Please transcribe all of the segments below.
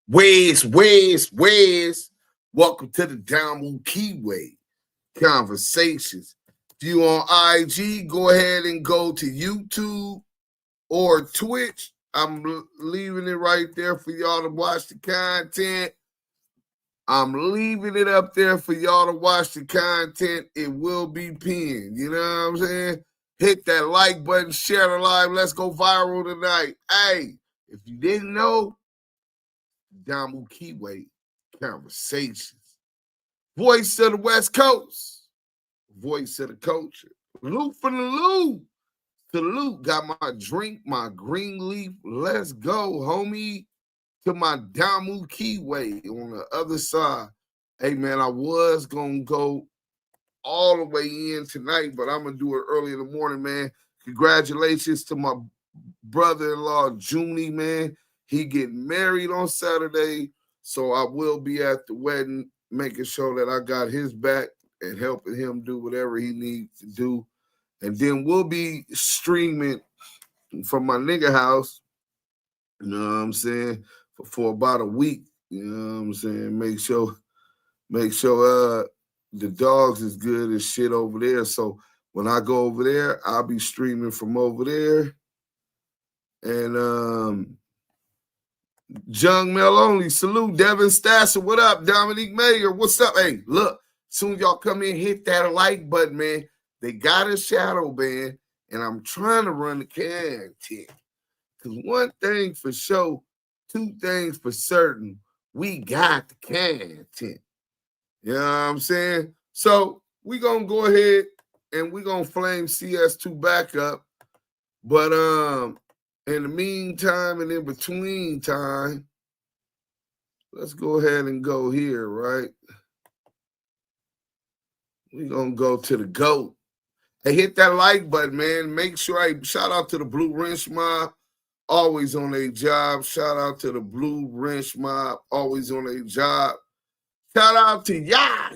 Where's? Welcome to the Damu Kiwe Conversations. If you on IG, go ahead and go to YouTube or Twitch. I'm leaving it right there for y'all to watch the content. I'm leaving it up there for y'all to watch the content. It will be pinned. You know what I'm saying? Hit that like button, share the live. Let's go viral tonight. Hey, if you didn't know, Damu Kiwe Conversations. Voice of the West Coast. Voice of the culture. Loot from the loot. Salute. Got my drink, my green leaf. Let's go, homie. To my Damu Kiwe on the other side. Hey, man, I was going to go all the way in tonight, but I'm going to do it early in the morning, man. Congratulations to my brother-in-law, Junie, man. He getting married on Saturday, so I will be at the wedding, making sure that I got his back and helping him do whatever he needs to do. And then we'll be streaming from my nigga house, you know what I'm saying, for about a week, you know what I'm saying? Make sure the dogs is good as shit over there. So when I go over there, I'll be streaming from over there. And Jung Mel Only, salute. Devin Stasser, what up? Dominique Mayer, what's up? Hey, look, soon as y'all come in, hit that like button, man. They got a shadow ban, and I'm trying to run the content. Because one thing for sure, two things for certain, we got the content. You know what I'm saying? So we going to go ahead and we going to flame CS2 back up. But in the meantime and in between time, let's go ahead and go here, right? We're going to go to the GOAT. Hey, hit that like button, man. Make sure I shout out to the Blue Wrench Mob, always on their job. Shout out to the Blue Wrench Mob, always on their job. Shout out to yeah.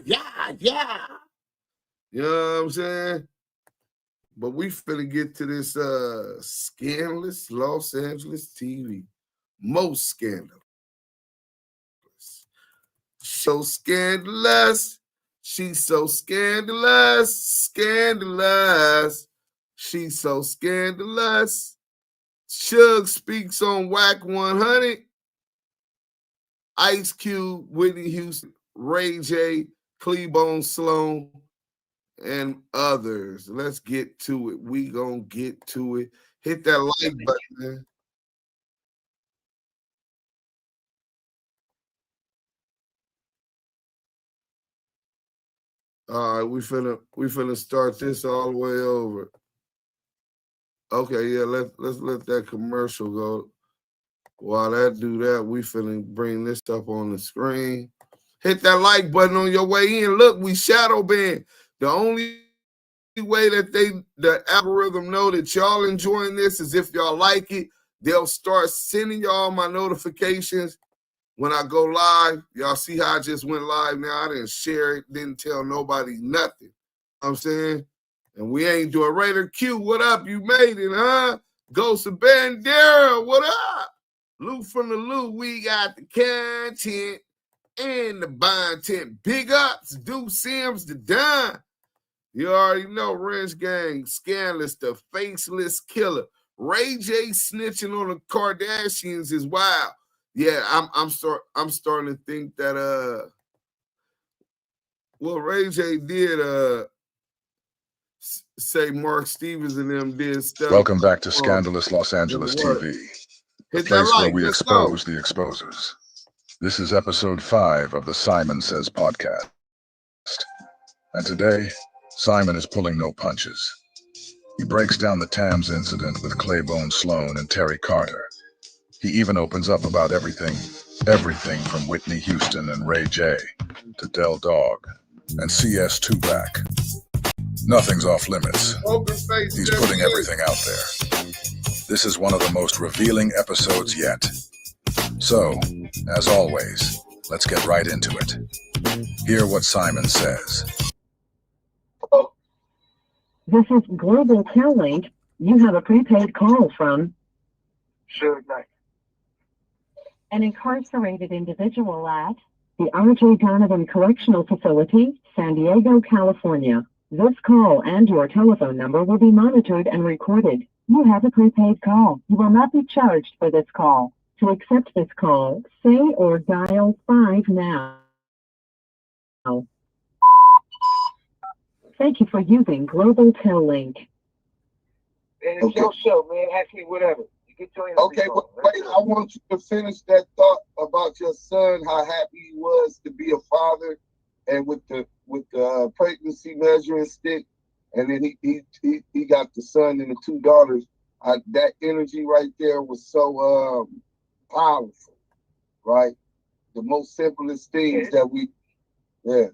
You know what I'm saying? But we finna get to this scandalous Los Angeles TV. Most scandalous. So scandalous. She's so scandalous. Scandalous. She's so scandalous. Suge speaks on Wack100. Ice Cube, Whitney Houston, Ray J, Cleabone Sloan, and others. Let's get to it. We gonna get to it. Hit that like button, man. All right, we finna start this all the way over. Okay, yeah, let's let that commercial go. While that do that, we finna bring this up on the screen. Hit that like button on your way in. Look, we shadow banned. The only way that the algorithm know that y'all enjoying this is if y'all like it. They'll start sending y'all my notifications when I go live. Y'all see how I just went live now? I didn't share it, didn't tell nobody nothing. You know what I'm saying? And we ain't doing Raider Q. What up? You made it, huh? Ghost of Bandera, what up? Loot from the loot, we got the content and the content. Big ups, Duse M's the Don. You already know, Wrench Gang, Scandalous, the faceless killer. Ray J snitching on the Kardashians is wild. Yeah, I'm starting to think that well, Ray J did say Mark Stevens and them did stuff. Welcome back to Scandalous Los Angeles TV, the place where we expose the exposers. This is episode 5 of the Simon Says podcast. And today, Simon is pulling no punches. He breaks down the Tams incident with Cleabone Sloan and Terry Carter. He even opens up about everything from Whitney Houston and Ray J to Del Dog and CS2 back. Nothing's off limits. He's putting everything out there. This is one of the most revealing episodes yet. So, as always, let's get right into it. Hear what Simon says. This is Global You have a prepaid call from Suge Knight. an incarcerated individual at the R.J. Donovan Correctional Facility, San Diego, California. This call and your telephone number will be monitored and recorded. You have a prepaid call. You will not be charged for this call. To accept this call, say or dial 5 now. Thank you for using Global Tel Link. And it's your show, man. Ask me whatever. You get your Okay, but wait, I want you to finish that thought about your son, how happy he was to be a father, and with the pregnancy measuring stick, and then he got the son and the 2 daughters. That energy right there was so powerful, right? The most simplest things that we, Yeah,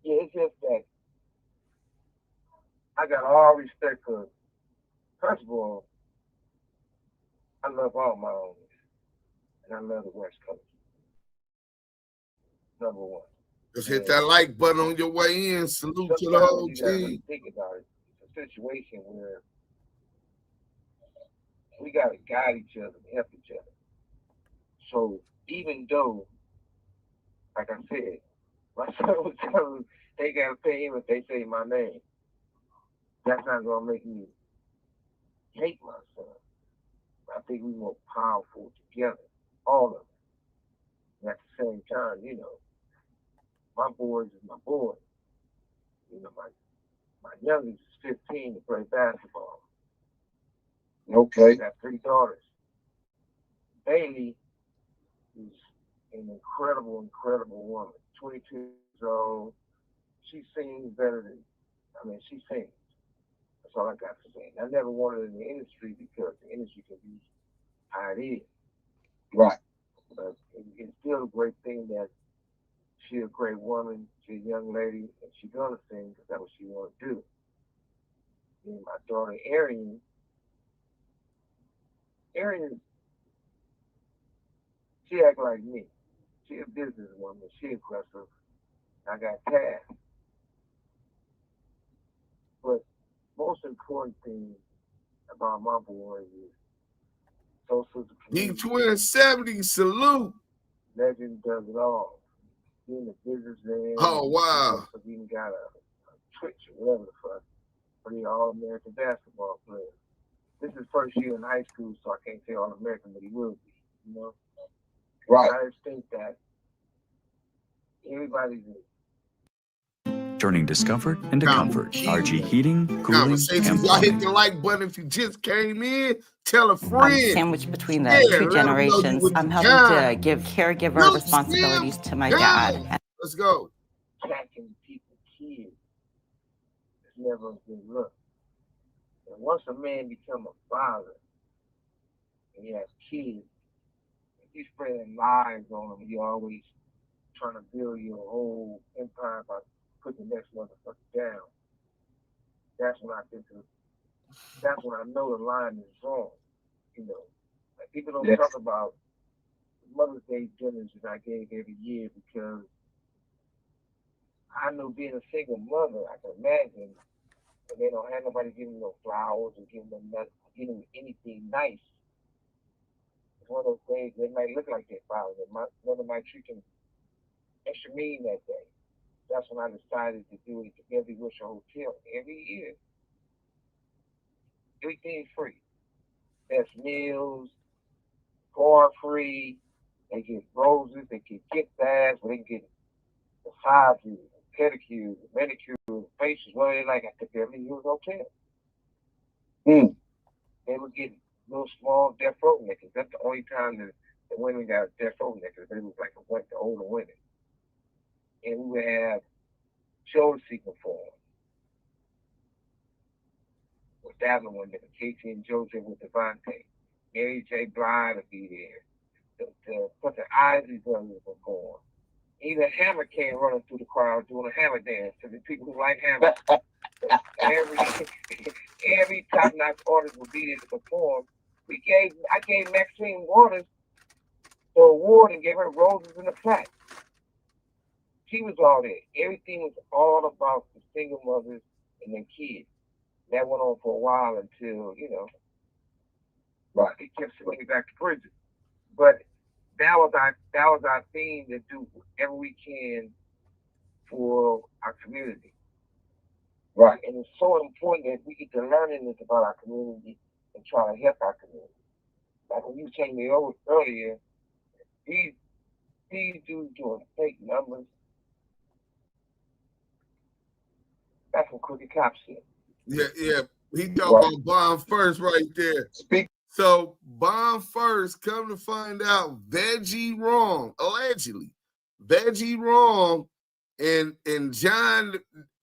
it's just that I got all respect for. First of all, I love all my owners, and I love the West Coast. Number one. Just hit that like button on your way in. Salute to the whole team. Really think about it. It's a situation where we got to guide each other and help each other. So even though, like I said, my son was telling they got to pay him if they say my name, that's not going to make me hate my son. I think we're more powerful together, all of them. And at the same time, you know, my boys is my boys. You know, my youngest is 15 to play basketball. Okay. I got 3 daughters. Bailey is an incredible, incredible woman. 22 years old. She sings better than, she sings. That's all I got to say. I never wanted in the industry because the industry can be how it is. Right. But it's still a great thing that she's a great woman, she's a young lady, and she's gonna sing because that's what she wanna do. And my daughter Arian, she act like me. She a businesswoman, she aggressive. I got Taz. But most important thing about my boy is social community. D-Twin 70, salute. Legend does it all. Being a businessman. Oh, wow. He even got a Twitch or whatever the fuck. But he's an All-American basketball player. This is first year in high school, so I can't say All-American, but he will be, you know? Right. I just think that everybody's turning discomfort into comfort. RG heating, cooling, conversations. Y'all hit the like button if you just came in. Tell a friend. I'm sandwiched between the 2 generations. I'm helping to give caregiver responsibilities to my dad. Let's go. catching people's kids. It's never a good look. And once a man becomes a father and he has kids, if you spreading lies on them, you're always trying to build your whole empire by putting the next motherfucker down. That's when that's when I know the line is wrong. You know, like people don't talk about Mother's Day dinners that I gave every year because I know being a single mother, I can imagine when they don't have nobody giving them no flowers or giving them anything nice. It's one of those days they might look like their father. Mother might treat them extra mean that day. That's when I decided to do it at the Every Wish Hotel every year. Everything's free. There's meals, bar free. They get roses, they get gift bags, they get massages, pedicures, manicures, facials, whatever they like at the Beverly Hills Hotel. They would get little small death row necklaces. That's the only time that the women got a death row necklace. They look like the older women. And we would have Josie perform. With that one, Casey and Joseph with Devontae. Mary J. Blige would be there. Put the Isley brothers perform. Even Hammer came running through the crowd doing a hammer dance to the people who like Hammer. every top-notch artist would be there to perform. I gave Maxine Waters the award and gave her roses in the plaque. She was all there. Everything was all about the single mothers and their kids. That went on for a while until, they kept sending me back to prison. But that was our theme to do every weekend for our community. Right. And it's so important that we get to learning this about our community and try to help our community. Like when you were telling me earlier, these dudes doing fake numbers. That's some crooked cop shit. Yeah. He talking about Bomb First right there. So Bomb First, come to find out, Veggie Wrong, allegedly, Veggie Wrong, and John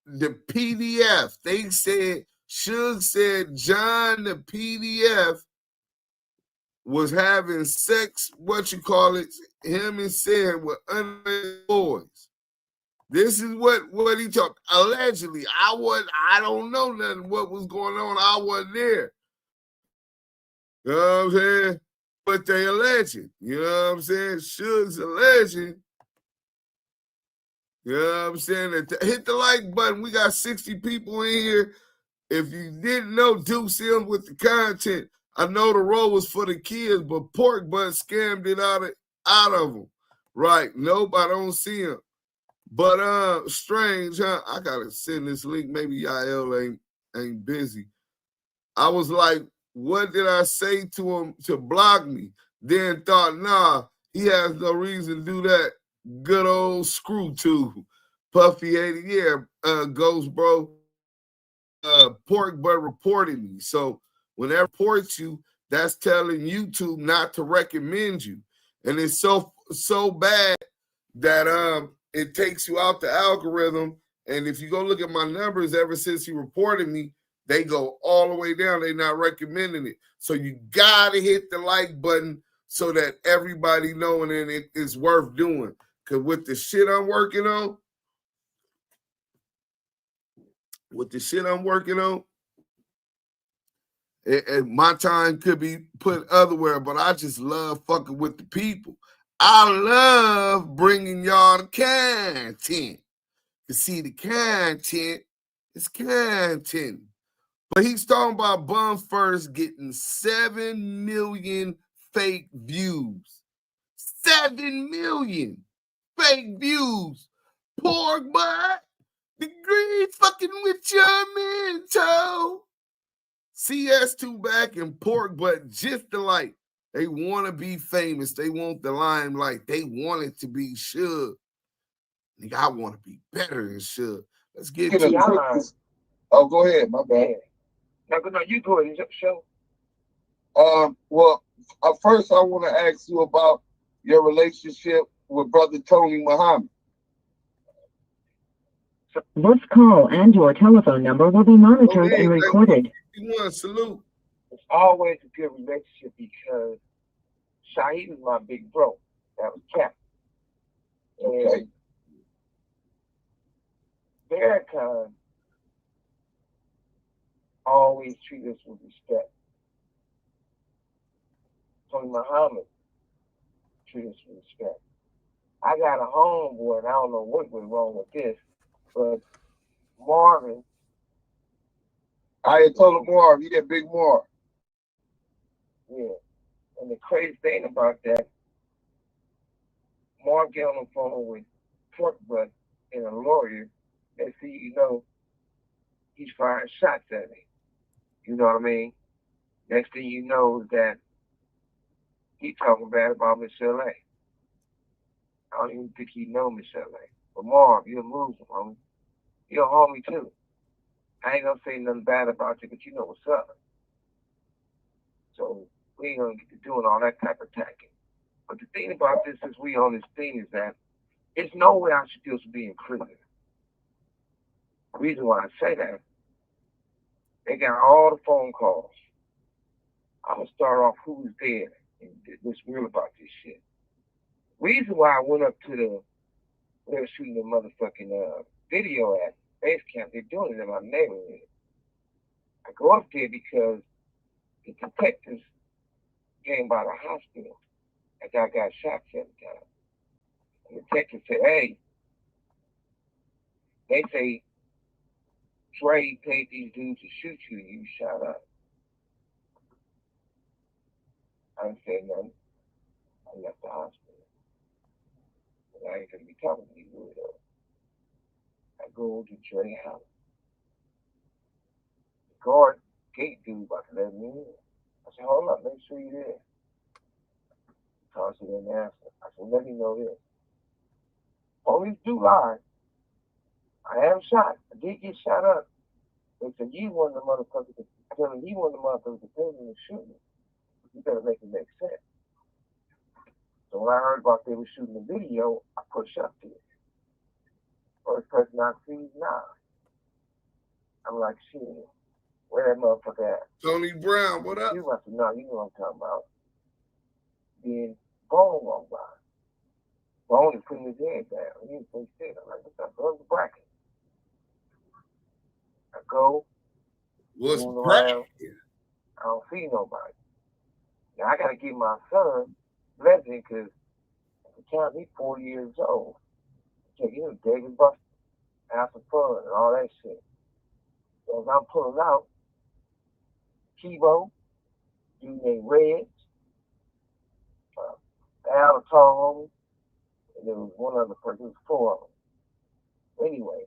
the PDF. They said Suge said John the PDF was having sex, him and Sam with underage boys. This is what he talked. Allegedly, I don't know nothing what was going on. I wasn't there. You know what I'm saying? But they alleging. You know what I'm saying? Suge's alleging. You know what I'm saying? Hit the like button. We got 60 people in here. If you didn't know Duse M with the content, I know the role was for the kids, but Pork Butt scammed it out of them. Right. Nope, I don't see him. But strange, huh? I gotta send this link. Maybe Yael ain't busy. I was like, what did I say to him to block me? Then thought, nah, he has no reason to do that. Good old screw too. Puffy 80, yeah, Ghost Bro. Pork Butt reported me. So when that reports you, that's telling YouTube not to recommend you. And it's so bad that it takes you out the algorithm. And if you go look at my numbers ever since he reported me, they go all the way down. They're not recommending it. So you gotta hit the like button so that everybody knowing it is worth doing. Cause with the shit I'm working on, my time could be put otherwhere, but I just love fucking with the people. I love bringing y'all the content. You see, the content is content. But he's talking about Bum First getting 7 million fake views. 7 million fake views. Pork Butt, the green fucking with your mental. CS2 back and Pork Butt just alike. They want to be famous. They want the limelight. They want it to be Suge. Nigga, I want to be better than Suge. Let's get to it. Oh, go ahead. My bad. No, you go ahead. Show. Well, first I want to ask you about your relationship with Brother Tony Muhammad. This call and your telephone number will be monitored and recorded. Salute. It's always a good relationship because Shaheed was my big bro. That was Cap. And Farrakhan always treat us with respect. Tony Muhammad treat us with respect. I got a homeboy, and I don't know what went wrong with this, but Marvin. I had told him Marv, he that big Marv. Yeah. And the crazy thing about that, Marv get on the phone with Pork Butt and a lawyer. Next thing you know, he's firing shots at me. You know what I mean? Next thing you know is that he talking bad about Michelle A. I don't even think he know Michelle A. But Marv, you're a loser, homie. You're a homie too. I ain't gonna say nothing bad about you, but you know what's up. So we ain't gonna get to doing all that type of attacking. But the thing about this is we on this thing is that it's no way I should feel to be in prison. The reason why I say that, they got all the phone calls. I'm gonna start off who's there and what's real about this shit. Reason why I went up to they were shooting the motherfucking video at base camp, they're doing it in my neighborhood. I go up there because the detectives came by the hospital after I got shot 7 times. And the detective said, hey, they say Trey paid these dudes to shoot you and you shot up. I didn't say nothing. I left the hospital. I ain't gonna be talking to you, though. I go to Dre house. The guard gate dude about to let me in. I said, hold up, make sure you're there. She didn't answer. I said, let me know this. Police do lie. I am shot. I did get shot up. They said, you one of the motherfuckers that tell me he one of the motherfuckers that paid me to shoot me. You better make it make sense. So when I heard about they were shooting the video, I pushed up to it. First person I see now. I'm like, shit, where that motherfucker at? Tony Brown, what up? I said, no, you know what I'm talking about. Then Bone walked by. Bone is putting his head down. He didn't say shit. I'm like, what's up, bro? What's bracket? I go. What's around. I don't see nobody. Now I gotta give my son blessing because at the time he's 40 years old. Check him, David Buster, have some fun and all that shit. So as I'm pulling out, Kiwe, dude named Red, Al Tom, and there was one other person, there was 4 of them. Anyway,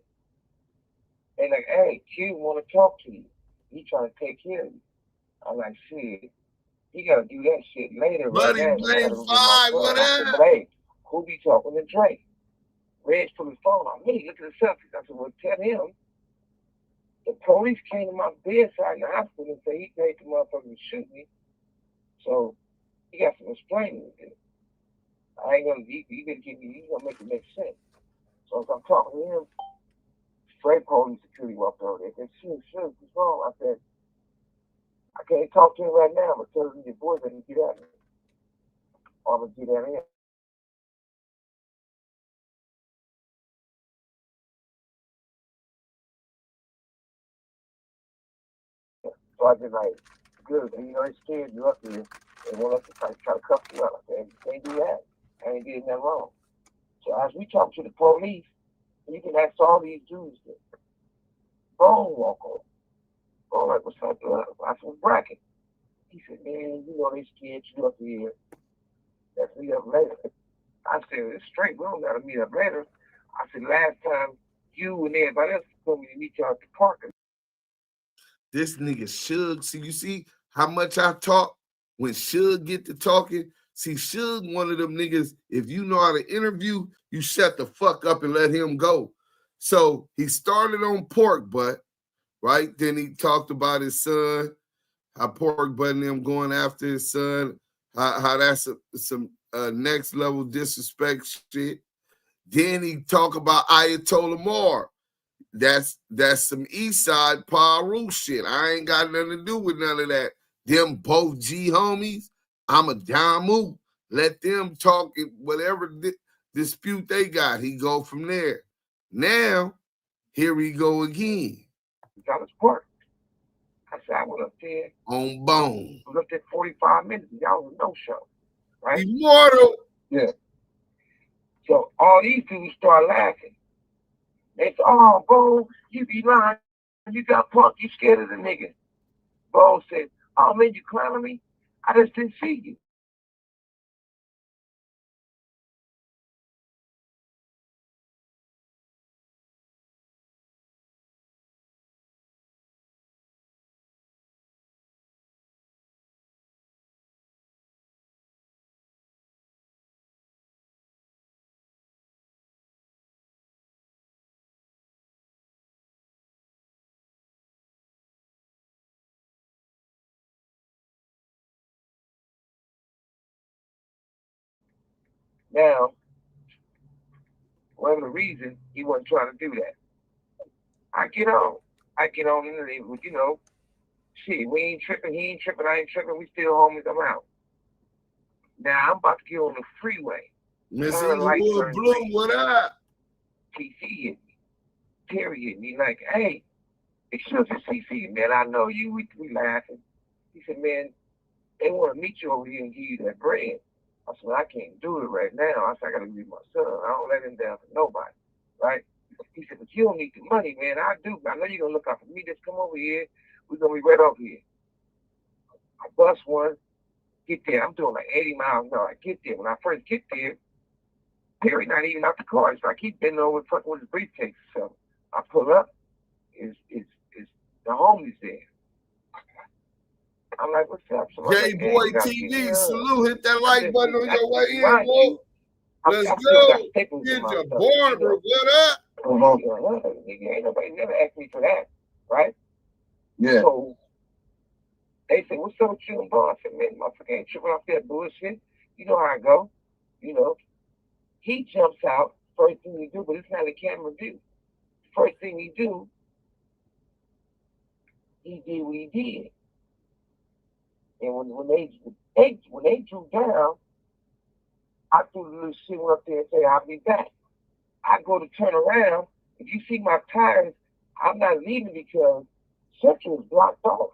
they like, hey, Q want to talk to you. He trying to take care of you. I'm like, shit, he got to do that shit later. Buddy, right Blame 5, what up? But hey, who be talking to Drake? Reg put his phone on me, look at the selfies. I said, well, tell him the police came to my bedside in the hospital and said he paid the motherfucker to shoot me. So he got some explaining to do. I ain't gonna, he's gonna make it make sense. So as I'm talking to him, straight police security walked over there. They said, shoot, what's wrong? I said, I can't talk to him right now, but tell him your boys that he get at me. Or I'm gonna get at him. So I just like, good, you know, they scared you up here. They want us to try to cuff you out. I said, you can't do that. I ain't doing nothing wrong. So as we talk to the police, you can ask all these dudes that Bone walk on. Bone like, what's up, blood? I said, bracket. He said, man, you know they scared you up here. Let's meet up later. I said, it's straight, we don't gotta meet up later. I said, last time you and everybody else told me to meet y'all at the park. This nigga Suge, see, you see how much I talk? When Suge get to talking, see, Suge one of them niggas, if you know how to interview, you shut the fuck up and let him go. So he started on Pork Butt, right? Then he talked about his son, how Pork Butt and him going after his son, how that's some next level disrespect shit. Then he talk about Ayatollah Moore. That's some East Side Paru shit. I ain't got nothing to do with none of that. Them both G homies, I'm a Damu. Let them talk it, whatever dispute they got. He go from there. Now, here we go again. Got his park. I said, I went up there. On Bone. We looked at 45 minutes. Y'all was no show. Right? Immortal. Yeah. So all these dudes start laughing. They said, oh, Bone, you be lying. You got punked. You scared of the nigga. Bone said, oh, man, you clowning me? I just didn't see you. Now, whatever the reason, he wasn't trying to do that. I get on and you know, shit, we ain't tripping, he ain't tripping, I ain't tripping, we still homies, I'm out. Now, I'm about to get on the freeway. Miss Inglewood Blue, what up? TC hit me. Terry hit me like, hey, excuse me, CC, man, I know you, we laughing. He said, man, they want to meet you over here and give you that bread. I said, I can't do it right now. I said, I got to leave my son. I don't let him down for nobody, right? He said, but you don't need the money, man. I do. I know you're going to look out for me. Just come over here. We're going to be right over here. I bust one, get there. I'm doing like 80 miles an hour. I get there. When I first get there, Period. Not even out the car. So I keep bending over fucking with his briefcase. So I pull up. It's the homies there. I'm like, what's up? So J-Boy TV, salute. Hit that like button on your way in, bro. Let's go. Get your barber. What up? Nigga, ain't nobody never asked me for that, right? Yeah. So they say, what's up with you and Bond? I said, man, motherfucker ain't tripping off that bullshit. You know how I go. You know. He jumps out, first thing he do, but it's not a camera view. First thing he do, he did what he did. And when they drew down, I threw the little shit up there and said, I'll be back. I go to turn around. If you see my tires, I'm not leaving because Central is blocked off.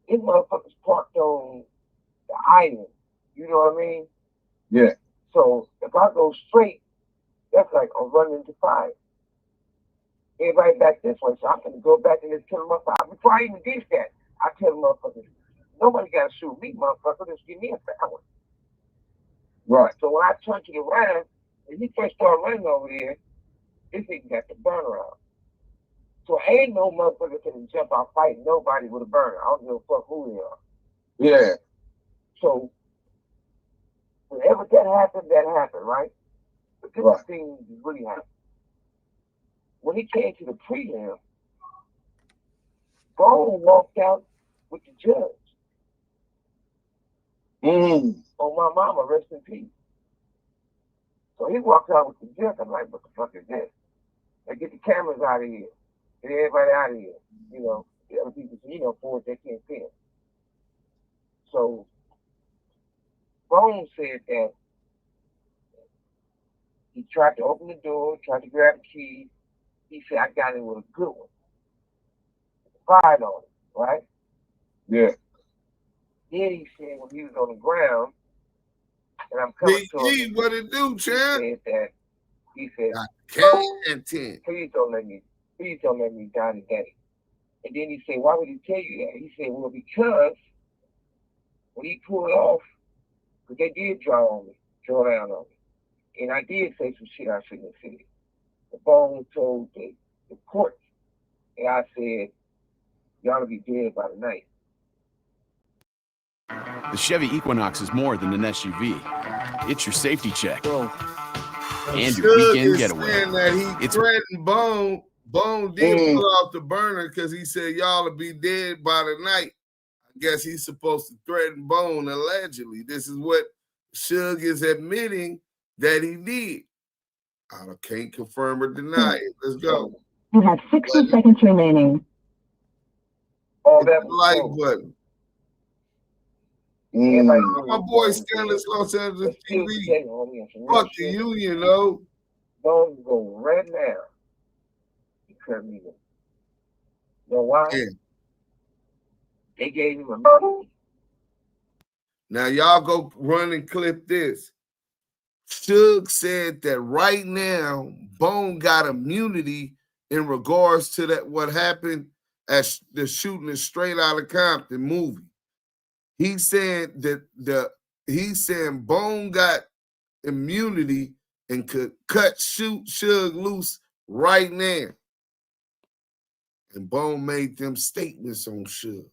These motherfuckers parked on the island. You know what I mean? Yeah. So if I go straight, that's like I'm running into fire. Everybody back this way, so I'm going to go back and just tell them motherfuckers. Before I even did that, I tell them motherfuckers, nobody got to shoot me, motherfucker. Just give me a power. Right. So when I turned to the right, and he first started running over there, this nigga got the burner out. So ain't no motherfucker can jump out fighting nobody with a burner. I don't give a fuck who they are. Yeah. So whenever that happened, right? But this thing really happened. When he came to the prelim, Bone walked out with the judge. Oh, my mama, rest in peace. So he walked out with the judge. I'm like, what the fuck is this? They get the cameras out of here. Get everybody out of here. You know, the other people, forward, they can't film. So Bone said that he tried to open the door, tried to grab the key. He said, I got it with a good one. Fired on it, right? Yeah. Then he said when he was on the ground, and I'm coming to him. What it do, champ? He said, and 10. Please don't let me die today. And then he said, why would he tell you that? He said, well, because when he pulled off, because they did draw down on me. And I did say some shit I shouldn't have said. The Bone told the court, and I said, y'all will be dead by the night. The Chevy Equinox is more than an SUV. It's your safety check. And your weekend getaway. That he threatened Bone. Bone did pull off the burner because he said y'all will be dead by the night. I guess he's supposed to threaten Bone allegedly. This is what Suge is admitting that he did. I can't confirm or deny it. Let's go. You have 60 seconds remaining. All that like button. My boy Scandalous Los Angeles TV. Fuck the union, though. Don't go right now. Because you know why? Yeah. They gave him a money. Now y'all go run and clip this. Suge said that right now Bone got immunity in regards to that what happened at the shooting of Straight Outta Compton movie. He said that he's saying Bone got immunity and could cut Suge loose right now. And Bone made them statements on Suge.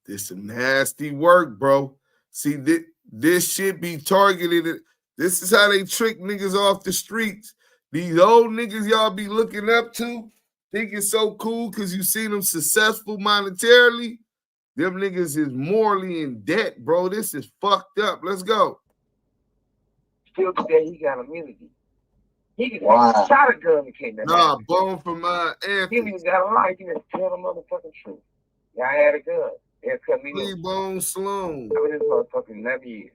This some nasty work, bro. See, this shit be targeted. This is how they trick niggas off the streets. These old niggas y'all be looking up to, think it's so cool because you see them successful monetarily. Them niggas is morally in debt, bro. This is fucked up. Let's go. Still today, he got immunity. He can shot a gun and came Nah, Bone from my He even got a lie. He can tell the motherfucking truth. Yeah, I had a gun. They cut me loose. Bone Sloan. I've been in this motherfucking 11 years.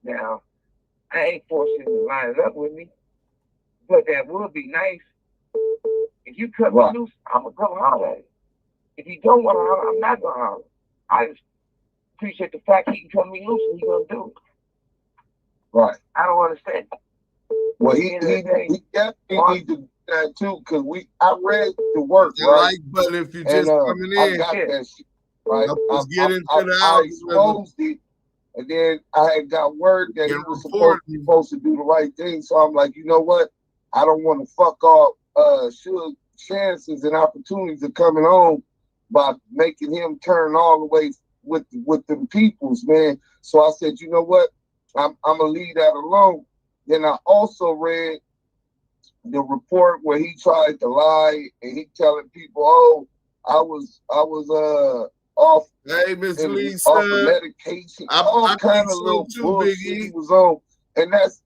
Now, I ain't forced him to line it up with me, but that would be nice. If you cut me loose, I'm going to come holler at it. If you don't want to holler, I'm not going to holler. I just appreciate the fact he can cut me loose and he's going to do it. Right. I don't understand. Well, he definitely need to do that too, because I read the work, right? Like, but if you just coming in, I got that shit, right? Let's get into the house. Exposed it, And then I had got word that he was supposed to do the right thing. So I'm like, you know what? I don't want to fuck off Suge's chances and opportunities of coming home by making him turn all the way with them peoples, man. So I said, you know what? I'm gonna leave that alone. Then I also read the report where he tried to lie and he telling people, oh, I was off. Hey, Miss Lisa, off of medication, all kind of little bullshit he was on, and that's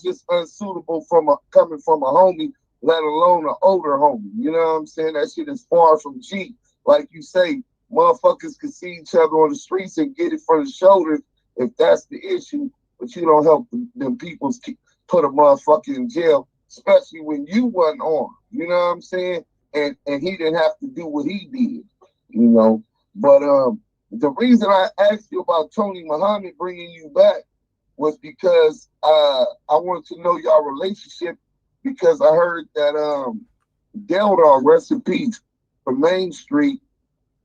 just unsuitable coming from a homie, let alone an older homie. You know what I'm saying? That shit is far from G. Like you say, motherfuckers can see each other on the streets and get it from the shoulders if that's the issue, but you don't help them people put a motherfucker in jail, especially when you wasn't on. You know what I'm saying? And he didn't have to do what he did, you know. But the reason I asked you about Tony Muhammad bringing you back was because I wanted to know your relationship, because I heard that Dale, rest in peace, from Main Street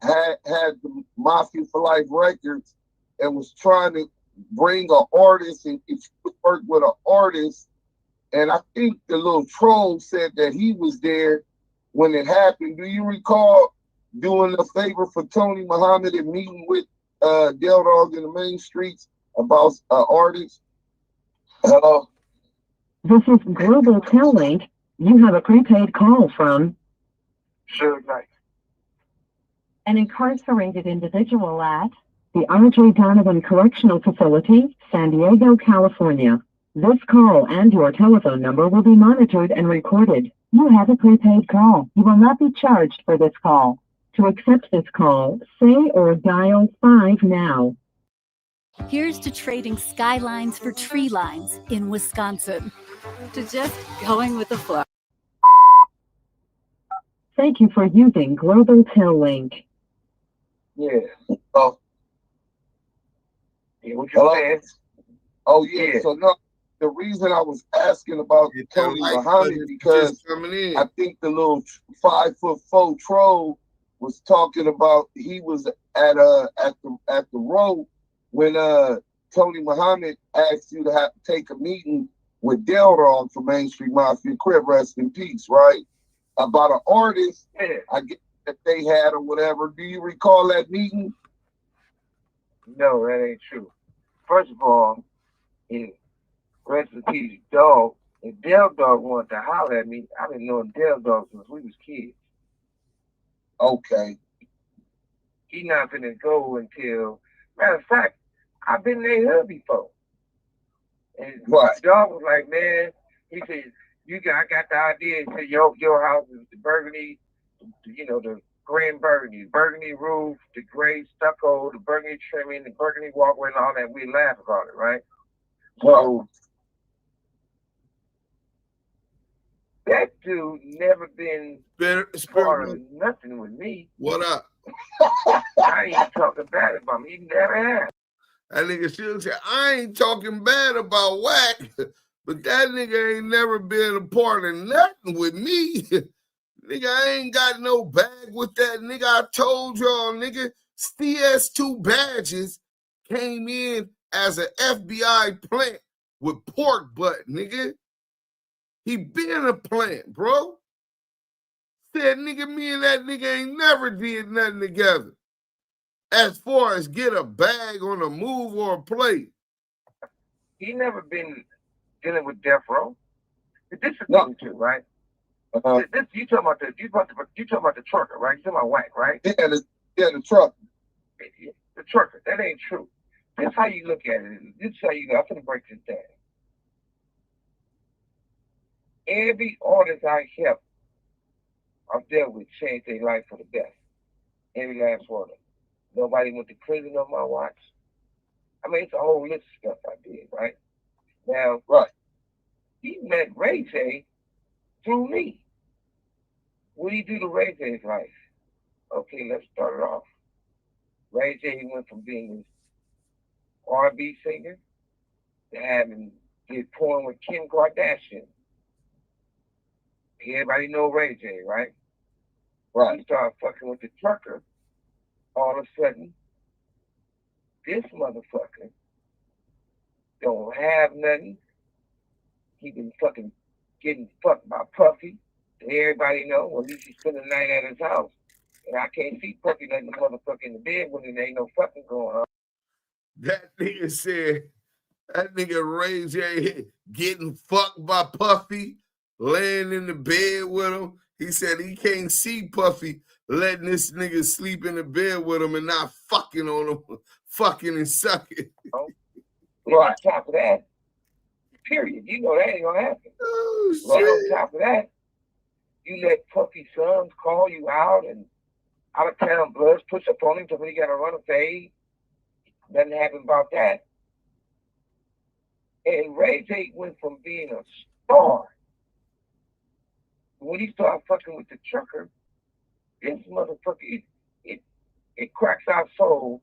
had the Mafia for Life Records and was trying to bring an artist and work with an artist. And I think the little troll said that he was there when it happened. Do you recall doing a favor for Tony Muhammad and meeting with Dale in the main streets about artists? Hello? This is Global Tel-Link. You have a prepaid call from Suge Knight. An incarcerated individual at the R.J. Donovan Correctional Facility, San Diego, California. This call and your telephone number will be monitored and recorded. You have a prepaid call. You will not be charged for this call. To accept this call, say or dial 5 now. Here's to trading skylines for tree lines in Wisconsin. To just going with the flow. Thank you for using Global Tel-Link. Yeah. Oh. Yeah, what you saying? Oh, yeah. So, no, the reason I was asking about Tony Muhammad, because I think the little 5'4" troll was talking about he was at the road when Tony Muhammad asked you to have to take a meeting with Dale from Main Street Mafia Crib, rest in peace, right? About an artist, I guess, that they had or whatever. Do you recall that meeting? No, that ain't true. First of all, rest in peace, Dog. If Dale wanted to holler at me, I've been knowing Dale since we was kids. Okay. He not finna go until, matter of fact, I've been in their hood before. And Dog was like, man, he said, I got the idea. He said, your house is the burgundy, the grand burgundy roof, the gray stucco, the burgundy trimming, the burgundy walkway, and all that. We laugh about it, right? So that dude never been part of nothing with me. What up? I ain't talking bad about him. He never has. That nigga Suge said, I ain't talking bad about Wack, but that nigga ain't never been a part of nothing with me. Nigga, I ain't got no bag with that. Nigga, I told y'all, nigga, CS2 badges came in as an FBI plant with pork butt, nigga. He been a plant, bro. Said, nigga, me and that nigga ain't never did nothing together. As far as get a bag on a move or a play. He never been dealing with death row. This is the thing too, right? This you talking about the trucker, right? You talking about Wack, right? Yeah, the trucker. The trucker. That ain't true. That's how you look at it. This is how you go. I'm gonna break this down. Every artist I helped, I've dealt with, changed their life for the best. Every last one of them. Nobody went to prison on my watch. I mean, it's a whole list of stuff I did, right? Now, he met Ray J through me. What did he do to Ray J's life? Okay, let's start it off. Ray J went from being this R&B singer to having did porn with Kim Kardashian. Everybody know Ray J, right? Right. He started fucking with the trucker. All of a sudden, this motherfucker don't have nothing. He been fucking getting fucked by Puffy. Everybody know. Well, at least he spent the night at his house. And I can't see Puffy letting the motherfucker in the bed when there ain't no fucking going on. That nigga said, that nigga Ray J getting fucked by Puffy, laying in the bed with him. He said he can't see Puffy letting this nigga sleep in the bed with him and not fucking on him, fucking and sucking. Right. On top of that, period. You know that ain't gonna happen. Oh, right on top of that, you let Puffy's sons call you out and out of town bloods push up on him till he got to run a fade. Nothing happened about that. And Ray J went from being a star. When he started fucking with the trucker, this motherfucker, it cracks our soul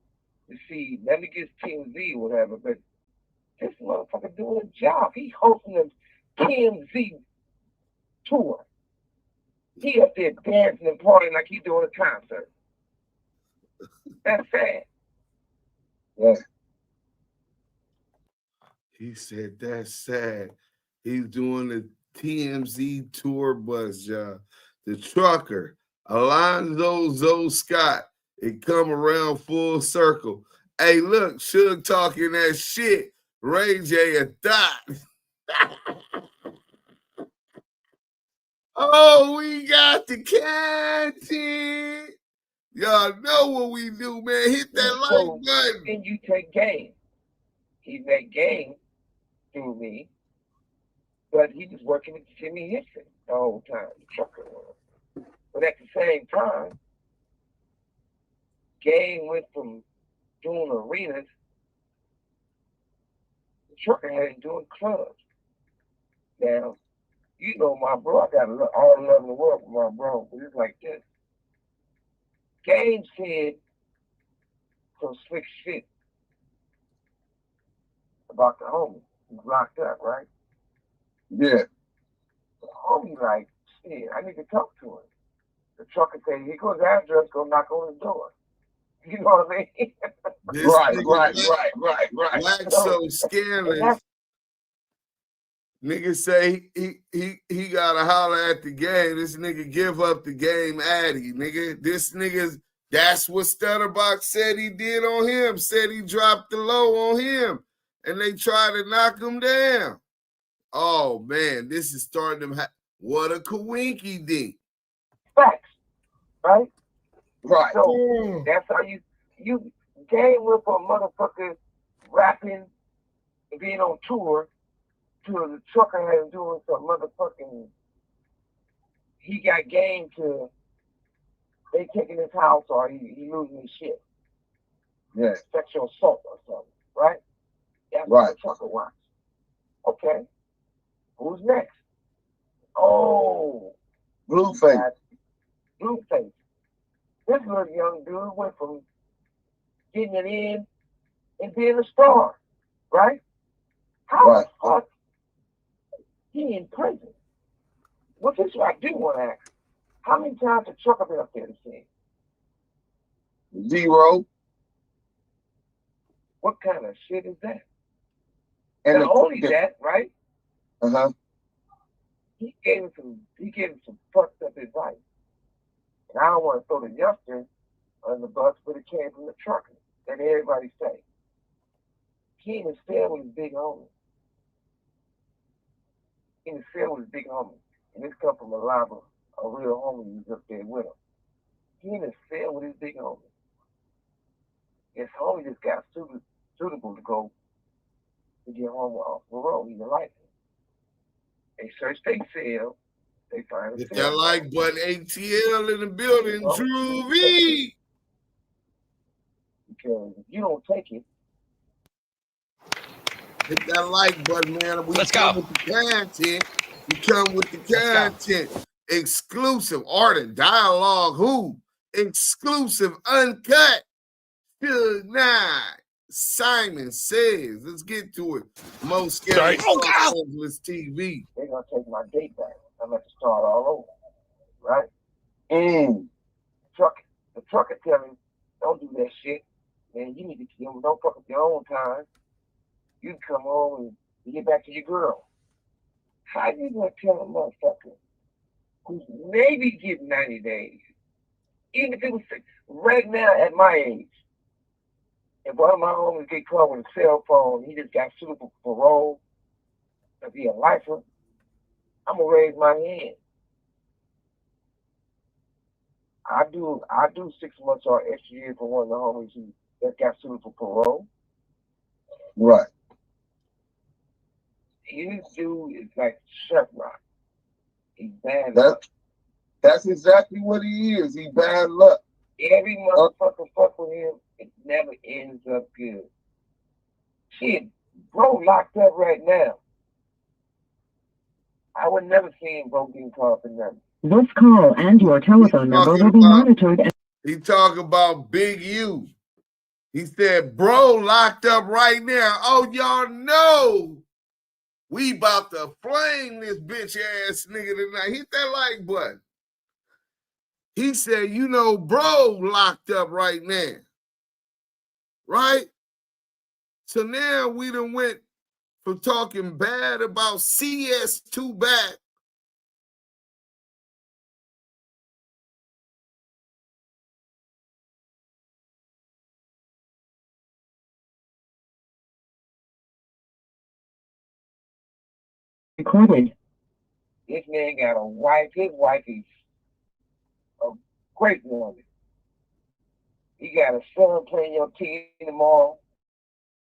to see, nothing against TMZ or whatever, but this motherfucker doing a job. He hosting a TMZ tour. He up there dancing and partying like he doing a concert. That's sad. Yeah. He said that's sad. He's doing the TMZ tour bus job. The trucker, Alonzo Scott, it come around full circle. Hey, look, Suge talking that shit. Ray J a thought. Oh, we got the content. Y'all know what we do, man. Hit that like button. And you take game. He made game through me, but he was working with Jimmy Henson the whole time, the trucker was. But at the same time, game went from doing arenas, the trucker had him doing clubs. Now, you know my bro, I got all the love in the world for my bro, but it's like this. Game said some slick shit about the homie who's locked up, right? Yeah. The homie like, shit, I need to talk to him. The trucker said, here goes the address, go knock on the door. You know what I mean? Right. Wack so scandalous. Nigga say he gotta holler at the game. This nigga give up the game addy, nigga. This nigga, that's what Stutterbox said he did on him. Said he dropped the low on him. And they tried to knock him down. Oh man, this is starting to what a coinky dink. Facts, right? Right. So that's how you game with a motherfucker rapping and being on tour to the trucker had him doing some motherfucking, he got game to they taking his house or he losing his shit. Yeah. Sexual assault or something, right? That's right. What the trucker wants. Okay. Who's next? Oh. Blueface. Blueface. This little young dude went from getting it in and being a star, right? How the fuck he in prison? Well, this is what I do want to ask. How many times the trucker been up there to see? 0. What kind of shit is that? And not only that, right? He gave him some fucked up advice. And I don't want to throw the youngster on the bus, but it came from the trucker. That everybody say. He in his cell with his big homie. In his cell with his big homie. And this come from a real homie who's up there with him. He in his cell with his big homie. His homie just got suitable to go to get home off the road. He didn't like it. They search their cell. They find Hit that like button, ATL in the building, Drew V. Because if you don't take it, hit that like button, man. Let's go. With the content. We come with the content. Exclusive art and dialogue. Who? Exclusive, uncut. Suge Knight. Simon Says. Let's get to it. Most scary Los Angeles TV. They're gonna take my date back. I'm gonna have to start all over, right? The trucker tell him, don't do that shit, man. You need to don't fuck up your own time. You come home and you get back to your girl. How you gonna tell a motherfucker who's maybe getting 90 days, even if it was right now at my age, if one of my homies get caught with a cell phone, he just got sued for parole, if he a lifer, I'm gonna raise my hand. I do 6 months or extra year for one of the homies that got sued for parole. Right. This dude is like Chef Rock. He's bad luck. That's exactly what he is. He bad luck. Every motherfucker fuck with him, it never ends up good. Shit, bro locked up right now. I would never see him bro getting caught for nothing. This call and your telephone number will be monitored. He talk about Big U. He said, bro locked up right now. Oh, y'all know we about to flame this bitch ass nigga tonight. Hit that like button. He said, you know, bro locked up right now. Right? So now we done went from talking bad about CS2 back recorded. This man got a wife. His wife is a great woman. He got a son playing your team tomorrow.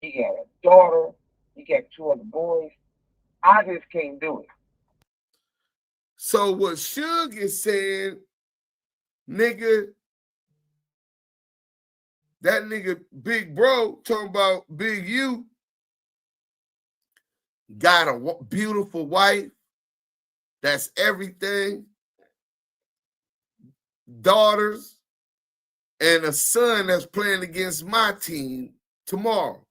He got a daughter. He got 2 other boys. I just can't do it. So what Suge is saying, nigga, that nigga Big Bro talking about Big U got a beautiful wife. That's everything. Daughters and a son that's playing against my team tomorrow.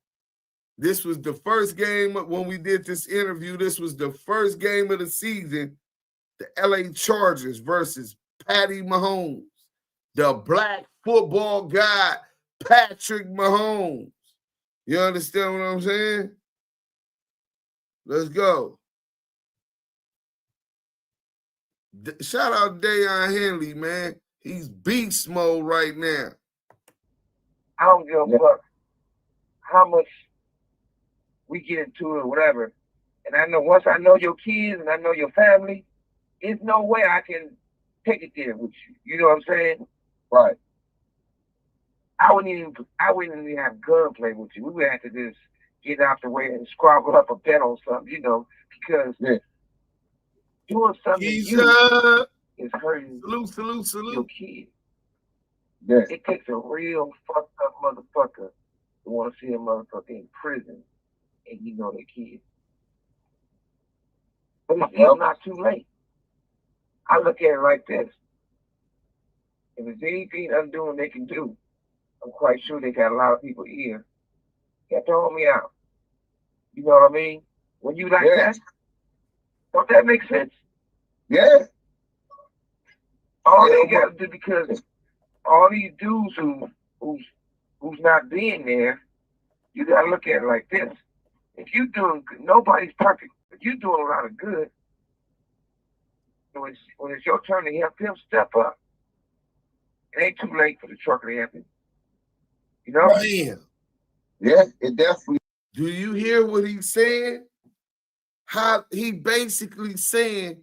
This was the first game when we did this interview. This was the first game of the season. The LA Chargers versus Patty Mahomes, the black football guy, Patrick Mahomes. You understand what I'm saying? Let's go. Shout out Dayon Henley, man. He's beast mode right now. I don't give a fuck how much we get into it or whatever. And I know once I know your kids and I know your family, there's no way I can take it there with you. You know what I'm saying? Right. I wouldn't even have gunplay with you. We would have to just get out the way and squabble up a bet on something, you know, because doing something to you is hurting your kid. Yeah. It takes a real fucked up motherfucker to want to see a motherfucker in prison and you know their kid. But it's still not too late. I look at it like this. If there's anything undoing they can do, I'm quite sure they got a lot of people here that throw me out. You know what I mean? When you like that, don't that make sense? Yeah. All they got to do, because all these dudes who's not being there, you got to look at it like this. If you doing good, nobody's perfect, but you're doing a lot of good. When it's your turn to help him step up, it ain't too late for the trucker to help him. You know? Damn. Yeah, it definitely. Do you hear what he's saying? How he basically saying,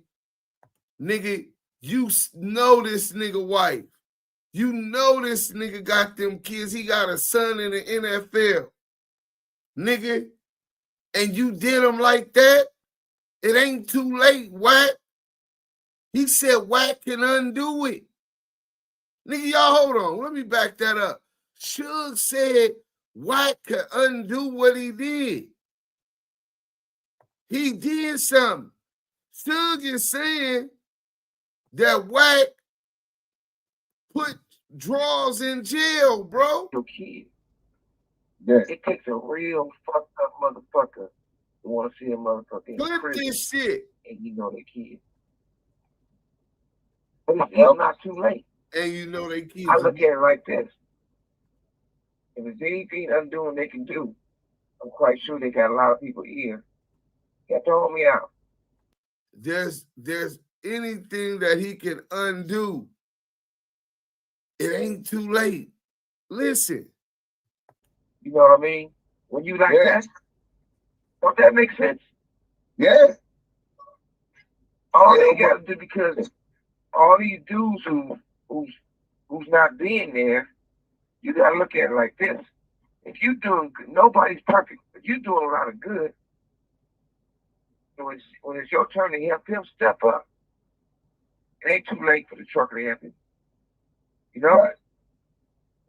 nigga, you know this nigga wife. You know this nigga got them kids. He got a son in the NFL. Nigga, and you did him like that? It ain't too late, Wack. He said Wack can undo it. Nigga, y'all hold on. Let me back that up. Suge said Wack can undo what he did. He did something. Suge is saying that Wack put draws in jail, bro. Your kid. Yeah. It takes a real fucked up motherfucker to want to see a motherfucker in Flip prison. this shit. And you know they kid. But it's still not too late. And you know they kids. I look at it like this. If there's anything undoing they can do, I'm quite sure they got a lot of people here. Got to hold me out. There's anything that he can undo. It ain't too late. Listen. You know what I mean? When you like that, don't that make sense? Yeah. All they got to do, because all these dudes who's not being there, you got to look at it like this. If you doing good, nobody's perfect, but you doing a lot of good. When it's your turn to help him, step up. It ain't too late for the trucker to help him. You know? Right.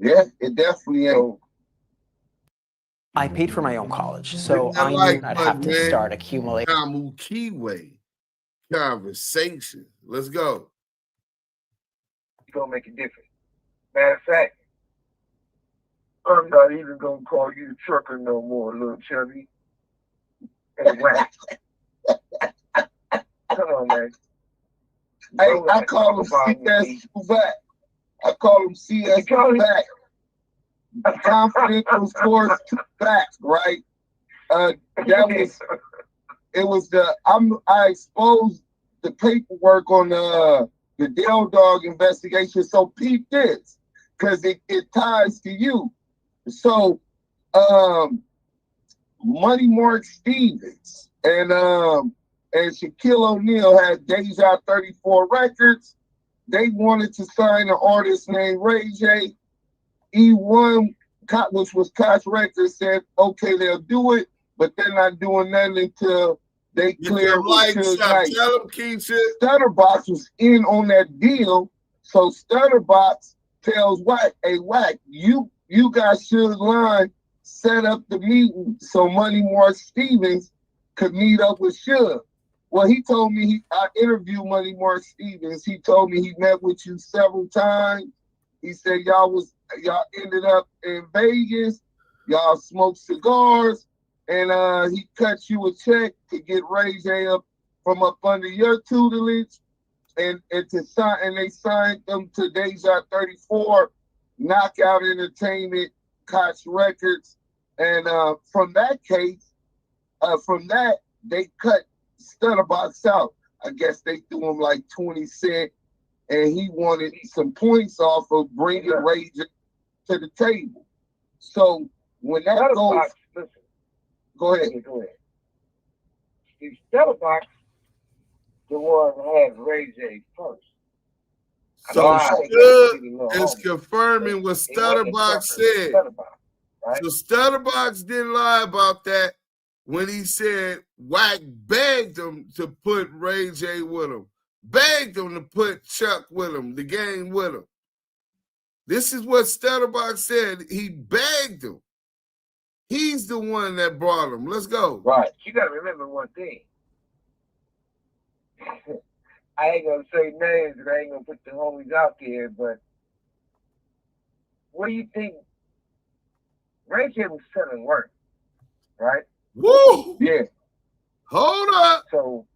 Yeah, it definitely ain't. I paid for my own college, so I knew I'd have to start accumulating. Damu Kiwe conversation. Let's go. It's gonna make a difference. Matter of fact, I'm not even gonna call you the trucker no more, little chubby. Hey, Wack. Come on, man. Hey, I call him CS Wack. I call him CS Wack. Confidential source back, right? It was I exposed the paperwork on the Dale Dog investigation. So peep this, because it ties to you. So Money Mark Stevens and Shaquille O'Neal had Deja34 Records. They wanted to sign an artist named Ray J. E1, which was Koch Records, said, okay, they'll do it, but they're not doing nothing until they clear with Suge Knight. Stutterbox was in on that deal, so Stutterbox tells Wack, hey, Wack, you got Suge line set up the meeting so Money Mark Stevens could meet up with Suge. Well, he told me, I interviewed Money Mark Stevens. He told me he met with you several times. He said y'all ended up in Vegas, y'all smoked cigars, and he cut you a check to get Ray J up from up under your tutelage, and they signed them to Deja34, Knockout Entertainment, Koch Records, and from that they cut Stutterbox out. I guess they threw him like 20 cents. And he wanted some points off of bringing Ray J to the table. So when that goes, listen, go ahead. The Stutterbox, the one that had Ray J first. So Suge is confirming what Stutterbox said. Right? So Stutterbox didn't lie about that when he said Wack begged him to put Ray J with him. Begged him to put Chuck with him, the gang with him. This is what Stutterbox said. He begged him. He's the one that brought him. Let's go. Right. You got to remember one thing. I ain't going to say names and I ain't going to put the homies out there, but what do you think? Ray J was selling work, right? Woo! Yeah. Hold up. So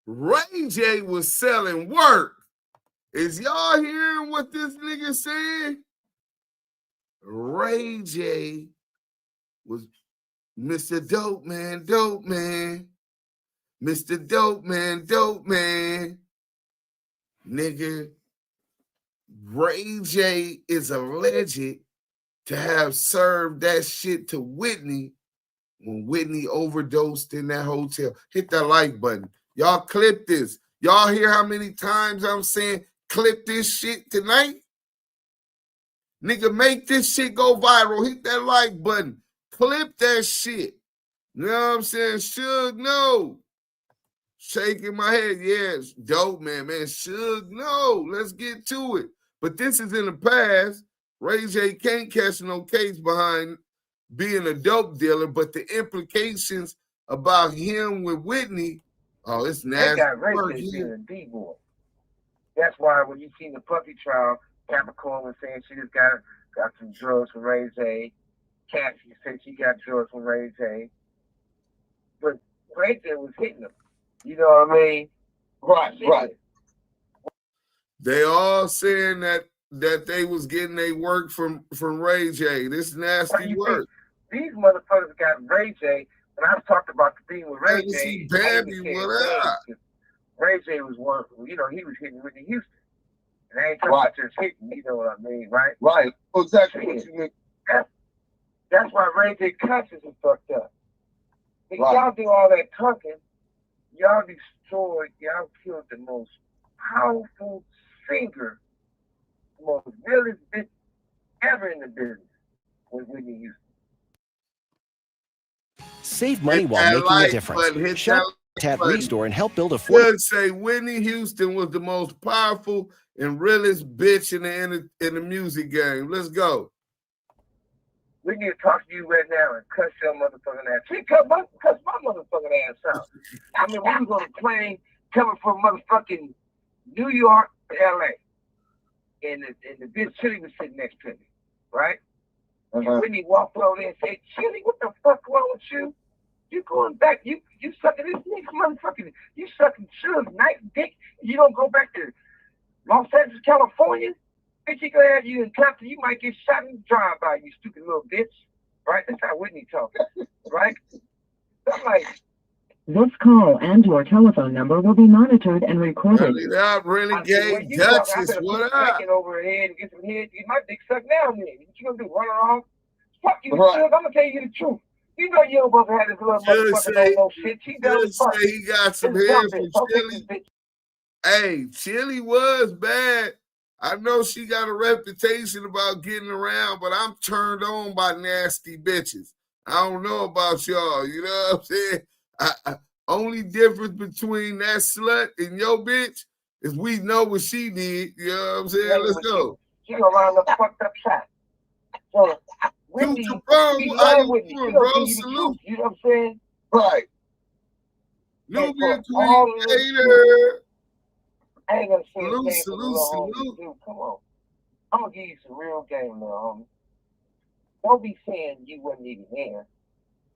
Ray J was selling work. Is y'all hearing what this nigga saying? Ray J was Mr. Dope Man, Mr. Dope Man. Nigga, Ray J is alleged to have served that shit to Whitney when Whitney overdosed in that hotel. Hit that like button. Y'all clip this. Y'all hear how many times I'm saying clip this shit tonight? Nigga, make this shit go viral. Hit that like button. Clip that shit. You know what I'm saying? Suge, no. Shaking my head. Yes, dope, man. Suge, no. Let's get to it. But this is in the past. Ray J can't catch no case behind being a dope dealer, but the implications about him with Whitney, oh, it's nasty. They got Ray J being a D-boy. That's why when you see the puppy trial, Capricorn was saying she just got some drugs from Ray J. Cassie said she got drugs from Ray J. But Ray J was hitting them. You know what I mean? Right. They all saying that they was getting their work from Ray J. This nasty work. These motherfuckers got Ray J. When I was talking about the thing with Ray J, Ray J was one, he was hitting Whitney Houston. And I ain't talking about just hitting, you know what I mean, right? Right. Exactly what you mean. That's why Ray J conscience is fucked up. If y'all do all that talking, y'all killed the most powerful singer, the most realest bitch ever in the business with Whitney Houston. Save money while making a difference. Shop at Restore and help build a Should say Whitney Houston was the most powerful and realest bitch in the music game. Let's go. We need to talk to you right now and cuss your motherfucking ass. She cuss my motherfucking ass out. I mean, we was on a plane coming from motherfucking New York to LA. And the bitch Chili was sitting next to me, right? And Whitney walked over there and said, Chili, what the fuck wrong with you? You going back, you sucking this nigga motherfucking, you sucking Suge Knight dick. You don't go back to Los Angeles, California? Bitch, he gonna have you in Compton, you might get shot in the drive-by, you stupid little bitch. Right? That's how Whitney talking. Right? I'm like, this call and your telephone number will be monitored and recorded. Renegade Duchess, what up? Over her head and get some head. My dick sucked now, man. What you gonna do? Run her off? Fuck you, Suge. I'm gonna tell you the truth. You know you don't supposed to have this little motherfucker no shit. She does fuck. He got some hair from Chili. Hey, Chili was bad. I know she got a reputation about getting around, but I'm turned on by nasty bitches. I don't know about y'all, you know what I'm saying? Only difference between that slut and your bitch is we know what she did, you know what I'm saying? Let's go. She gonna run the fucked up shot. So, Whitney, how you doing, bro? Salute. You know what I'm saying? Right. Nubian Creator. I ain't gonna say Salute. Dude, come on. I'm gonna give you some real game now, homie. Don't be saying you wasn't even there,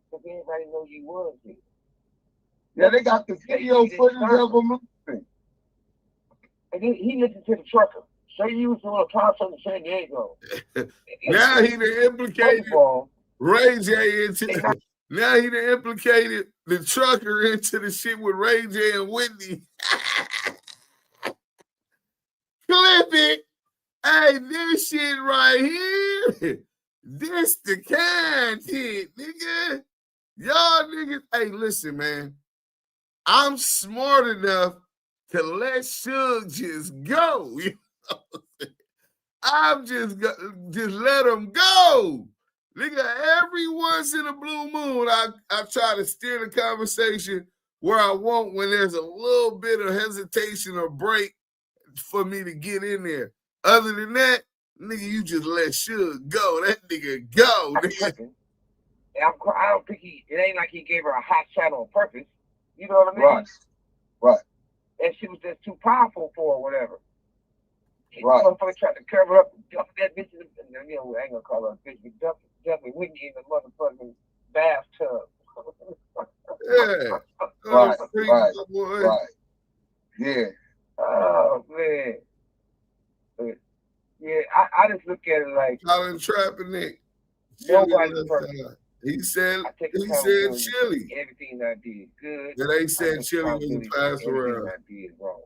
because everybody know you was there. Yeah, they got the video footage of them. And he listened to the trucker. Say you was doing a concert in San Diego. Now he done implicated Ray J into. Now he done implicated the trucker into the shit with Ray J and Whitney. Clip it. Hey, this shit right here. This the kind shit, nigga. Y'all niggas. Hey, listen, man. I'm smart enough to let Suge just go. You know what I'm saying? I'm just let him go. Nigga, every once in a blue moon, I try to steer the conversation where I want when there's a little bit of hesitation or break for me to get in there. Other than that, nigga, you just let Suge go. That nigga go. Nigga. I don't think it ain't like he gave her a hot shot on purpose. You know what I mean? Right. And she was just too powerful for or whatever. Right. Motherfucker tried to cover up and dump that bitch in the, you know, I ain't gonna call her a bitch, but dump Whitney in the motherfucking bathtub. Yeah. Right. Yeah. Oh, man. But, yeah, I just look at it like Colin Trapping Nick. Nobody's perfect. He said Chili. Everything I did good. Yeah, they said Chili was passed around. Everything I did wrong.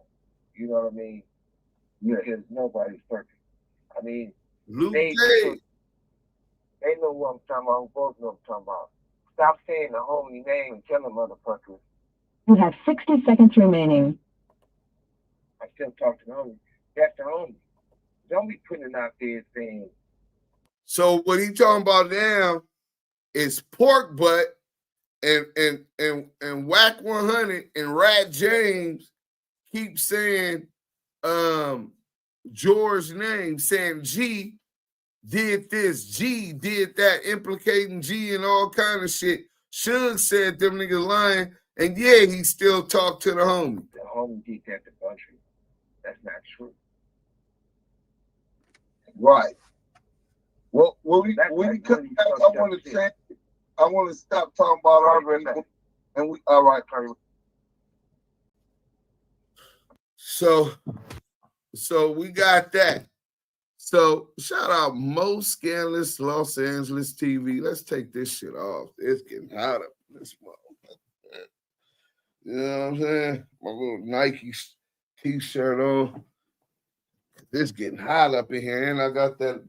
You know what I mean? Because nobody's perfect. I mean, Luke they know what I'm talking about. We both know what I'm talking about. Stop saying the homie name and tell them motherfuckers. You have 60 seconds remaining. I still talk to the homie. That's the homie. Don't be putting out there saying. So what he talking about now is pork butt and Wack100 and Rat James keep saying George's name, saying G did this, G did that, implicating G and all kind of shit. Suge said them niggas lying, and yeah, he still talked to the homie. The homie did that to country. That's not true. Right. Well, we come back, I want to stop talking about our and we all right, Curry. So we got that. So shout out Most Scandalous Los Angeles TV. Let's take this shit off. It's getting hot up in this motherfucker. You know what I'm saying? My little Nike t-shirt on. It's getting hot up in here, and I got that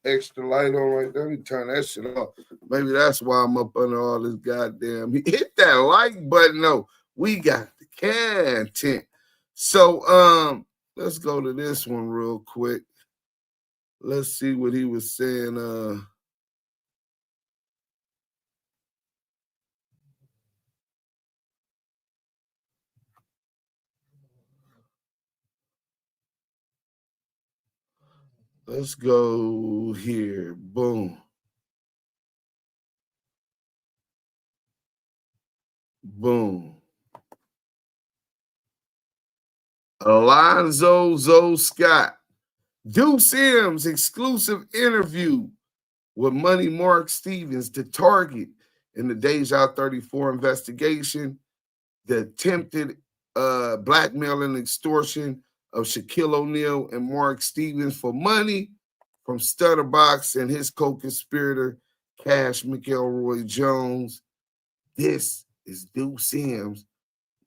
extra light on right there. Let me turn that shit off. Maybe that's why I'm up under all this goddamn. Hit that like button. No, we got the content. So let's go to this one real quick. Let's see what he was saying. Let's go here. Boom. Boom. Alonzo Zoe Scott. Duse M's exclusive interview with Money Mark Stevens, the target in the Deja34 investigation, the attempted blackmail and extortion of Shaquille O'Neal and Mark Stevens for money from Stutterbox and his co-conspirator, Cash McElroy Jones. This is Duse M's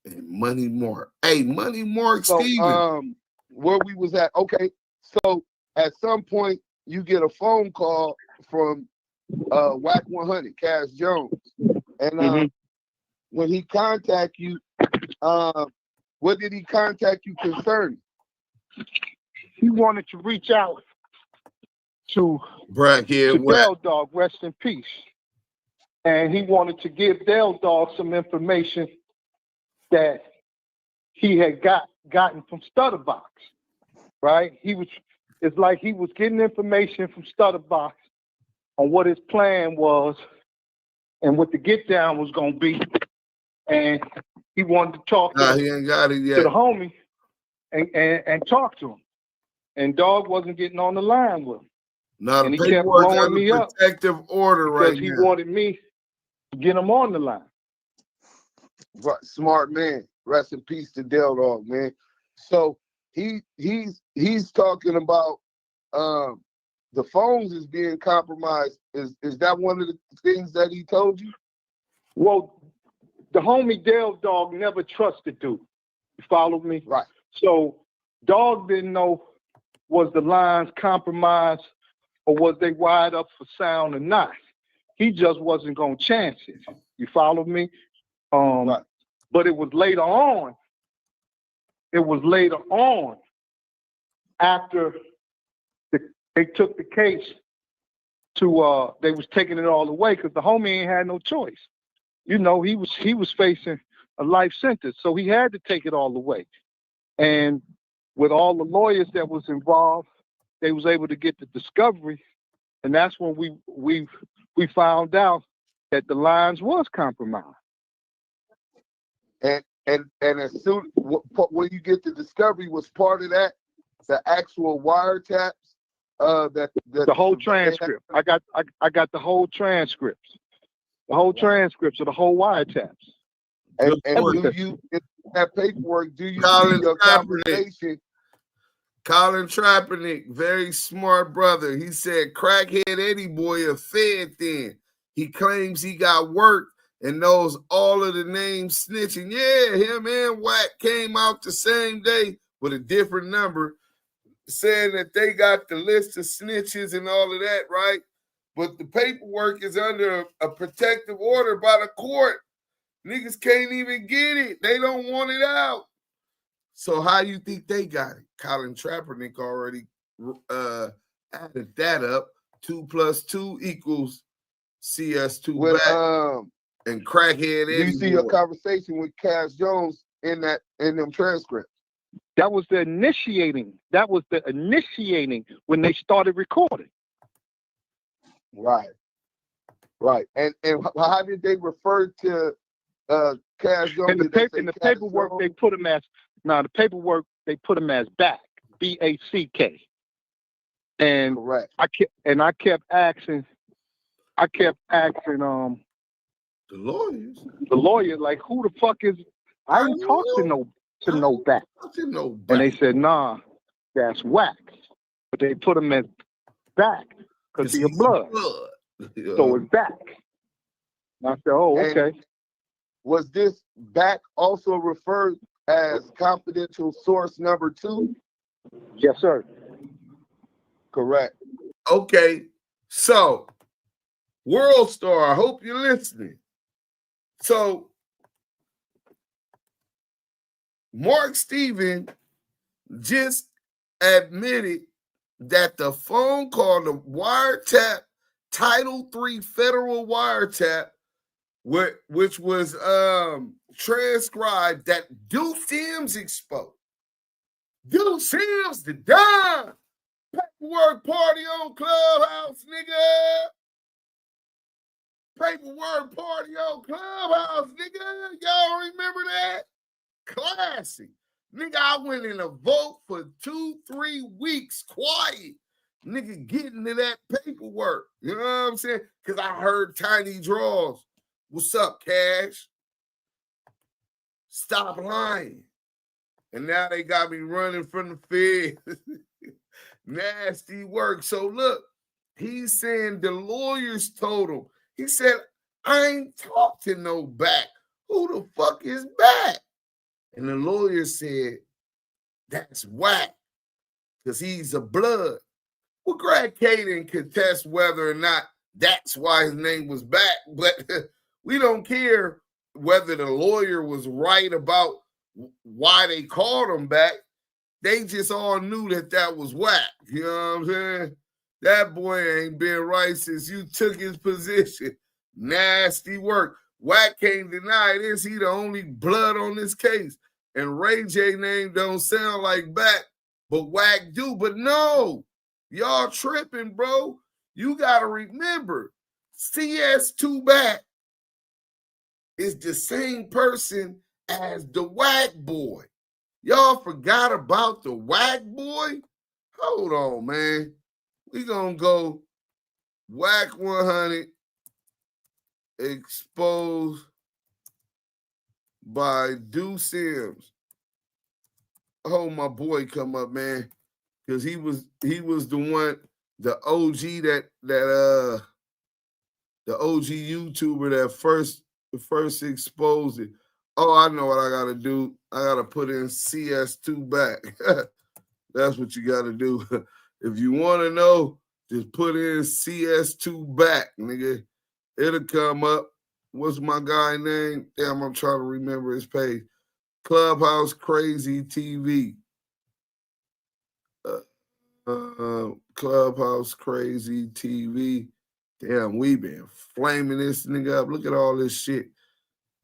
and Money Mark. Hey, Money Mark Stevens. Where we was at, okay. So at some point you get a phone call from Wack100’s, Cash Jones. And when he contact you, what did he contact you concerning? He wanted to reach out to Dale Dog, rest in peace. And he wanted to give Dale Dog some information that he had gotten from Stutterbox, right? It's like he was getting information from Stutterbox on what his plan was and what the get down was gonna be. And he wanted to talk to the homie and talk to him. And Dog wasn't getting on the line with him. Now and the he kept blowing me up protective order right because he wanted me to get him on the line. Smart man. Rest in peace to Dale Dog, man. So he's talking about the phones is being compromised. Is that one of the things that he told you? Well, the homie Dale Dog never trusted dude. You follow me? Right. So Dog didn't know was the lines compromised or was they wired up for sound or not. He just wasn't gonna chance it. You follow me? Right. But it was later on. It was later on after they took the case to they was taking it all away because the homie ain't had no choice. You know, he was facing a life sentence, so he had to take it all away. And with all the lawyers that was involved, they was able to get the discovery, and that's when we found out that the lines was compromised. And as soon when you get the discovery, was part of that the actual wiretaps? The whole transcript. I got the whole transcripts. The whole transcripts of the whole wiretaps. And do you, in that paperwork, do you see your conversation? Colin Trappenick, very smart brother. He said, crackhead Eddie boy a fed then. He claims he got work and knows all of the names snitching. Yeah, him and Wack came out the same day with a different number, saying that they got the list of snitches and all of that, right? But the paperwork is under a protective order by the court. Niggas can't even get it. They don't want it out. So how you think they got it? Colin Trappenick already added that up. 2 + 2 = CS2 with, back. And crackhead Eddie. You see your conversation with Cash Jones in them transcripts. That was the initiating. That was the initiating when they started recording. Right. Right. And how did they refer to Cash Jones? In the paperwork they put him as Back, BACK. And correct. I kept asking the lawyer, like, who the fuck is, I ain't talk to no Back. And they said, nah, that's Wack. but they put him as back because he's blood. Yeah. So it's back. And I said, oh, okay. And was this back also referred as confidential source number 2? Yes, sir. Correct. Okay, so World Star, I hope you're listening. So Mark Steven just admitted that the phone call, the wiretap, Title III federal wiretap, which was transcribed, that Duse M's exposed. Duse M's the Don. Paperwork party on Clubhouse, nigga. Paperwork party on Clubhouse, nigga. Y'all remember that? Classic. Nigga, I went in a vote for 2-3 weeks, quiet. Nigga, getting to that paperwork. You know what I'm saying? Because I heard Tiny Draws. What's up, Cash? Stop lying. And now they got me running from the Fed. Nasty work. So look, he's saying the lawyers told him. He said, I ain't talked to no back. Who the fuck is back? And the lawyer said, that's Wack, because he's a blood. Well, Greg K didn't contest whether or not that's why his name was back, but we don't care whether the lawyer was right about why they called him back. They just all knew that was Wack. You know what I'm saying? That boy ain't been right since you took his position. Nasty work. Wack can't deny this. He the only blood on this case. And Ray J name don't sound like back, but Wack do. But no, y'all tripping, bro. You got to remember, CS2 back is the same person as the Wack boy. Y'all forgot about the Wack boy? Hold on, man. We gonna go Wack100 exposed by Duse M. Oh, my boy come up, man. Because he was the one, the OG the OG YouTuber that first exposed it. Oh, I know what I gotta do. I gotta put in CS2 back. That's what you gotta do. If you want to know, just put in CS2 back, nigga. It'll come up. What's my guy name? Damn, I'm trying to remember his page. Clubhouse Crazy TV. Clubhouse Crazy TV. Damn, we been flaming this nigga up. Look at all this shit.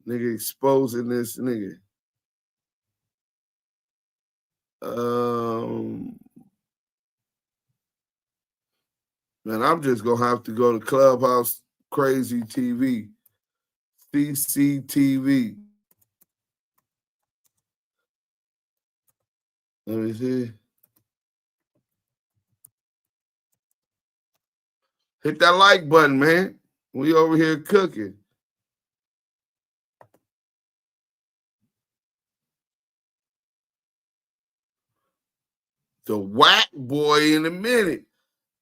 Nigga exposing this nigga. Man, I'm just gonna have to go to Clubhouse Crazy TV. CCTV. Let me see. Hit that like button, man. We over here cooking. The Wack boy in a minute.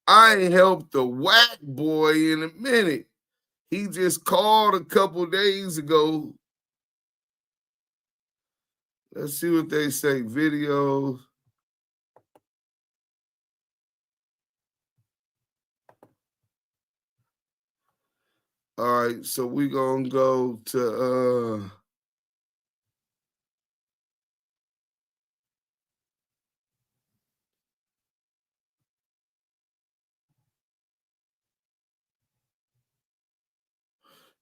I ain't helped the Wack boy in a minute. He just called a couple days ago. Let's see what they say. Videos. All right, so we gonna go to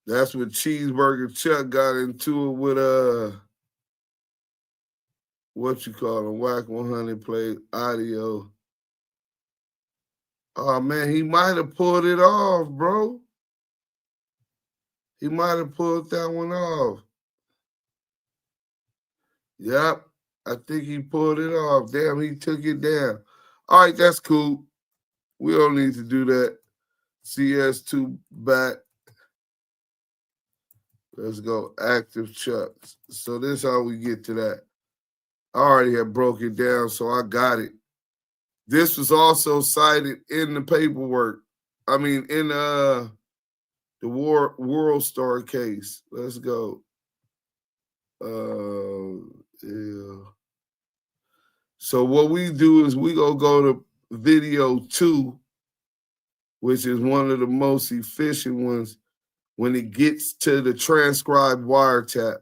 that's what Cheeseburger Chuck got into it with what you call him, Wack100 played audio. Oh man, he might have pulled it off, bro. He might have pulled that one off. Yep, I think he pulled it off. Damn, he took it down. All right, that's cool. We don't need to do that. CS2 back. Let's go active Chucks. So this is how we get to that. I already have broke it down, so I got it. This was also cited in the paperwork. I mean, in the World Star case. Let's go. Yeah. So what we do is we gonna go to video 2, which is one of the most efficient ones when it gets to the transcribed wiretap.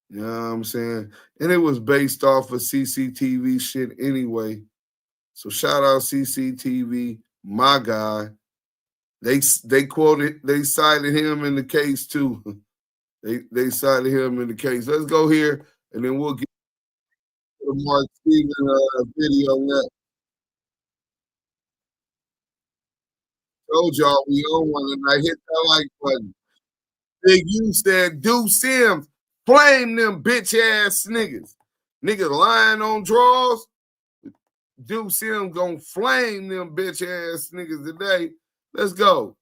You know what I'm saying? And it was based off of CCTV shit anyway. So shout out CCTV, my guy. They cited him in the case too. They cited him in the case. Let's go here, and then we'll get the Mark Steven video next. Told y'all we own one, and I hit that like button. Big U said, Duse M, flame them bitch ass niggas. Niggas lying on draws. Duse M gonna flame them bitch ass niggas today. Let's go.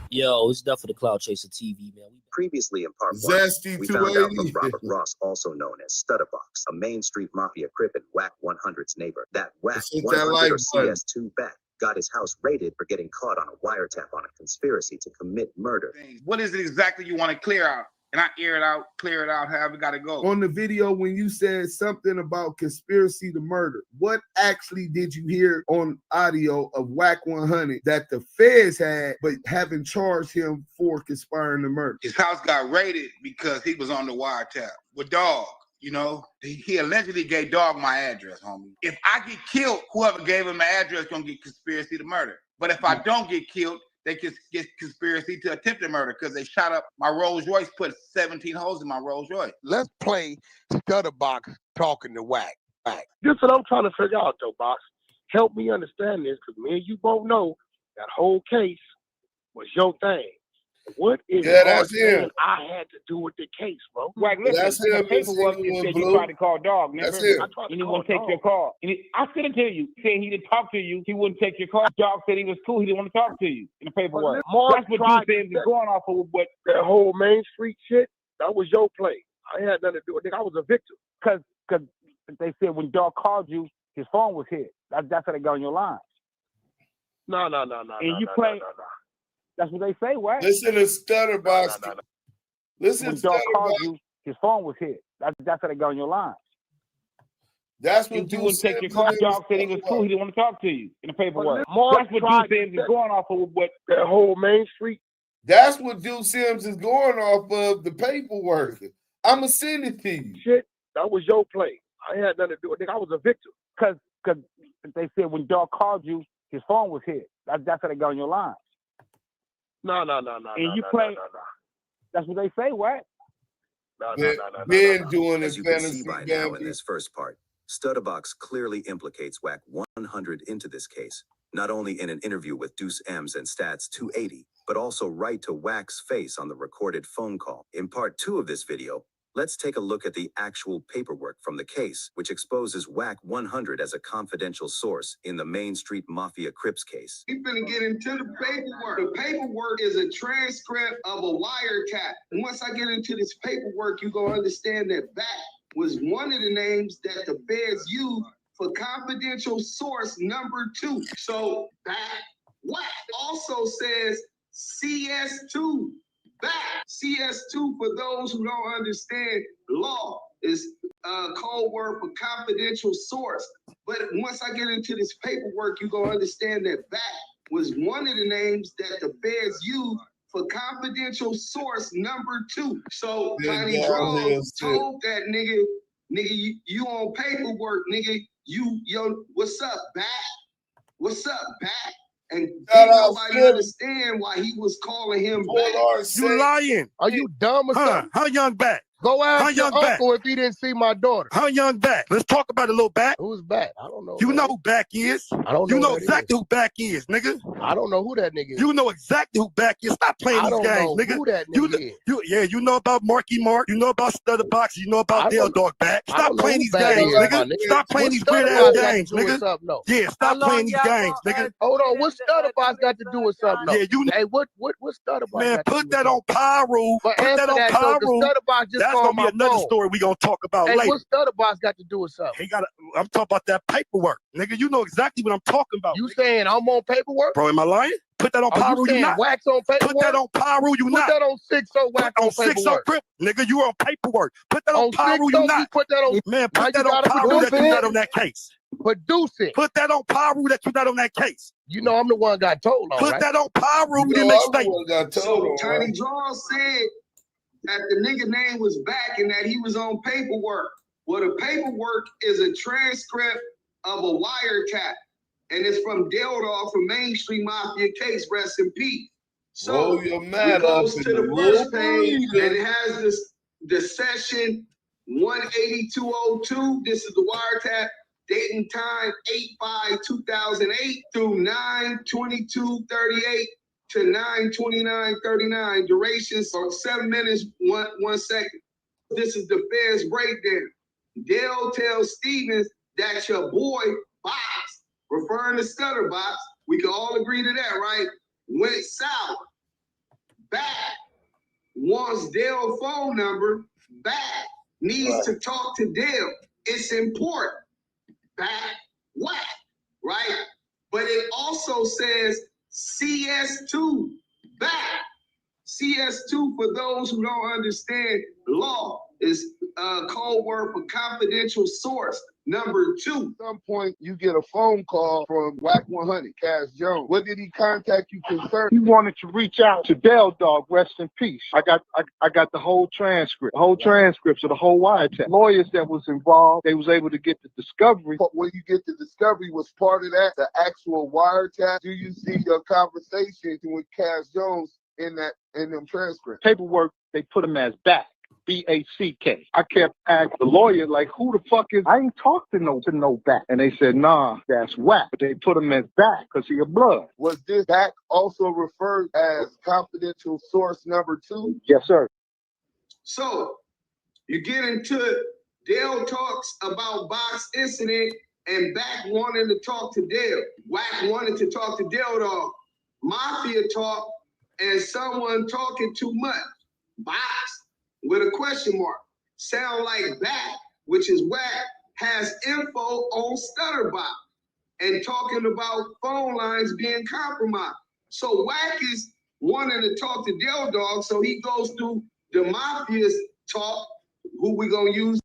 Yo, it's Duff for the Cloud Chaser TV, man. Previously in part 1, we found out from Robert Ross, also known as Stutterbox, a Main Street Mafia crip and Wack100’s neighbor, that Wack100 or CS2 back got his house raided for getting caught on a wiretap on a conspiracy to commit murder. What is it exactly you want to clear out? And I air it out, clear it out, however it got to go. On the video, when you said something about conspiracy to murder, what actually did you hear on audio of Wack100 that the feds had, but haven't charged him for conspiring to murder? His house got raided because he was on the wiretap with Dog. You know, he allegedly gave Dog my address, homie. If I get killed, whoever gave him my address gonna get conspiracy to murder. But if I don't get killed, they can get conspiracy to attempted murder because they shot up my Rolls Royce, put 17 holes in my Rolls Royce. Let's play Stutterbox talking to Wack. This is what I'm trying to figure out, though, Box. Help me understand this, because me and you both know that whole case was your thing. What is it I had to do with the case, bro? Wack, listen, the paperwork you said you tried to call Dog, nigga. And he wouldn't take your call. I sent it to you. He said he didn't talk to you. He wouldn't take your call. Dog said he was cool. He didn't want to talk to you in the paperwork. That's what you said is going off of what that whole Main Street shit, that was your play. I had nothing to do with it. I was a victim. Because they said when Dog called you, his phone was hit. That's how they got on your line. No. And you play. That's what they say, right? Listen to Stutterbox. Listen to Dog called you, his phone was hit. That's how they got on your line. That's what you wouldn't take your call. Dog said he was cool. He didn't want to talk to you in the paperwork. That's what Due Sims is going off of. What that whole Main Street. That's what Due Sims is going off of, the paperwork. I'ma send it to you. Shit, that was your play. I had nothing to do with it. I was a victim. Because they said when Dog called you, his phone was hit. That's how they got on your line. No. And you play. That's what they say, right? Been doing as you can see by now in this first part, Stutterbox clearly implicates Wack100 into this case, not only in an interview with Duse M's and Stats 280, but also right to Wack's face on the recorded phone call. In part 2 of this video, let's take a look at the actual paperwork from the case, which exposes Wack100 as a confidential source in the Main Street Mafia Crips case. We're going to get into the paperwork. The paperwork is a transcript of a wiretap. And once I get into this paperwork, you're going to understand that Wack was one of the names that the feds used for confidential source number 2. So Wack also says CS2. Back. CS2, for those who don't understand law, is code word for confidential source. But once I get into this paperwork, you're going to understand that Back was one of the names that the feds used for confidential source number 2. So Tiny Draws told that nigga, you on paperwork, nigga. Yo, what's up, Back? What's up, Back? And didn't nobody understand why he was calling him back. You lying. Are you dumb or something? How young back? Go ask your uncle if he didn't see my daughter. How young back? Let's talk about a little back. Who's back? I don't know. You know who back is. I don't know. You know exactly who back is, nigga. I don't know who that nigga is. You know exactly who back is. Stop playing these games, nigga. Who that nigga is. You know about Marky Mark. You know about Stutterbox. You know about Dale Dog back. Stop playing these games, nigga. Stop playing these weird ass games, nigga. Yeah, stop playing these games, nigga. Hold on, what Stutterbox got to do with something? Yeah, Hey, what Stutterbox? Man, put that on Pyro. Put that on Pyro. that's gonna be another story we gonna talk about later. What's the other boss got to do with something? I'm talking about that paperwork, nigga. You know exactly what I'm talking about. You saying I'm on paperwork? Bro, am I lying? Put that on Pyro, you not? Wax on paperwork? Put that on Pyro, you not? Put that on 6-0 Wax on paperwork. Crip, nigga, you on paperwork. Put that on Pyro, you not? Put that on. Man, put that on Pyro that you not on that case. Produce it. Put that on Pyro that you not on that case. You know I'm the one got told on, Put that on Pyro, you didn't make statement. So Tiny Draw said that the nigga name was back and that he was on paperwork. Well, the paperwork is a transcript of a wiretap. And it's from Dale Dog from Mainstream Mafia case, rest in peace. So you're mad it goes to the first page and it has the session 18202. This is the wiretap, date and time 8/5/2008 through 9/22/38 to 9/29/39. Duration for 7 minutes, 1 second. This is the Feds breakdown. Dale tells Stevens that your boy Box, referring to Stutterbox, we can all agree to that, right? Went south. Back. Wants Dale's phone number. Back. Needs to talk to Dale. It's important. Back. Wack. Right? But it also says CS2. Back. CS2, for those who don't understand law, is code word for confidential source. Number 2. At some point, you get a phone call from Wack100, Cass Jones. What did he contact you concerning? He wanted to reach out to Dale Dog, rest in peace. I got the whole transcript, of the whole wiretap. Lawyers that was involved, they was able to get the discovery. When you get the discovery, was part of that the actual wiretap? Do you see your conversation with Cass Jones in them transcripts? Paperwork, they put him as back. BACK. I kept asking the lawyer, like, who the fuck is? I ain't talked to no back. And they said, nah, that's Wack. But they put him as back because he a blood. Was this back also referred as confidential source number 2? Yes, sir. So you get into it. Dale talks about Box incident and Back wanting to talk to Dale. Wack wanted to talk to Dale Dog. Mafia talk and someone talking too much. Box with a question mark. Sound like Back, which is Wack, has info on Stutterbox and talking about phone lines being compromised. So Wack is wanting to talk to Dale Dog, so he goes through the Mafia's talk, who we gonna use.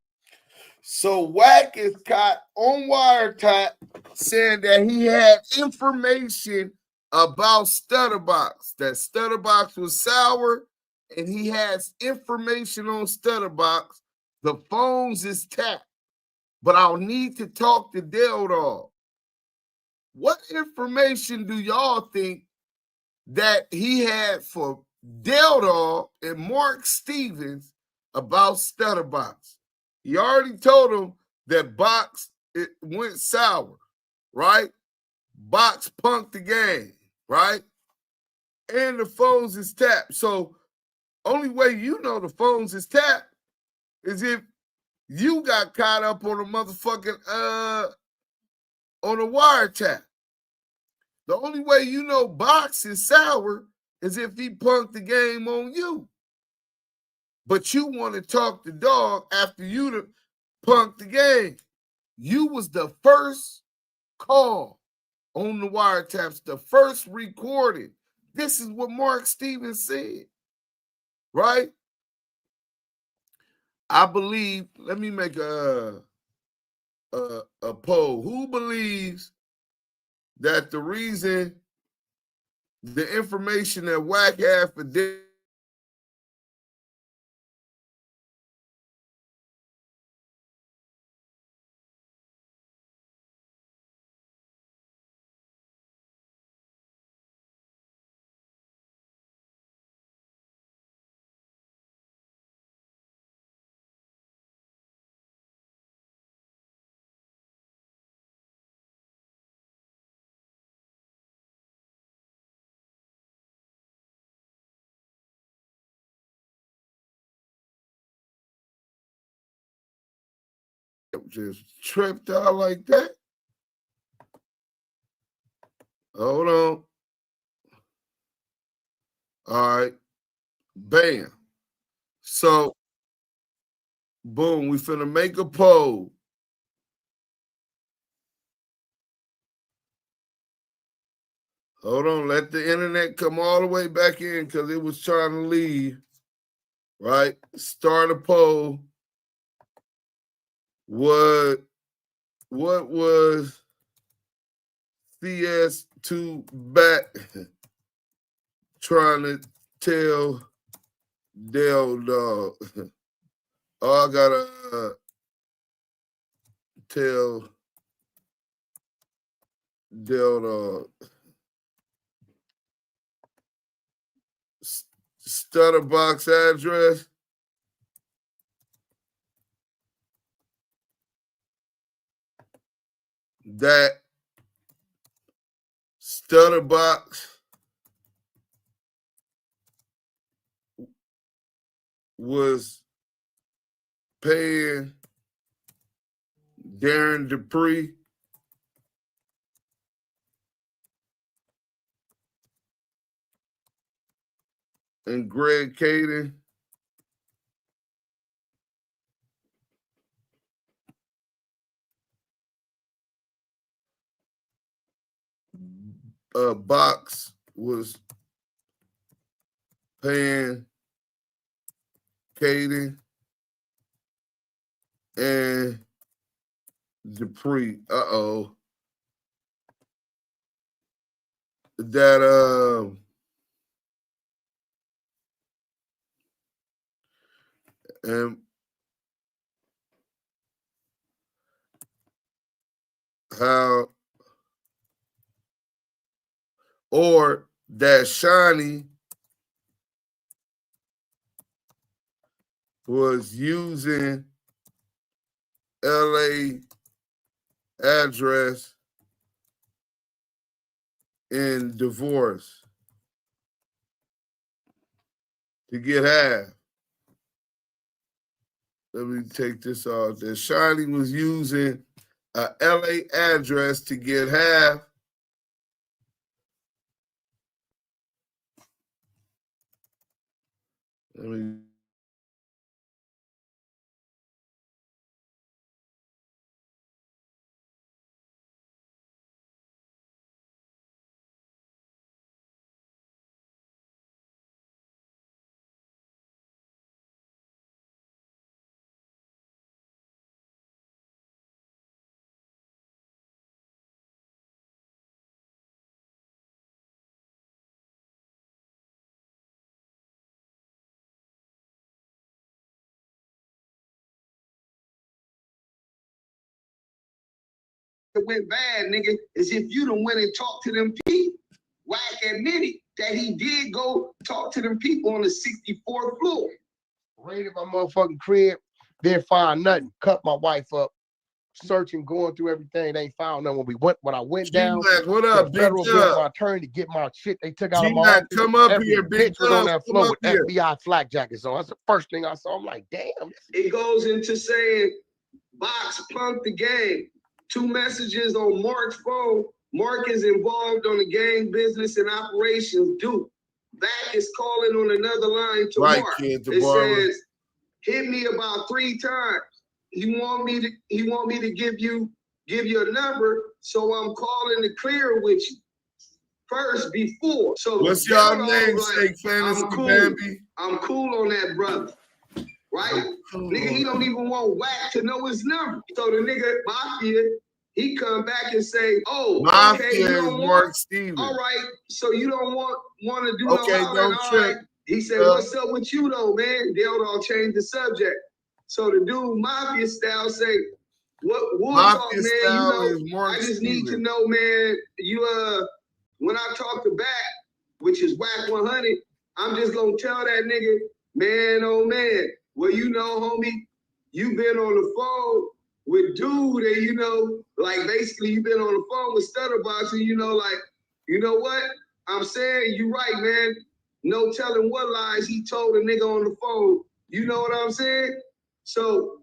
So Wack is caught on wiretap saying that he had information about Stutterbox, that Stutterbox was sour, and he has information on Stutterbox. The phones is tapped, but I'll need to talk to Dale Dog. What information do y'all think that he had for Dale Dog and Mark Stevens about Stutterbox? He already told him that Box it went sour, right? Box punked the game, right? And the phones is tapped. So only way you know the phones is tapped is if you got caught up on a motherfucking on a wiretap. The only way you know Box is sour is if he punked the game on you. But you want to talk to Dog after you punked the game. You was the first call on the wiretaps, the first recorded. This is what Mark Stevens said, right? I believe, let me make a poll. Who believes that the reason the information that Wack had for Dale just tripped out like that? Hold on. All right. Bam. So Boom, we finna make a poll. Hold on, let the internet come all the way back in because it was trying to leave. Right? Start a poll. What was CS2 back trying to tell Dale Dog? Oh, I gotta tell Dale Dog. Stutter box address. That stutter box was paying Darren Dupree and Greg Caden box was paying Caden and Dupree. That and how or that Shiny was using LA address in divorce to get half. Let me take this off. That Shiny was using a LA address to get half. Let me It went bad, nigga, is if you done went and talked to them people. Wack admitted that he did go talk to them people on the 64th floor. Raided my motherfucking crib, didn't find nothing. Cut my wife up, searching, going through everything. They ain't found nothing. When I went down G-Mac, what up, to the federal Big building, Dub? my attorney to get my shit they took out of my G-Mac, office. come up Every here, Big bitch was on Dub, that come floor up with here. FBI flak jackets on. That's the first thing I saw. I'm like, damn. It goes into saying Box punked the game. 2 messages on Mark's phone. Mark is involved on the gang business and operations. Duke. Back is calling on another line to Right, Mark. kid, the It barber. says, hit me about 3 times. He want me to give you a number, so I'm calling to clear with you first before. So What's y'all Dale name, was Shake Fantasy I'm cool. Bambi? I'm cool on that, brother. Right? Nigga, he don't even want Wack to know his number. So the nigga Mafia, he come back and say, oh, Mafia okay, you is don't Mark want. Stevens. All right, so you don't want to do Okay, no hollering. don't All trip. right. He said, what's up with you though, man? Dale all changed the subject. So the dude Mafia style say, we'll talk, Mafia man. style You is know, Mark I just need to Stevens. know, man, you when I talk to Back, which is Wack100, I'm just gonna tell that nigga, man, oh man, well, you know, homie, you been on the phone with Dude, and you know, like basically you been on the phone with Stutterbox, and you know, like, you know what? I'm saying you right, man. No telling what lies he told a nigga on the phone. You know what I'm saying? So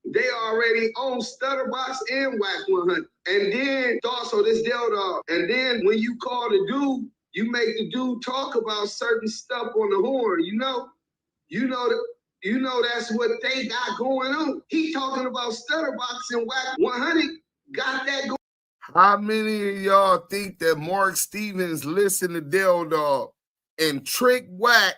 they already own Stutterbox and Wack100. And then also this Dale Dog. And then when you call the dude, you make the dude talk about certain stuff on the horn, you know? You know that You know that's what they got going on. He talking about Stutterbox and Wack100 got that going. How many of y'all think that Mark Stevens listened to Dale Dog and tricked Wack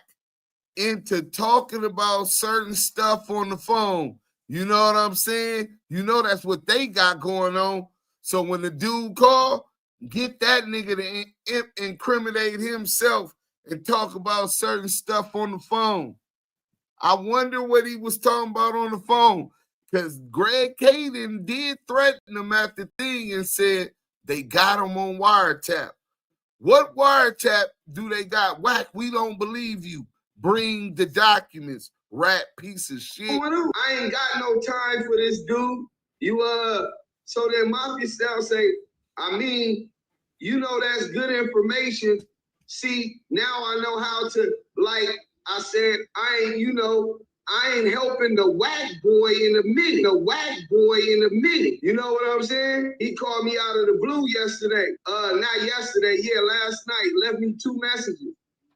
into talking about certain stuff on the phone? You know what I'm saying? You know that's what they got going on. So when the dude call, get that nigga to incriminate himself and talk about certain stuff on the phone. I wonder what he was talking about on the phone, because Greg Caden did threaten him at the thing and said they got him on wiretap. What wiretap do they got? Wack, we don't believe you. Bring the documents, rat piece of shit. I ain't got no time for this dude. So then Mafia style say, I mean, you know that's good information. See, now I know how to, like I said, I ain't helping the Wack boy in a minute. The Wack boy in a minute. You know what I'm saying? He called me out of the blue yesterday. Not yesterday, last night. Left me 2 messages.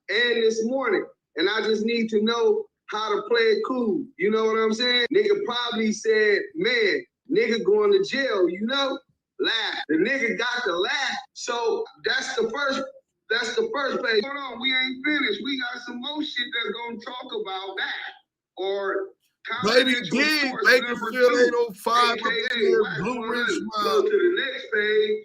And this morning. And I just need to know how to play it cool. You know what I'm saying? Nigga probably said, man, nigga going to jail, you know? Laugh. The nigga got to laugh. So that's the first page. Hold on, we ain't finished. We got some more shit that's gonna talk about that. Or Baby Dig, Bakerfield 805 up here, Blue Ridge Go to the next page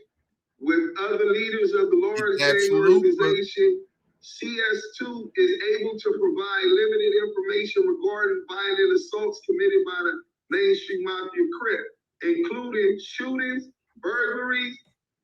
with other leaders of the Lord's Day organization. CS2 is able to provide limited information regarding violent assaults committed by the mainstream Mafia Crip, including shootings, burglaries,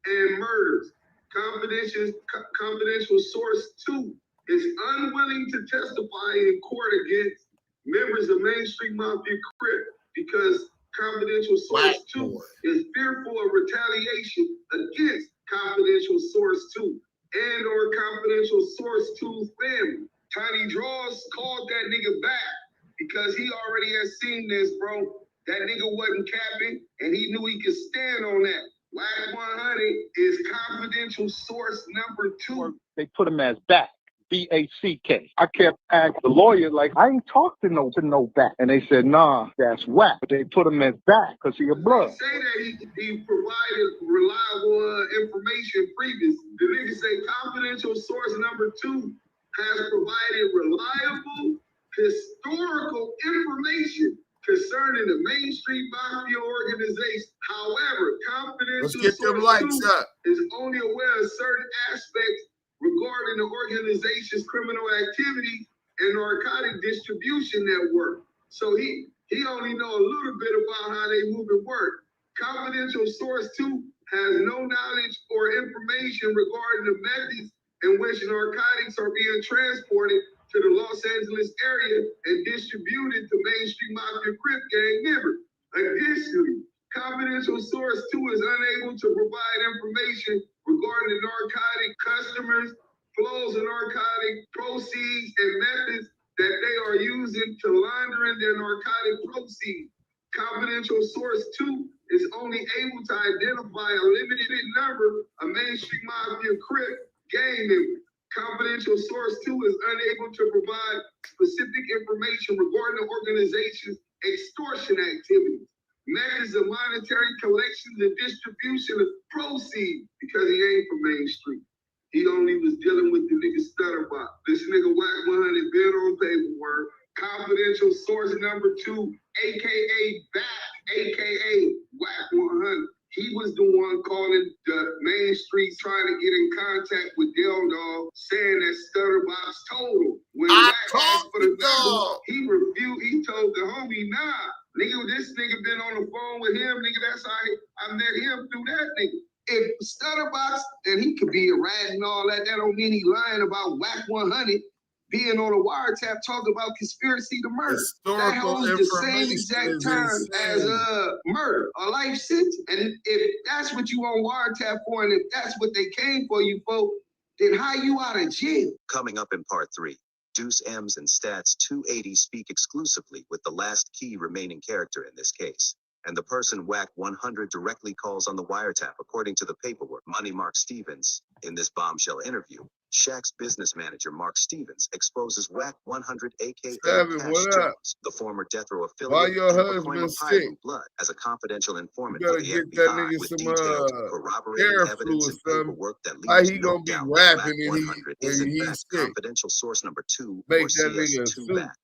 and murders. Confidential source 2 is unwilling to testify in court against members of mainstream Mafia Crip because confidential source 2 is fearful of retaliation against confidential source 2 and or confidential source 2's family. Tiny Draws called that nigga back because he already has seen this, bro. That nigga wasn't capping and he knew he could stand on that. Wack100 is confidential source number 2. They put him as back, B-A-C-K. I kept asking the lawyer, like, I ain't talked to no back. And they said, nah, that's Wack. But they put him as back because he a blood. They say that he provided reliable information previously. The nigga say confidential source number 2 has provided reliable historical information concerning the mainstream Mafia organization. However, confidential source 2 is only aware of certain aspects regarding the organization's criminal activity and narcotic distribution network. So he only know a little bit about how they move and work. Confidential source 2 has no knowledge or information regarding the methods in which narcotics are being transported to the Los Angeles area and distributed to mainstream Mafia Crip gang members. Additionally, confidential source 2 is unable to provide information regarding the narcotic customers, flows of narcotic proceeds, and methods that they are using to laundering their narcotic proceeds. Confidential source 2 is only able to identify a limited number of mainstream Mafia Crip gang members. Confidential source 2 is unable to provide specific information regarding the organization's extortion activities, methods of monetary collections and distribution of proceeds, because he ain't from Main Street. He only was dealing with the nigga Stutterbox. This nigga Wack100 been on paperwork. Confidential source number 2, aka Back, aka Wack100. He was the one calling the Main Street trying to get in contact with Dale Dog, saying that Stutterbox told him. When Wack asked for the number, he refused. He told the homie, nah, nigga, this nigga been on the phone with him, nigga. That's how I met him through that nigga. If Stutterbox, and he could be a rat and all that, that don't mean he lying about Wack100 being on a wiretap talking about conspiracy to murder. That holds the same exact time as murder, a life sentence. And if that's what you on wiretap for, and if that's what they came for you for, then how you out of jail? Coming up in part 3, Duse M's and Stats 280 speak exclusively with the last key remaining character in this case. and the person Wack100 directly calls on the wiretap, according to the paperwork. Money Mark Stevens. In this bombshell interview, Shaq's business manager Mark Stevens exposes Wack100, aka Cash Jones, the former death row affiliate and Coin Blood, as a confidential informant for the FBI, with detailed corroborating evidence and paperwork that leaves no doubt that Wack100 is in fact confidential source number 2 or CS2 back.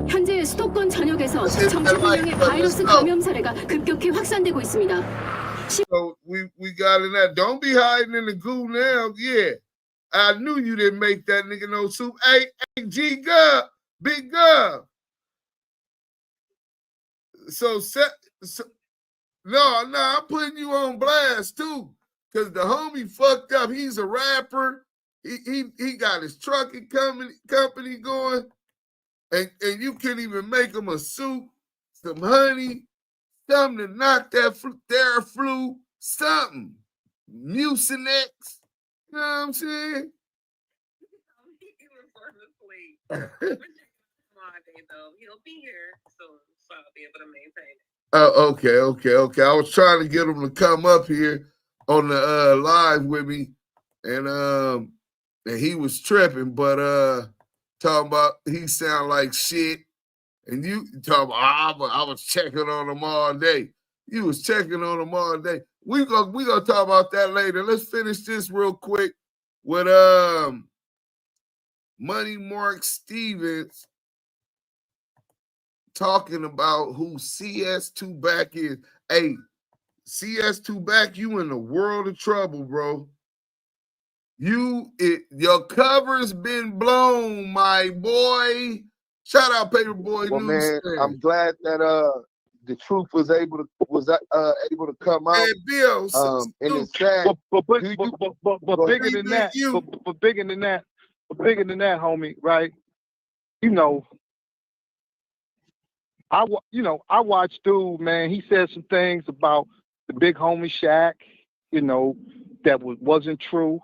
현재 수도권 전역에서 정체불명의 바이러스 감염 사례가 급격히 확산되고 있습니다. So we got in that. Don't be hiding in the goo now. Yeah, I knew you didn't make that nigga no soup. Hey, G Gov, Big Gov. So no, I'm putting you on blast too, cause the homie fucked up. He's a rapper. He got his trucking company going. And you can't even make them a soup, some honey, something to knock that Theraflu, something. Mucinex. You know what I'm saying? He'll be here soon, so I'll be able to maintain it. Oh, okay. I was trying to get him to come up here on the live with me, and he was tripping, but talking about he sound like shit, and you talking about I was checking on him all day. You was checking on him all day. We gonna talk about that later. Let's finish this real quick with Money Mark Stevens talking about who CS2 back is. Hey, CS2 back, you in the world of trouble, bro. Your cover's been blown, my boy. Shout out Paperboy Well, News. Man, I'm glad that the truth was able to come out. Bill, and it's sad. But bigger than that, but bigger than that, homie, right? You know, I watched Dude, man. He said some things about the big homie Shaq, you know, that wasn't true.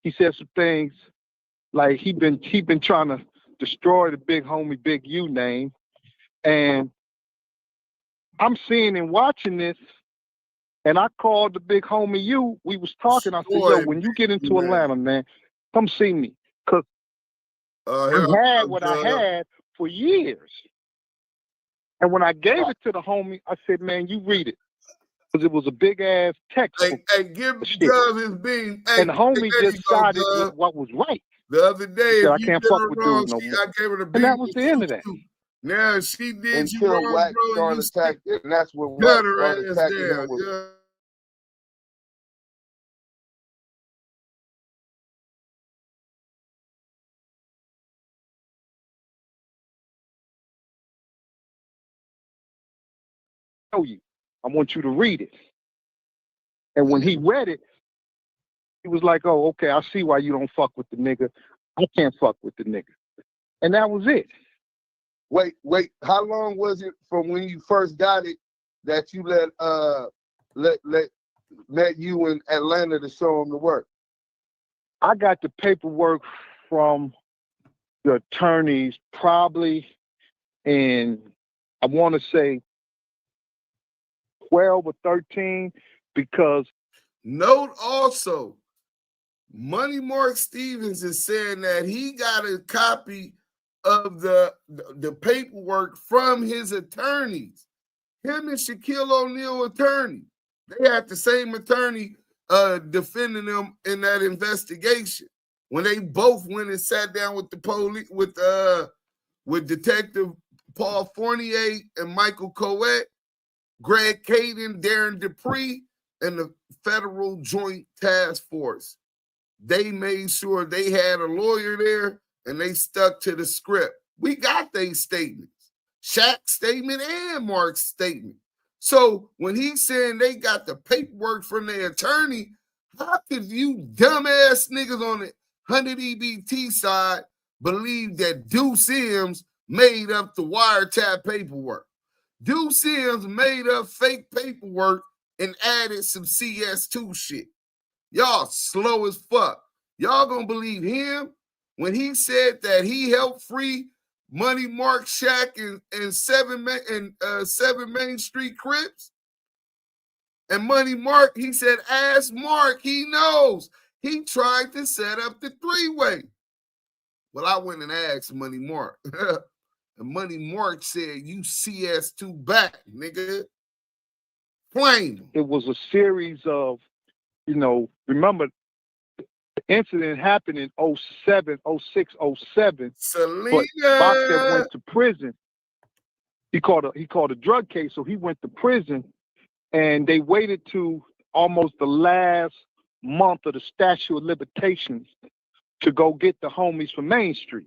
He said some things like he been trying to destroy the big homie Big U name, and I'm seeing and watching this, and I called the big homie U. We was talking. I said, "Yo, when you get into Atlanta, man, come see me, cause I had what I had for years." And when I gave it to the homie, I said, "Man, you read it." Because it was a big ass text. Hey, give Gov his bean. Hey, and the homie just sided with what was right. The other day, I can't fuck with Dude no more. I gave her the bean. And that was the end of that. Now she did until you wrong, Wack bro. started attacking, and that's when Wack started attacking him with you. I want you to read it. And when he read it, he was like, "Oh, okay, I see why you don't fuck with the nigga. I can't fuck with the nigga." And that was it. Wait, how long was it from when you first got it that you met you in Atlanta to show him the work? I got the paperwork from the attorneys probably in, I want to say 12 or 13, because note also, Money Mark Stevens is saying that he got a copy of the paperwork from his attorneys. Him and Shaquille O'Neal attorney. They had the same attorney defending them in that investigation. When they both went and sat down with the police, with Detective Paul Fournier and Michael Coet, Greg Caden, Darren Dupree, and the Federal Joint Task Force. They made sure they had a lawyer there and they stuck to the script. We got these statements, Shaq's statement and Mark's statement. So when he's saying they got the paperwork from their attorney, how could you dumbass niggas on the 100 EBT side believe that Duse M made up the wiretap paperwork? Duse M made up fake paperwork and added some CS2 shit. Y'all slow as fuck. Y'all gonna believe him when he said that he helped free Money Mark, Shaq, and 7 Main Street Crips. And Money Mark, he said, ask Mark, he knows. He tried to set up the 3-way. Well, I went and asked Money Mark. And Money Mark said, you CS2 back, nigga. Flame. It was a series of, remember, the incident happened in 07, 06, 07. Selena. But Bobcat went to prison. He called a drug case, so he went to prison, and they waited to almost the last month of the statute of limitations to go get the homies from Main Street.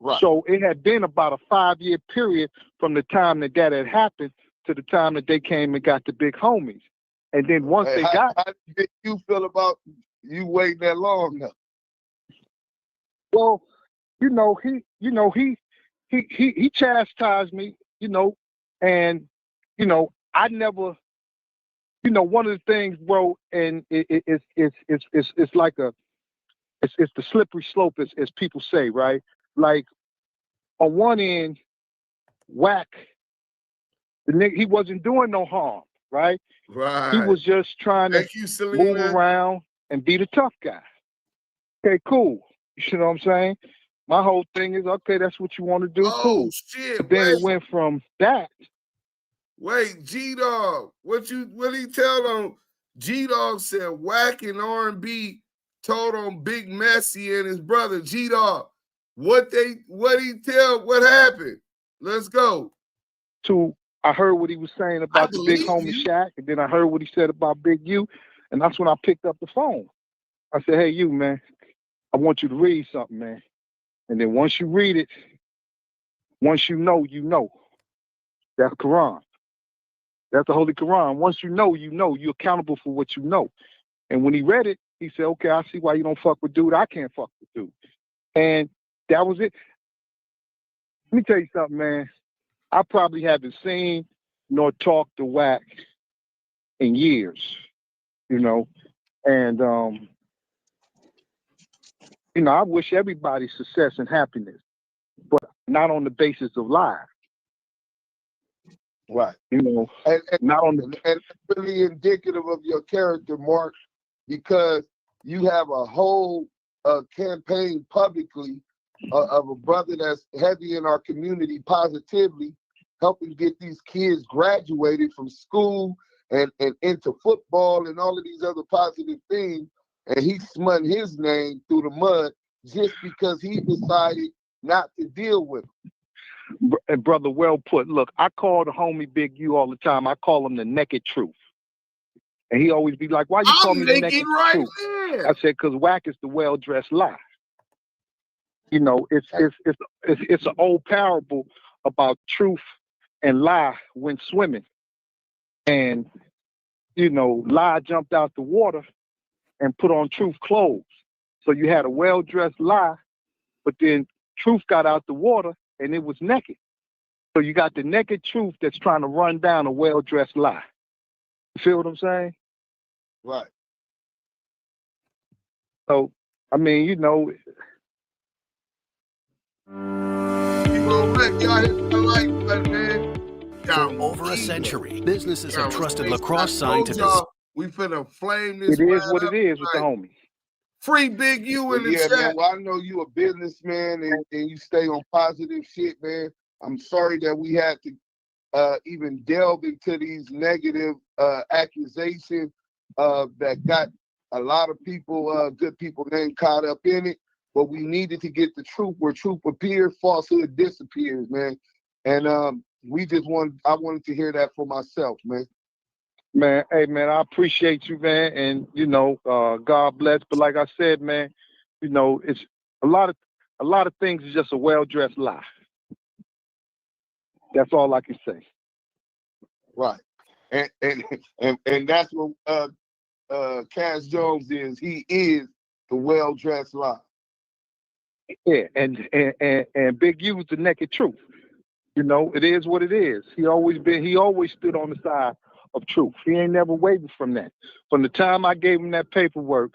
Right. So it had been about a 5-year period from the time that had happened to the time that they came and got the big homies. And then once they got... How did you feel about you waiting that long now? Well, he chastised me, and, I never, one of the things, bro, and it's like it's the slippery slope, as people say, right? Like, on one end, Wack, the nigga, he wasn't doing no harm, right? Right. He was just trying to move around and be the tough guy. Okay, cool. You know what I'm saying? My whole thing is, okay, that's what you want to do, cool. Shit, but then it went from that. Wait, G-Dog, what he tell them? G-Dog said Wack and R&B told on Big Messy and his brother, G-Dog. What happened? Let's go. I heard what he was saying about the big homie Shaq, and then I heard what he said about Big U, and that's when I picked up the phone. I said, hey, you, man, I want you to read something, man. And then once you read it, once you know. That's Quran. That's the Holy Quran. Once you know, you're accountable for what you know. And when he read it, he said, okay, I see why you don't fuck with dude. I can't fuck with dude. And that was it. Let me tell you something, man. I probably haven't seen nor talked to Wack in years, and, I wish everybody success and happiness, but not on the basis of lies. Right. And not on and it's really indicative of your character, Mark, because you have a whole campaign publicly of a brother that's heavy in our community positively, helping get these kids graduated from school and into football and all of these other positive things. And he smut his name through the mud just because he decided not to deal with him. And brother, well put. Look, I call the homie Big U all the time. I call him the naked truth. And he always be like, why you call me the naked truth? I said, because Wack is the well-dressed lie. It's an old parable about truth and lie went swimming. And, lie jumped out the water and put on truth clothes. So you had a well-dressed lie, but then truth got out the water and it was naked. So you got the naked truth that's trying to run down a well-dressed lie. You feel what I'm saying? Right. So, I mean, For over a century, businesses have trusted lacrosse sign to this. We finna flame this. It is what it is with the homies. Free Big U in the chat. Man, well, I know you a businessman and you stay on positive shit, man. I'm sorry that we had to even delve into these negative accusations that got a lot of people, good people named caught up in it. But we needed to get the truth where truth appears, falsehood disappears, man. And I wanted to hear that for myself, man. Man, hey, man, I appreciate you, man. And, God bless. But like I said, man, it's a lot of things is just a well-dressed lie. That's all I can say. Right. And that's what Cass Jones is. He is the well-dressed lie. Yeah, and Big U is the naked truth. It is what it is. He always stood on the side of truth. He ain't never wavered from that. From the time I gave him that paperwork,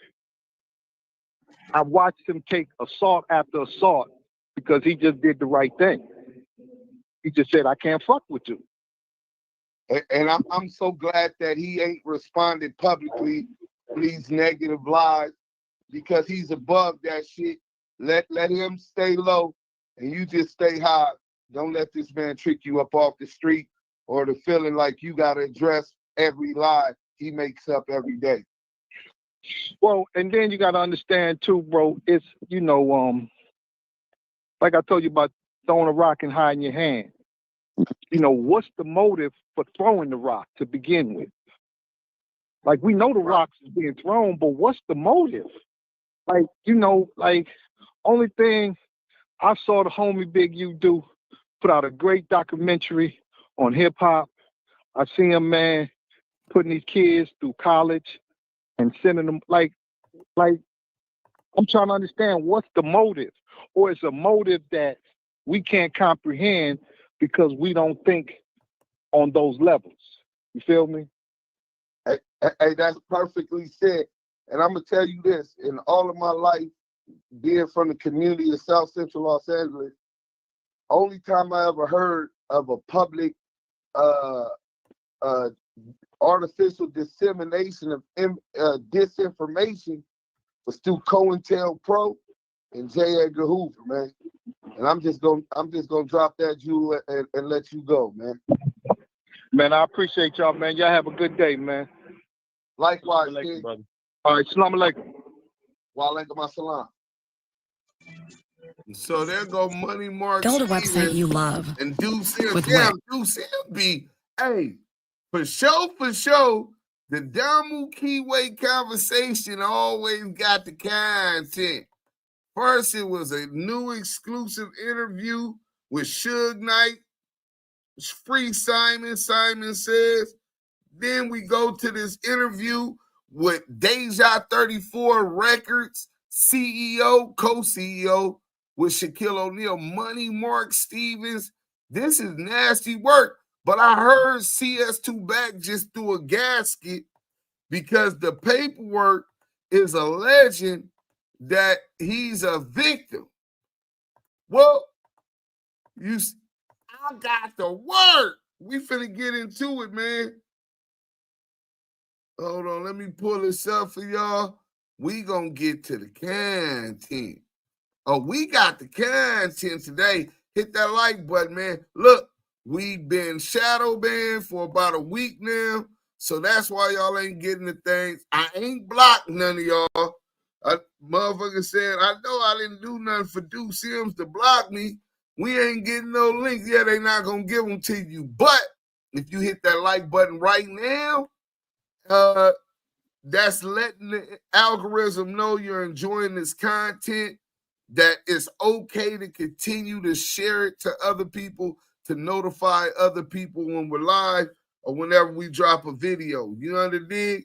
I watched him take assault after assault because he just did the right thing. He just said, I can't fuck with you. And I'm so glad that he ain't responded publicly to these negative lies, because he's above that shit. Let him stay low and you just stay high. Don't let this man trick you up off the street or the feeling like you got to address every lie he makes up every day. Well, and then you got to understand too, bro, it's, you know, like I told you about throwing a rock and hiding your hand. You know, what's the motive for throwing the rock to begin with? Like, we know the rocks is being thrown, but what's the motive? Like, you know, like, only thing I saw the homie Big U do, put out a great documentary on hip hop. I see him, man, putting these kids through college and sending them, like, I'm trying to understand what's the motive, or it's a motive that we can't comprehend because we don't think on those levels. You feel me? Hey, that's perfectly said. And I'm going to tell you this, in all of my life, being from the community of South Central Los Angeles, only time I ever heard of a public artificial dissemination of disinformation was through COINTELPRO and J. Edgar Hoover, man. And I'm just gonna drop that jewel and let you go, man. Man, I appreciate y'all, man. Y'all have a good day, man. Likewise, brother. All right, salam alaikum. Wa alaikum assalam. So there go Money Mark. Build a website you love. And Duse M. With Damn, Wack. Duse M be, hey, for sure, the Damu Kiwe conversation always got the content. First, it was a new exclusive interview with Suge Knight, Free Simon Says. Then we go to this interview with Deja34 Records CEO, co-CEO with Shaquille O'Neal, Money Mark Stevens. This is nasty work. But I heard CS2 Back just threw a gasket because the paperwork is alleging that he's a victim. Well, I got the word. We finna get into it, man. Hold on, let me pull this up for y'all. We gonna get to the content. Oh, we got the content today. Hit that like button, man. Look, we've been shadow banned for about a week now, so that's why y'all ain't getting the things. I ain't blocked none of y'all. Motherfucker said, I know I didn't do nothing for Duse M to block me. We ain't getting no links. Yeah, they not gonna give them to you. But if you hit that like button right now, that's letting the algorithm know you're enjoying this content, that it's okay to continue to share it to other people, to notify other people when we're live or whenever we drop a video. You know what I mean?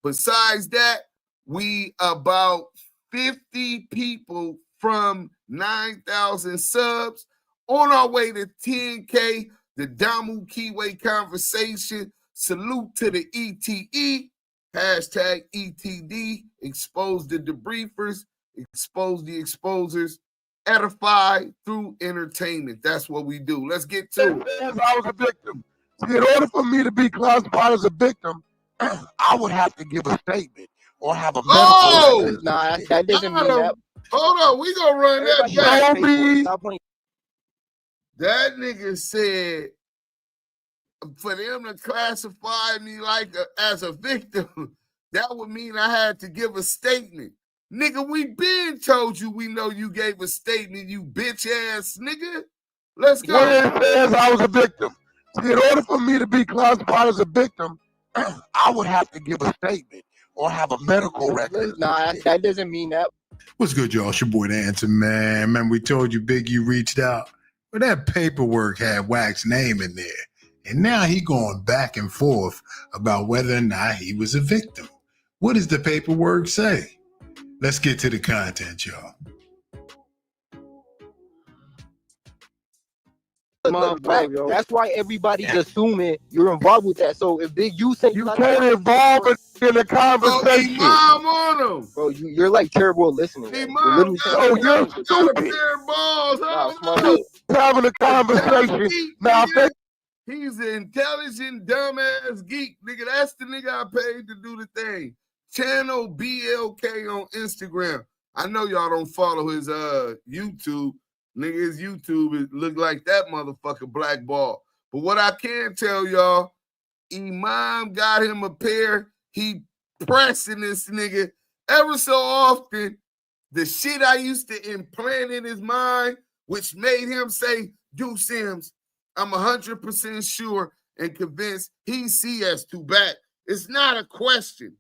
Besides that, we about 50 people from 9,000 subs on our way to 10K, the Damu Kiwe conversation. Salute to the ETE, hashtag ETD, expose the debriefers, expose the exposers, edify through entertainment. That's what we do. Let's get to it. If I was a victim, in order for me to be classified as a victim, I would have to give a statement or have a medical record. Nah, that doesn't mean that. Hold on, we gonna run that back. That nigga said for them to classify me like as a victim, that would mean I had to give a statement. Nigga, we been told you we know you gave a statement, you bitch ass nigga. Let's go. Where it says I was a victim. In order for me to be classified as a victim, I would have to give a statement or have a medical record. Nah, that doesn't mean that. What's good, y'all? It's your boy, the Answer Man. Man, we told you Big U reached out. But that paperwork had Wack's name in there. And now he going back and forth about whether or not he was a victim. What does the paperwork say? Let's get to the content, y'all. That's why everybody's assuming you're involved with that. So if Big U say you can't involve it. in the conversation. Imam on him. Bro, you're like terrible at listening. Imam got a pair of balls. Having a conversation. Now, he's an intelligent, dumbass geek. Nigga, that's the nigga I paid to do the thing. Channel BLK on Instagram. I know y'all don't follow his YouTube. Nigga, his YouTube it look like that motherfucker blackball. But what I can tell y'all, Imam got him a pair. He pressing this nigga ever so often. The shit I used to implant in his mind, which made him say, Duse M, I'm 100% sure and convinced he's CS2 back. It's not a question.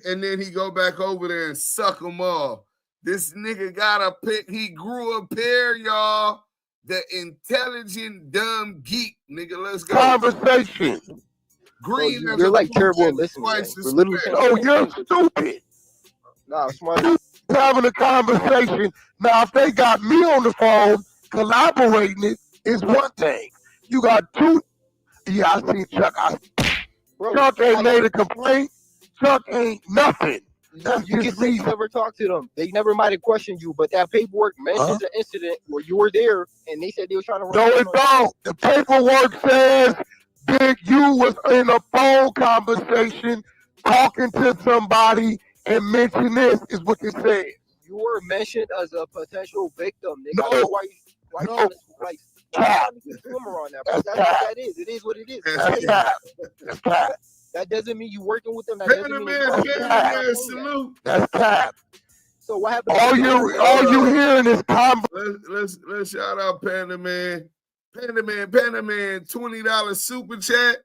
And then he go back over there and suck them off. This nigga got a pick. He grew a pair, y'all. The intelligent, dumb geek. Nigga, let's go. Conversation. Green. Bro, you're like terrible at listening. You're stupid. Nah, smart. Having a conversation. Now, if they got me on the phone, collaborating it is one thing. You got two. Yeah, I see Chuck. Chuck ain't made a complaint. Chuck ain't nothing. You can say you never talked to them. They never might have questioned you, but that paperwork mentions an incident where you were there and they said they were trying to run. No, it don't. The paperwork says Big U was in a phone conversation talking to somebody and mentioned this is what it says. You were mentioned as a potential victim. Nigga. No. Why no. like, Cap. on that, that's what that is. It is what it is. That's cap. That's cap. That doesn't mean you working with them. That doesn't mean salute. That's cap. So what happened? All you hearing is let's shout out Panda Man. Panda Man, $20 super chat.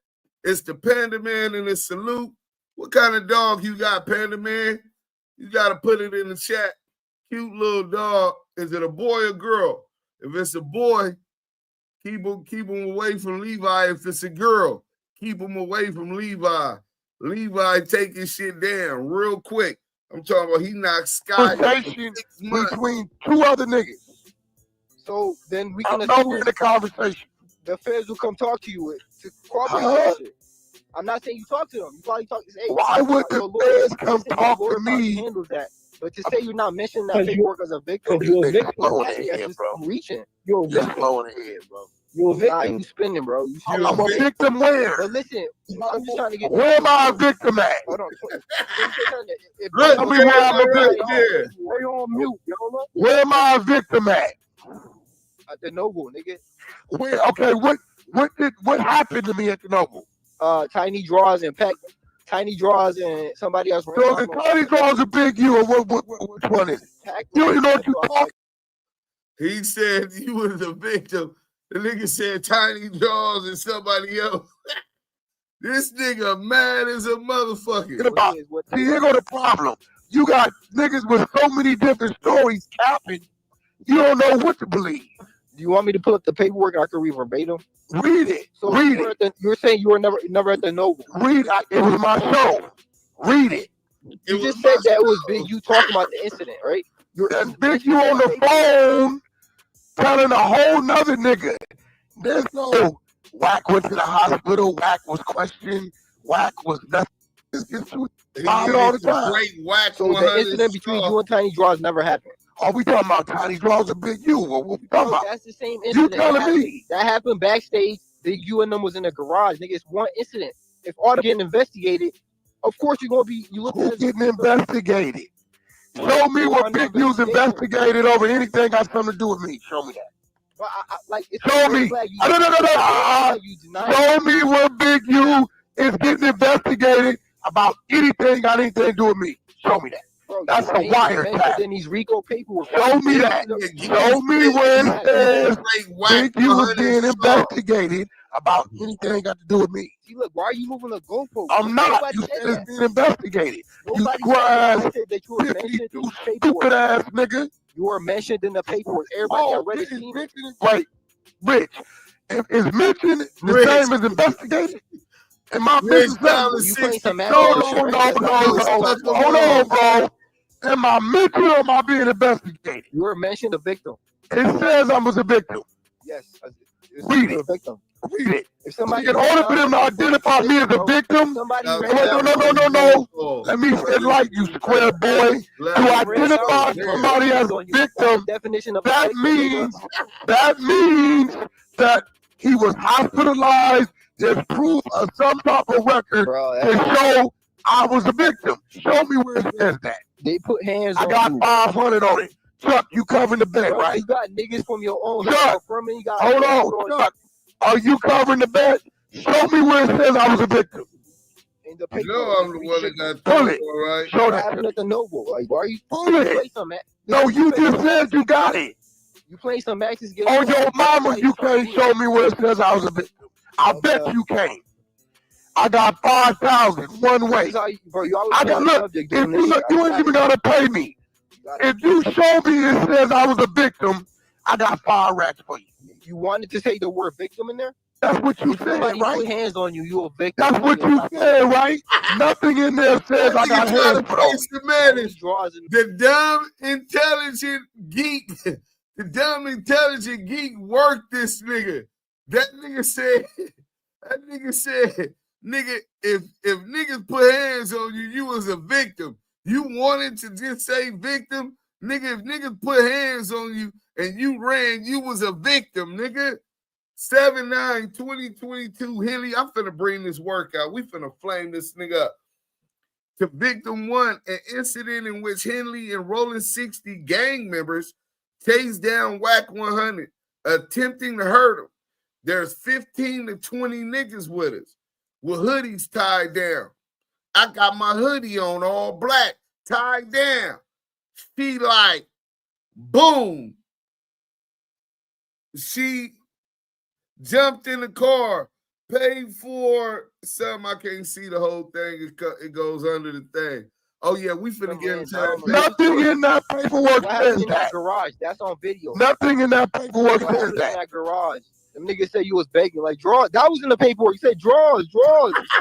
It's the Panda Man and the salute. What kind of dog you got, Panda Man? You gotta put it in the chat. Cute little dog. Is it a boy or girl? If it's a boy, keep him away from Levi. If it's a girl, keep him away from Levi. Levi taking shit down real quick. I'm talking about he knocked Sky between two other niggas. So then we can in the conversation. The feds will come talk to you to cooperate shit. I'm not saying you talk to them. You probably talk to hey, why would the feds come talk to me? Handle that. But to say you're not mentioning that paperwork as a victim, you're a victim. Reaching. You're just blowing ahead, bro. You're a victim. Nah, you spinning, bro. I'm a victim where? But listen, I'm just trying to get. Where am I a victim at? Hold on. Tell me where I'm a victim. Stay on mute, yo. Where am I a victim at? At the Noble, nigga. Where? Okay, what happened to me at the Noble? Tiny draws and somebody else. So the Tiny draws a big you, or which one is it? You know what you talking? He said you was a victim. The nigga said Tiny draws and somebody else. This nigga mad as a motherfucker. See, here go the problem. You got niggas with so many different stories capping. You don't know what to believe. Do you want me to pull up the paperwork? I can read verbatim. Read it. So read it. You're saying you were never at the Noble. Read it. It was my show. Read it. You just said that it was Big U talking about the incident, right? That's Big U on the phone telling a whole nother nigga. There's no Wack went to the hospital. Wack was questioned. Wack was nothing. All the time. So the incident between you and Tiny Draws never happened. Are we talking about Tiny Draws and Big U? What we talking about? That's the same incident. You telling me? That happened backstage. Big U and them was in the garage. Nigga, it's one incident. If all getting investigated, of course you're gonna be. You look who's getting investigated? Show me what Big U's investigated over anything got something to do with me. Show me that. Well, show me. Show me what Big U is getting investigated about anything got anything to do with me. Show me that. Bro, that's a wiretap. In these RICO paperwork. Show me that. Show me where it says Big U is being investigated about anything got to do with me. See, look, why are you moving the goalpost? I'm not. You said it's being investigated. You square-ass, stupid ass nigga. You were mentioned in the paperwork. Everybody already seen it. Wait, Rich, is mentioned the same as investigated? And my business no. Hold on, bro. Am I mentioned or am I being investigated? You were mentioned a victim. It says I was a victim. Yes. Read it. Read it. If somebody in order for them to identify me as a victim, no. Let me say it like you, square boy. To identify somebody as a victim, that means that he was hospitalized. There's proof of some type of record to show I was a victim. Show me where it says that. They put hands on I got 500 on it. Chuck, you covering the bet, right? You got niggas from your own. Chuck, hold on, Chuck. Are you covering the bet? Show me where it says I was a victim. I'm the one that got pull it. Right? Show that. Happened at the Noble. Like, why are you pull it? No, you just said you got it. You play some matches. On your mama, you can't show me where it says I was a victim. I bet you can't. I got 5,000 one way. I got look. If you look, you ain't even gotta pay me. If you show me it says I was a victim, I got 5 racks for you. You wanted to say the word victim in there? That's what you said, right? Put hands on you, you a victim. That's what you said, right? Nothing in there says I got hands put on. The dumb intelligent geek, the dumb intelligent geek worked this nigga. That nigga said, nigga, if niggas put hands on you, you was a victim. You wanted to just say victim? Nigga, if niggas put hands on you and you ran, you was a victim, nigga. 7/9/2022, Henley, I'm finna bring this work out. We finna flame this nigga up. To victim 1, an incident in which Henley and Rolling 60 gang members chased down Wack100, attempting to hurt him. There's 15 to 20 niggas with us, with hoodies tied down. I got my hoodie on, all black, tied down. She like, boom. She jumped in the car, paid for something. I can't see the whole thing. It goes under the thing. Oh, yeah, we finna get into that. Nothing in that paperwork says in that garage. That's on video. Nothing in that paperwork says that. In that garage. Them niggas said you was begging, like, draw. That was in the paperwork. You said draws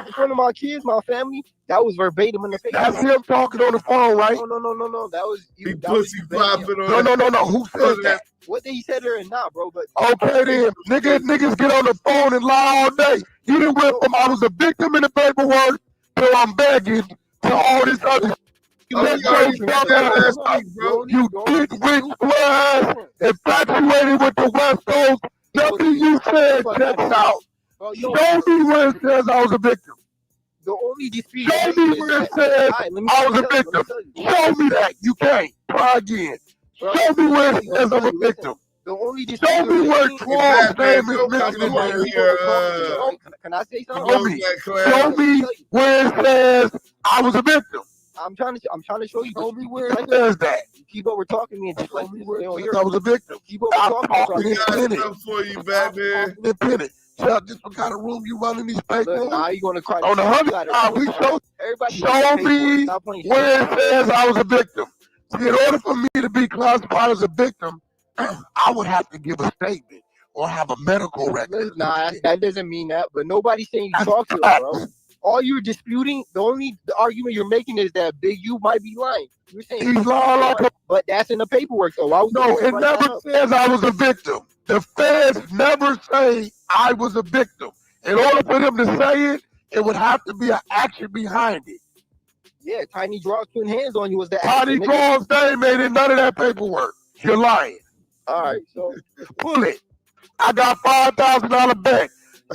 in front of my kids, my family. That was verbatim in the paperwork. That's him talking on the phone, right? No. That was you. Pussy popping on. No. Who said that? What did he say there and not, bro? But okay, then niggas get on the phone and lie all day. You didn't went from I was a victim in the paperwork till I'm begging to all this other. You dick rich ass, infatuated with the West Coast. Nothing you said checks out. Show me where it says I was a victim. The only dispute. Show me where it says I was a victim. Show me that. You can't. Try again. Show me where it says I'm a victim. The only show me where 12 name is mentioned in there. Can I say something? Show me where it says I was a victim. I'm trying to show you. Show me where it says that. You keep over talking me and just like me where I was a victim. Keep over talking me. For you, Batman. Chuck, this what kind of room you running these papers? Nah, you gonna cry on the 100? We show me where it says I was a victim. See, in order for me to be classified as a victim, I would have to give a statement or have a medical record. Nah, that doesn't mean that. But nobody's saying you talk to him, bro. All you're disputing, the argument you're making is that Big U might be lying. You're saying he's lying, but that's in the paperwork, though. No, it never says I was a victim. The feds never say I was a victim. In order for them to say it, it would have to be an action behind it. Yeah, Tiny Draws putting hands on you was the Tiny Draws, they ain't made it none of that paperwork. You're lying. All right, so pull it. I got $5,000 bet.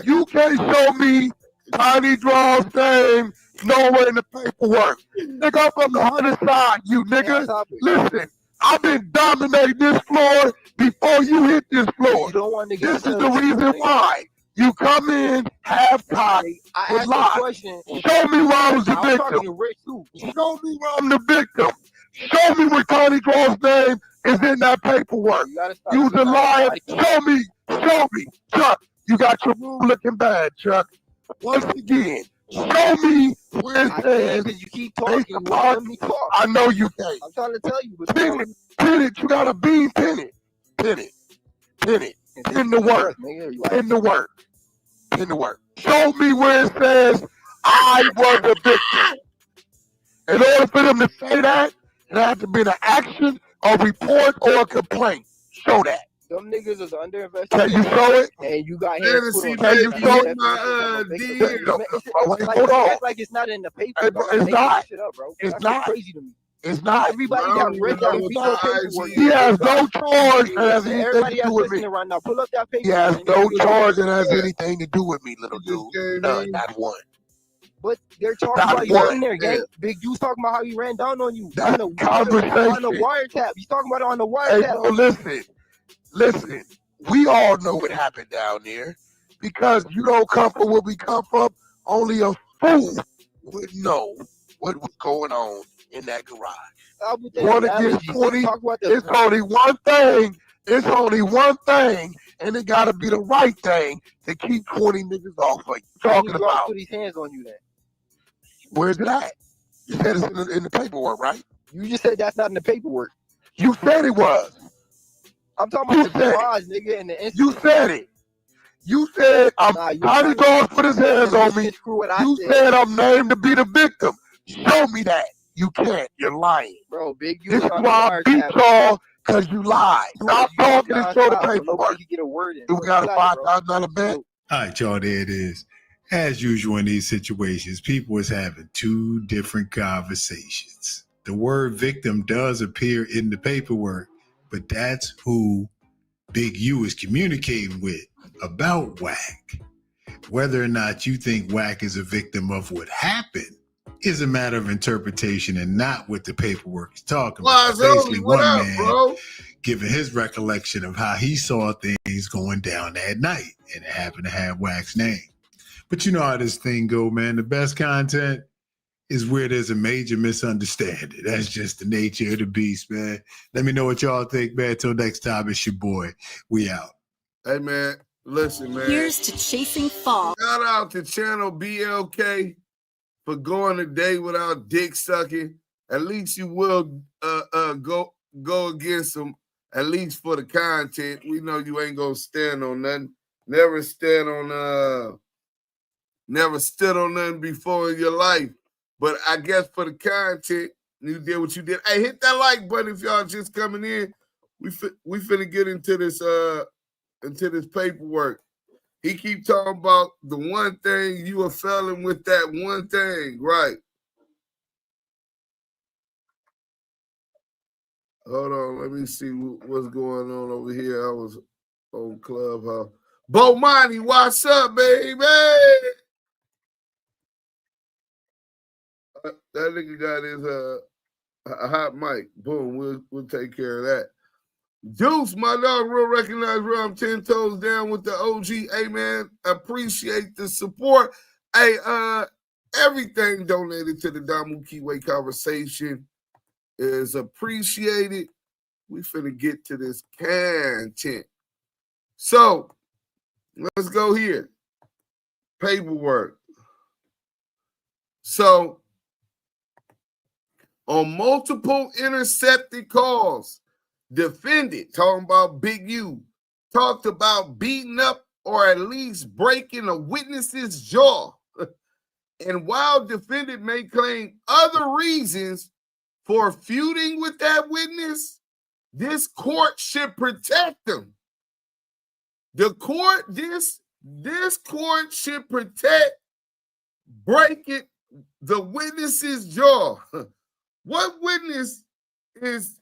You can't show me Tiny Draws name nowhere in the paperwork. Nigga, I'm from the 100 side, you nigga. Listen, I've been dominating this floor before you hit this floor. This is the reason why. You come in half-cocked with lies. Show me where I was the victim. Show me where I'm the victim. Show me where Tiny Draws name is in that paperwork. You the liar. Show me. Chuck, you got your room looking bad, Chuck. Once again, show me where it says. You keep talking. Let me talk. I know you can't. I'm trying to tell you. Pin it. You got a bean. Pin it. Pin the work. Show me where it says I was a victim. In order for them to say that, it has to be an action, a report, or a complaint. Show that. Them niggas is under Can investigation. you show it? And you got hands put on. Can you show it? Hold on. Act like it's not in the paper. Bro. It's not. Shit up, bro. It's That's not. crazy to me. It's not. Everybody got read that veto paperwork. He has no charge that has anything Everybody to do that's with me. listening right now, pull up that paper. He has no charge that has anything to do with me, little dude. None, not one. But they're talking about you in there, gang. Big U's talking about how he ran down on you. That's on conversation. the wiretap. He's talking about it on the Hey, wiretap. bro, listen. We all know what happened down there. Because you don't come from where we come from, only a fool would know what was going on in that garage. One against 20, it's only one thing. It's only one thing, and it got to be the right thing to keep 20 niggas off of you. Talking about. Put his hands on you then. Where's it at? You said it's in the paperwork, right? You just said that's not in the paperwork. You said it was. I'm talking about the garage, nigga, and the incident. You said it. You said Tiny Dog put his hands on me. You said I'm named to be the victim. Show me that. You can't. You're lying. Bro, Big U. This is why I beat y'all, because you lied. Stop talking and show the paperwork. Get a word in. We got a $5,000 bet. All right, y'all, there it is. As usual in these situations, people is having two different conversations. The word victim does appear in the paperwork, but that's who Big U is communicating with about Wack. Whether or not you think Wack is a victim of what happened is a matter of interpretation and not what the paperwork is talking about. Basically, one man giving his recollection of how he saw things going down that night, and it happened to have Wack's name. But you know how this thing go, man. The best content is where there's a major misunderstanding. That's just the nature of the beast, man. Let me know what y'all think, man. Till next time, it's your boy. We out. Hey, man, listen, man. Here's to chasing fall. Shout out to channel BLK for going a day without dick sucking. At least you will go against them, at least for the content. We know you ain't gonna stand on nothing. Never stood on nothing before in your life. But I guess for the content, you did what you did. Hey, hit that like button if y'all just coming in. We finna get into this paperwork. He keep talking about the one thing, you a felon with that one thing, right? Hold on, let me see what's going on over here. I was on Clubhouse. Bo Monty, what's up, baby? That nigga got his a hot mic. Boom, we'll take care of that. Deuce, my dog, real recognized, real. I'm 10 toes down with the OG. Hey, man, appreciate the support. Hey, everything donated to the Damu Kiwe conversation is appreciated. We finna get to this content. So, let's go here. Paperwork. So, on multiple intercepted calls, defendant, talking about Big U, talked about beating up or at least breaking a witness's jaw. And while defendant may claim other reasons for feuding with that witness, this court should protect them. This court should protect breaking the witness's jaw. What witness is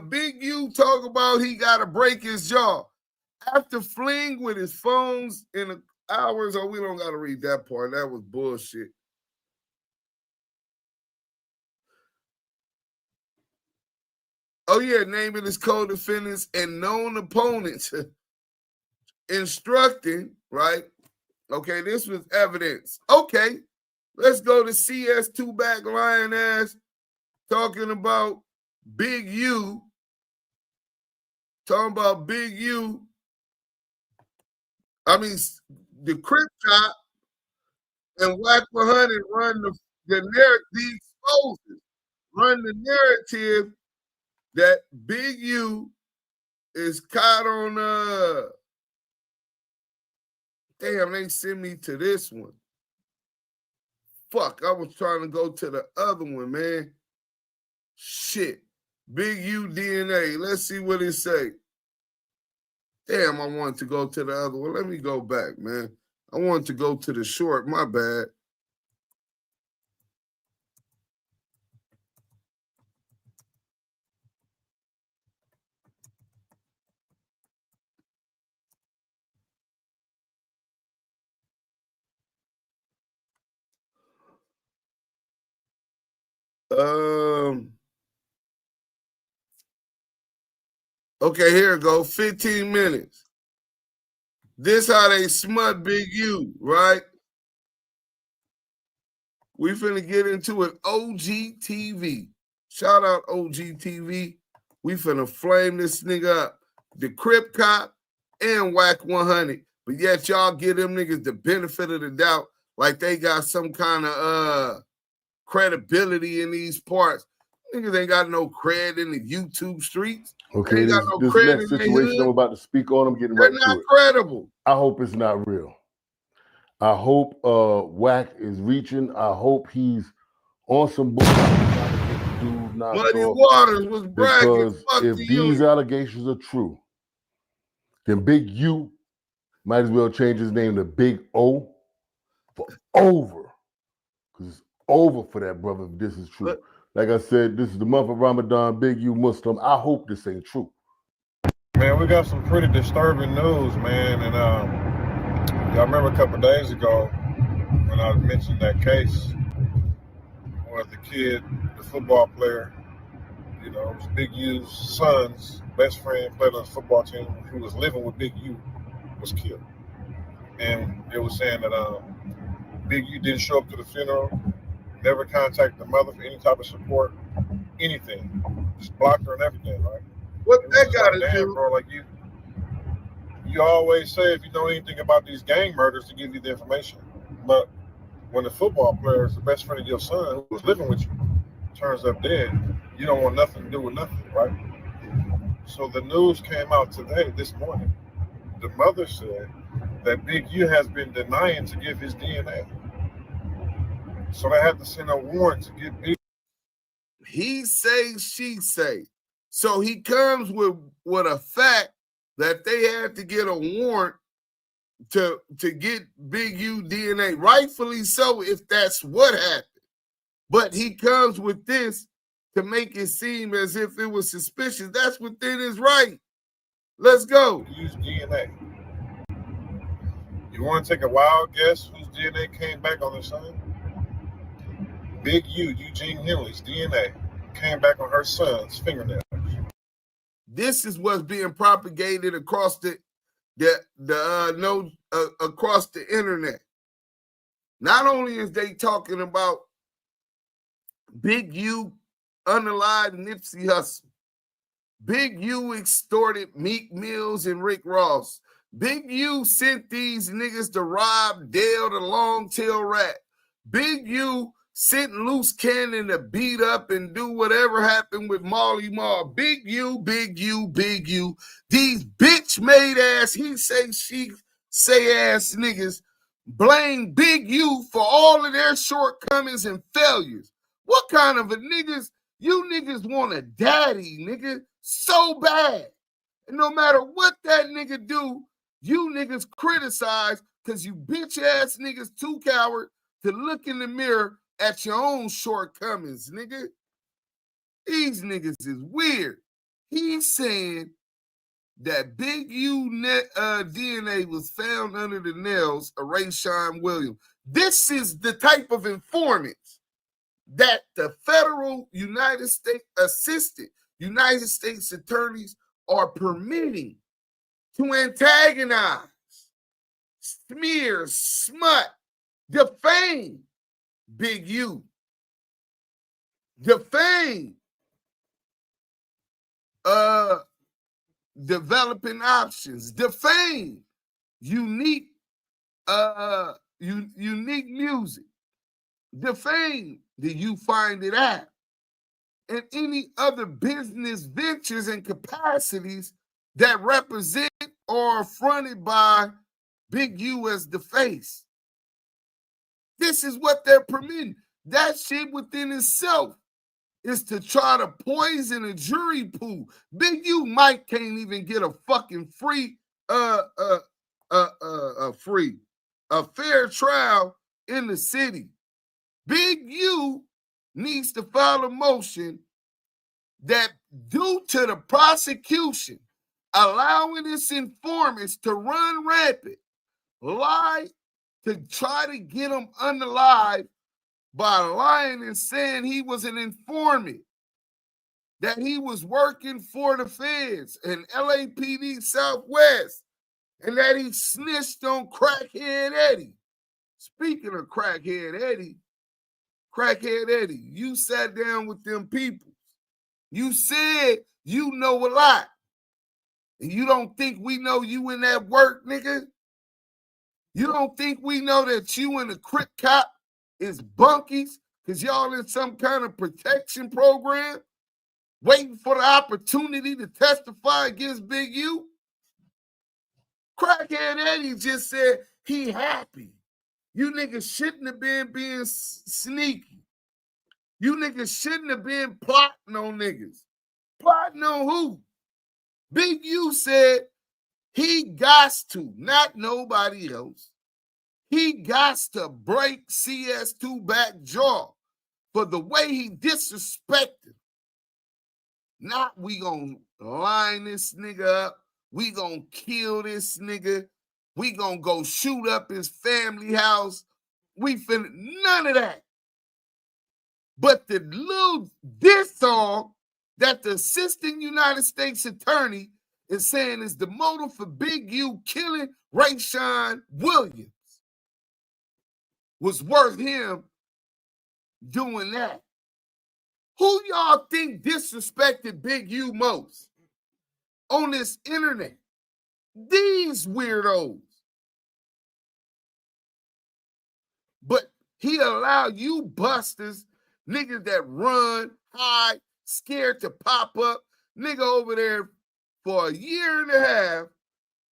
Big U talk about he got to break his jaw after fleeing with his phones in the hours? Oh, we don't got to read that part. That was bullshit. Oh, yeah, naming his co-defendants and known opponents. Instructing, right? Okay, this was evidence. Okay, let's go to CS2 back lying ass talking about Big U. Talking about Big U. I mean, the Crip Cop and Wack100 run the narrative, the exposures, run the narrative that Big U is caught on damn, they send me to this one. Fuck, I was trying to go to the other one, man. Shit. Big U DNA. Let's see what it say. Damn, I wanted to go to the other one. Let me go back, man. I wanted to go to the short. My bad. Okay, here it go. 15 minutes. This how they smut Big U, right? We finna get into it. OG TV. Shout out OG TV. We finna flame this nigga up. The Crip Cop and Wack100. But yet y'all give them niggas the benefit of the doubt like they got some kind of credibility in these parts. Niggas ain't got no cred in the YouTube streets. Okay, this next situation I'm about to speak on, I'm getting right to it. They're not credible. I hope it's not real. I hope Wack is reaching. I hope he's on some bullshit. Muddy Waters was bragging. Because if these allegations are true, then Big U might as well change his name to Big O for over. Because it's over for that brother if this is true. Like I said, this is the month of Ramadan, Big U Muslim. I hope this ain't true. Man, we got some pretty disturbing news, man. And y'all remember a couple of days ago when I mentioned that case where the kid, the football player, you know, it was Big U's son's best friend, played on the football team, who was living with Big U, was killed. And it was saying that Big U didn't show up to the funeral, never contacted the mother for any type of support, anything. Just blocked her and everything, right? What that got to do? Bro, like you always say if you know anything about these gang murders to give you the information. But when the football player is the best friend of your son who was living with you turns up dead, you don't want nothing to do with nothing, right? So the news came out today, this morning. The mother said that Big U has been denying to give his DNA. So they had to send a warrant to get Big. He say, she say. So he comes with a fact that they had to get a warrant to get Big U DNA. Rightfully so, if that's what happened. But he comes with this to make it seem as if it was suspicious. That's within his right. Let's go. Use DNA. You want to take a wild guess whose DNA came back on the son? Big U, Eugene Henley's DNA came back on her son's fingernails. This is what's being propagated across across the internet. Not only is they talking about Big U unalived Nipsey Hussle, Big U extorted Meek Mills and Rick Ross, Big U sent these niggas to rob Dale the Long Tail Rat, Big U sent Loose Cannon to beat up and do whatever happened with Molly Marr. Big U, Big U, Big U. These bitch-made ass, he say, she say ass niggas blame Big U for all of their shortcomings and failures. What kind of a niggas? You niggas want a daddy, nigga, so bad. And no matter what that nigga do, you niggas criticize because you bitch-ass niggas too coward to look in the mirror at your own shortcomings, nigga. These niggas is weird. He's saying that Big U DNA was found under the nails of Rayshawn Williams. This is the type of informants that the federal United States assistant United States attorneys are permitting to antagonize, smear, smut, defame Big U, defame developing options, defame unique unique music, defame the You Find It app, and any other business ventures and capacities that represent or are fronted by Big U as the face. This is what they're permitting. That shit within itself is to try to poison a jury pool. Big U Mike can't even get a fucking free free, a fair trial in the city. Big U needs to file a motion that, due to the prosecution allowing its informants to run rampant, lie to try to get him unalive by lying and saying he was an informant, that he was working for the feds and LAPD Southwest, and that he snitched on Crackhead Eddie. Speaking of Crackhead Eddie, you sat down with them people. You said you know a lot. And you don't think we know you in that work, nigga? You don't think we know that you and the Crip Cop is bunkies because y'all in some kind of protection program waiting for the opportunity to testify against Big U? Crackhead Eddie just said he happy. You niggas shouldn't have been being sneaky. You niggas shouldn't have been plotting on niggas. Plotting on who? Big U said he gots to, not nobody else. He gots to break CS2 back jaw for the way he disrespected. Not we gonna line this nigga up. We gonna kill this nigga. We gonna go shoot up his family house. We finna, none of that. But the little diss song that the assistant United States attorney is saying is the motive for Big U killing Rayshawn Williams was worth him doing that. Who y'all think disrespected Big U most on this internet? These weirdos. But he allowed you busters, niggas that run, hide, scared to pop up, nigga over there for a year and a half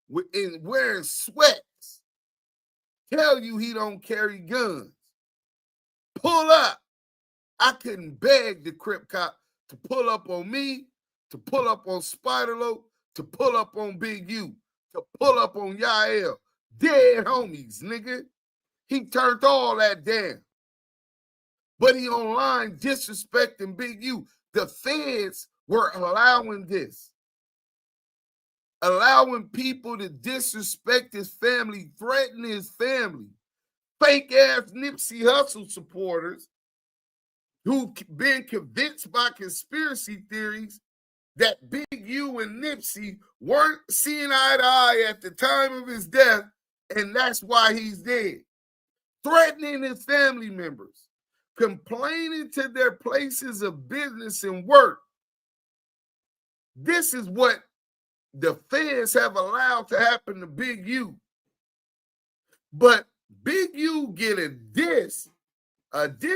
wearing sweats, tell you he don't carry guns. Pull up. I couldn't beg the Crip Cop to pull up on me, to pull up on Spider-Lo, to pull up on Big U, to pull up on Yael. Dead homies, nigga. He turned all that down. But he online disrespecting Big U. The feds were allowing this. Allowing people to disrespect his family, threaten his family. Fake-ass Nipsey Hussle supporters who've been convinced by conspiracy theories that Big U and Nipsey weren't seeing eye to eye at the time of his death, and that's why he's dead. Threatening his family members, complaining to their places of business and work. This is what the feds have allowed to happen to Big U. But Big U get a diss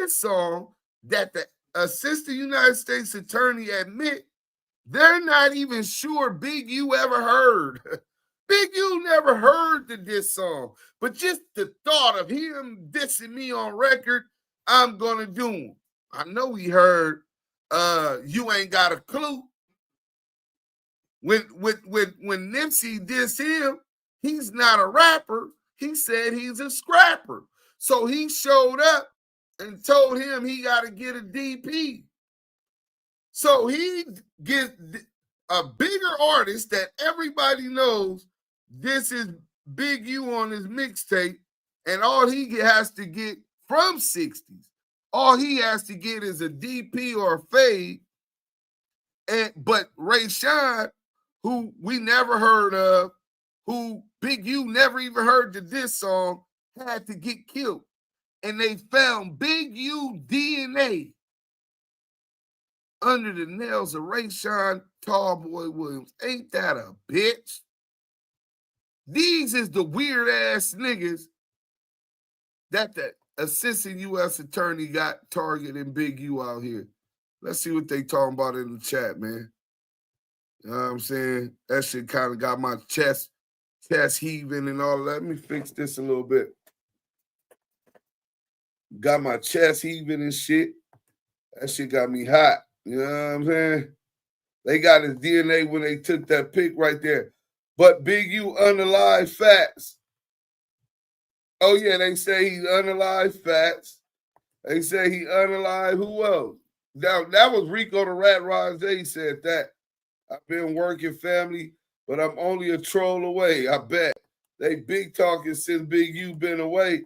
song that the assistant United States attorney admit they're not even sure Big U ever heard. Big U never heard the diss song, but just the thought of him dissing me on record, I'm gonna do him. I know he heard You Ain't Got a Clue. When Nipsey dissed him, he's not a rapper. He said he's a scrapper. So he showed up and told him he got to get a DP. So he gets a bigger artist that everybody knows this is Big U on his mixtape, and all he has to get from 60s, all he has to get is a DP or a fade. But Rayshawn, who we never heard of, who Big U never even heard the diss song, had to get killed. And they found Big U DNA under the nails of Rayshawn Tallboy Williams. Ain't that a bitch? These is the weird ass niggas that the assistant U.S. attorney got targeting Big U out here. Let's see what they talking about in the chat, man. You know what I'm saying? That shit kind of got my chest heaving and all that. Let me fix this a little bit. Got my chest heaving and shit. That shit got me hot. You know what I'm saying? They got his DNA when they took that pic right there. But Big U unalive Fats. Oh, yeah, they say he unalive Fats. They say he unalive who else? That was Rico the Rat Rod. He said that. I've been working family, but I'm only a troll away, I bet. They big talking since Big U been away.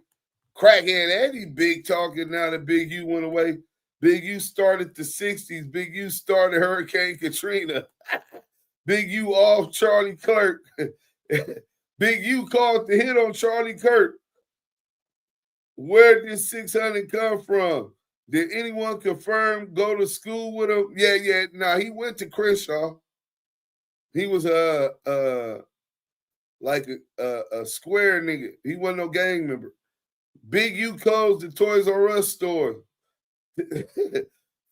Crackhead Eddie big talking now that Big U went away. Big U started the 60s. Big U started Hurricane Katrina. Big U off Charlie Kirk. Big U called the hit on Charlie Kirk. Where did 600 come from? Did anyone confirm go to school with him? Yeah. Nah, he went to Crenshaw. He was like a square nigga. He wasn't no gang member. Big U closed the Toys R Us store.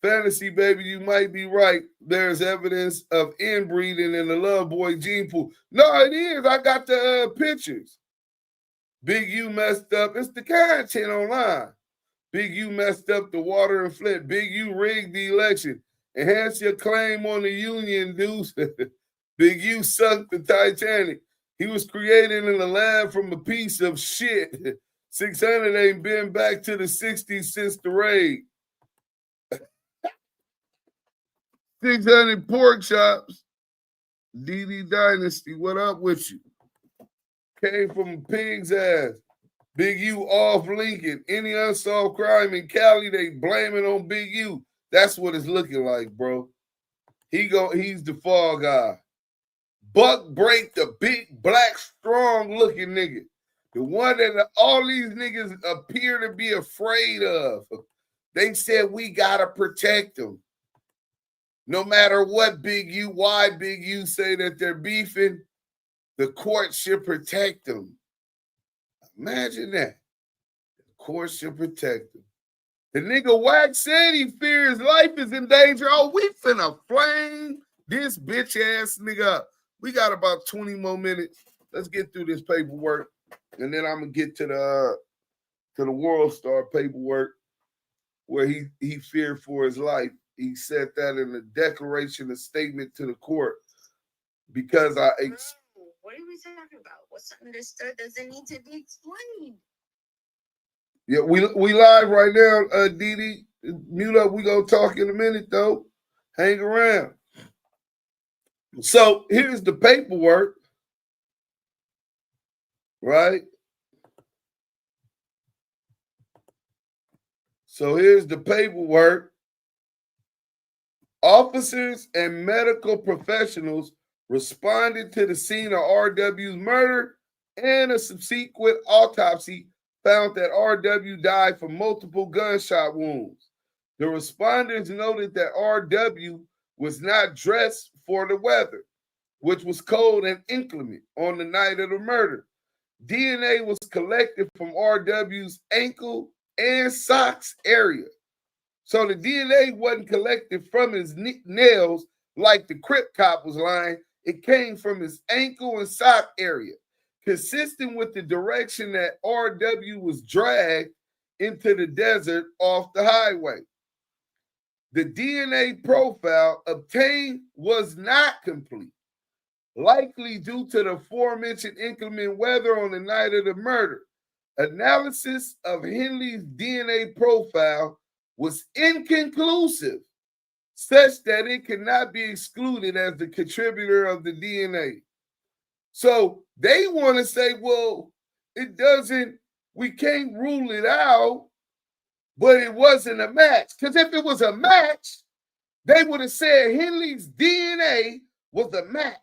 Fantasy, baby, you might be right. There's evidence of inbreeding in the Love Boy gene pool. No, it is. I got the pictures. Big U messed up. It's the content online. Big U messed up the water and Flint. Big U rigged the election. Enhance your claim on the union, Deuce. Big U sunk the Titanic. He was created in the lab from a piece of shit. 600 ain't been back to the 60s since the raid. 600 pork chops. DD Dynasty, what up with you? Came from a pig's ass. Big U off Lincoln. Any unsolved crime in Cali, they blame it on Big U. That's what it's looking like, bro. He's the fall guy. Buck Break, the big, black, strong-looking nigga. The one that all these niggas appear to be afraid of. They said we gotta protect them. No matter what Big U, why Big U say that they're beefing, the court should protect them. Imagine that. The court should protect them. The nigga Wack said he fears his life is in danger. Oh, we finna flame this bitch ass nigga up. We got about 20 more minutes. Let's get through this paperwork, and then I'm gonna get to the World Star paperwork where he feared for his life. He said that in the declaration, a statement to the court, because what are we talking about? What's understood doesn't need to be explained. Yeah, we live right now, Didi. Mute up. We gonna talk in a minute though. Hang around. So here's the paperwork, right? So here's the paperwork. Officers and medical professionals responded to the scene of RW's murder, and a subsequent autopsy found that RW died from multiple gunshot wounds. The responders noted that RW was not dressed for the weather, which was cold and inclement on the night of the murder. DNA was collected from RW's ankle and socks area. So the DNA wasn't collected from his nails like the Crip cop was lying. It came from his ankle and sock area, consistent with the direction that RW was dragged into the desert off the highway. The DNA profile obtained was not complete, likely due to the aforementioned inclement weather on the night of the murder. Analysis of Henley's DNA profile was inconclusive, such that it cannot be excluded as the contributor of the DNA. So they want to say, well, we can't rule it out, but it wasn't a match. Because if it was a match, they would have said Henley's DNA was a match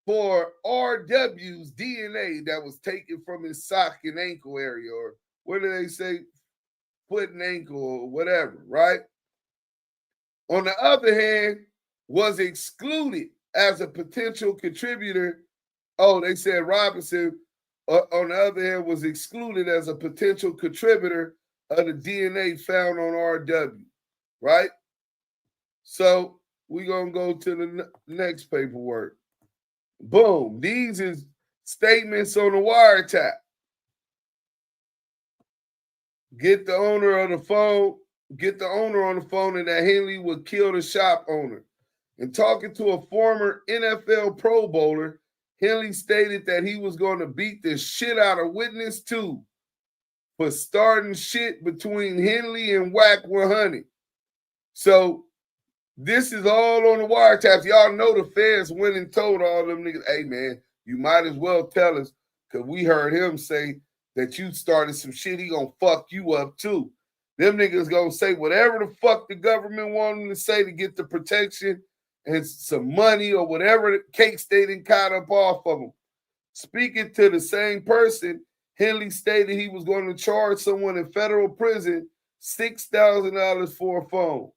for RW's DNA that was taken from his sock and ankle area, or what do they say? Foot and ankle or whatever, right? On the other hand, was excluded as a potential contributor. Oh, they said Robinson, on the other hand, was excluded as a potential contributor of the DNA found on RW, right? So we're going to go to the next paperwork. Boom. These is statements on the wiretap. Get the owner on the phone and that Henley would kill the shop owner. And talking to a former NFL Pro Bowler, Henley stated that he was going to beat the shit out of witness 2 for starting shit between Henley and Wack100. So this is all on the wiretaps. Y'all know the feds went and told all them niggas, hey, man, you might as well tell us, because we heard him say that you started some shit. He gonna fuck you up, too. Them niggas gonna say whatever the fuck the government want them to say to get the protection and some money or whatever the cakes they done caught up off of them. Speaking to the same person, Henley stated he was going to charge someone in federal prison $6,000 for a phone.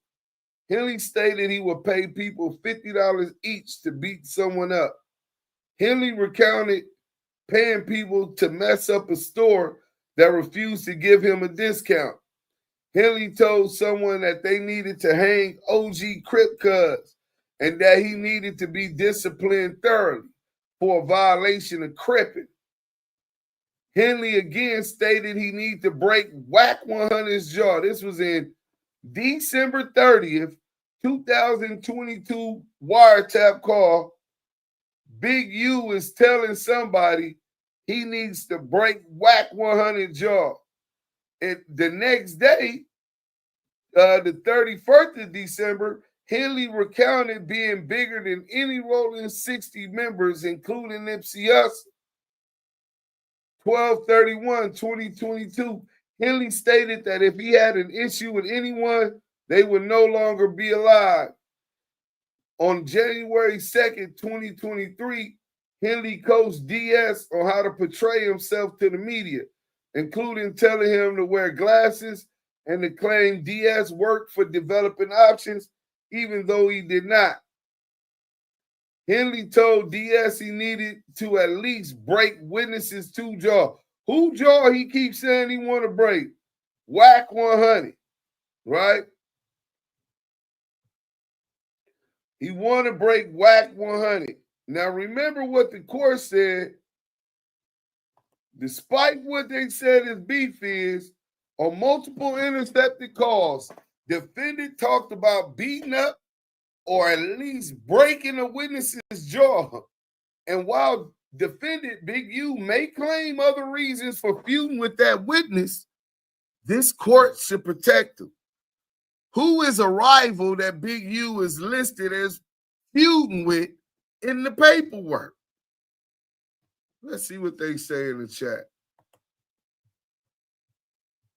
Henley stated he would pay people $50 each to beat someone up. Henley recounted paying people to mess up a store that refused to give him a discount. Henley told someone that they needed to hang OG Crip Cuz and that he needed to be disciplined thoroughly for a violation of Crippin'. Henley again stated he needed to break Wack100’s jaw. This was in December 30th, 2022 wiretap call. Big U is telling somebody he needs to break Wack100’s jaw. And the next day, the 31st of December, Henley recounted being bigger than any Rolling 60 members, including Nipsey Hussle. 12/31/2022, Henley stated that if he had an issue with anyone, they would no longer be alive. On January 2nd, 2023, Henley coached DS on how to portray himself to the media, including telling him to wear glasses and to claim DS worked for developing options, even though he did not. Henley told DS he needed to at least break witnesses' 2 jaw. Who jaw he keeps saying he want to break? Wack100, right? He want to break Wack100. Now remember what the court said. Despite what they said his beef is, on multiple intercepted calls, defendant talked about beating up or at least breaking a witness's jaw. And while defendant Big U may claim other reasons for feuding with that witness, this court should protect him. Who is a rival that Big U is listed as feuding with in the paperwork? Let's see what they say in the chat.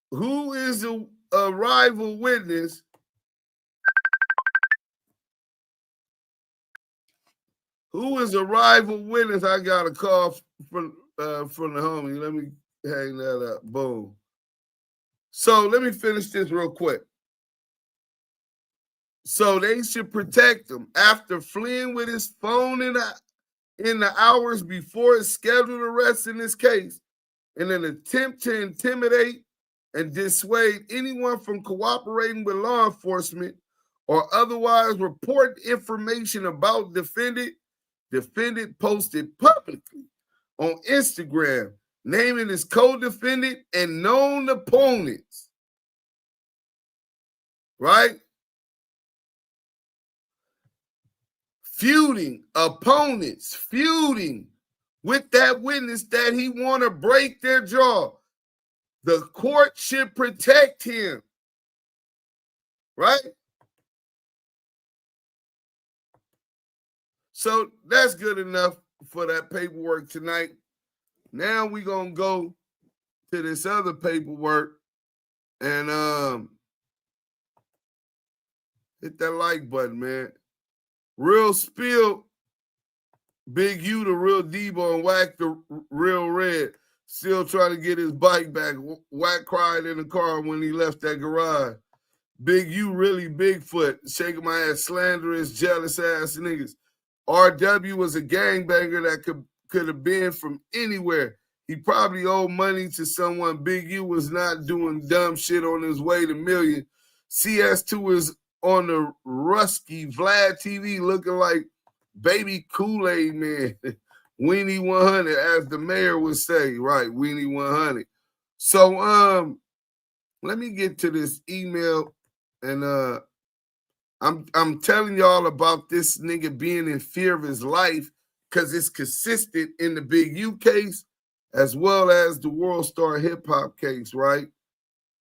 Who is a rival witness? Who is a rival witness? I got a call from the homie. Let me hang that up. Boom. So let me finish this real quick. So they should protect him after fleeing with his phone in the hours before his scheduled arrest in this case, in an attempt to intimidate and dissuade anyone from cooperating with law enforcement or otherwise report information about defendant. Defendant posted publicly on Instagram, naming his co-defendant and known opponents. Right? Feuding opponents, feuding with that witness that he want to break their jaw. The court should protect him. Right? So that's good enough for that paperwork tonight. Now we're going to go to this other paperwork and hit that like button, man. Real Spill, Big U, the real Debo, and Wack, the real Red, still trying to get his bike back. Wack cried in the car when he left that garage. Big U really Bigfoot, shaking my ass, slanderous, jealous ass niggas. RW was a gangbanger that could have been from anywhere. He probably owed money to someone. Big U was not doing dumb shit on his way to million. CS2 is on the Rusky Vlad TV looking like baby Kool-Aid man. Weenie 100, as the mayor would say. Right, Weenie 100. So let me get to this email, and I'm telling y'all about this nigga being in fear of his life because it's consistent in the Big U case as well as the World Star Hip Hop case, right?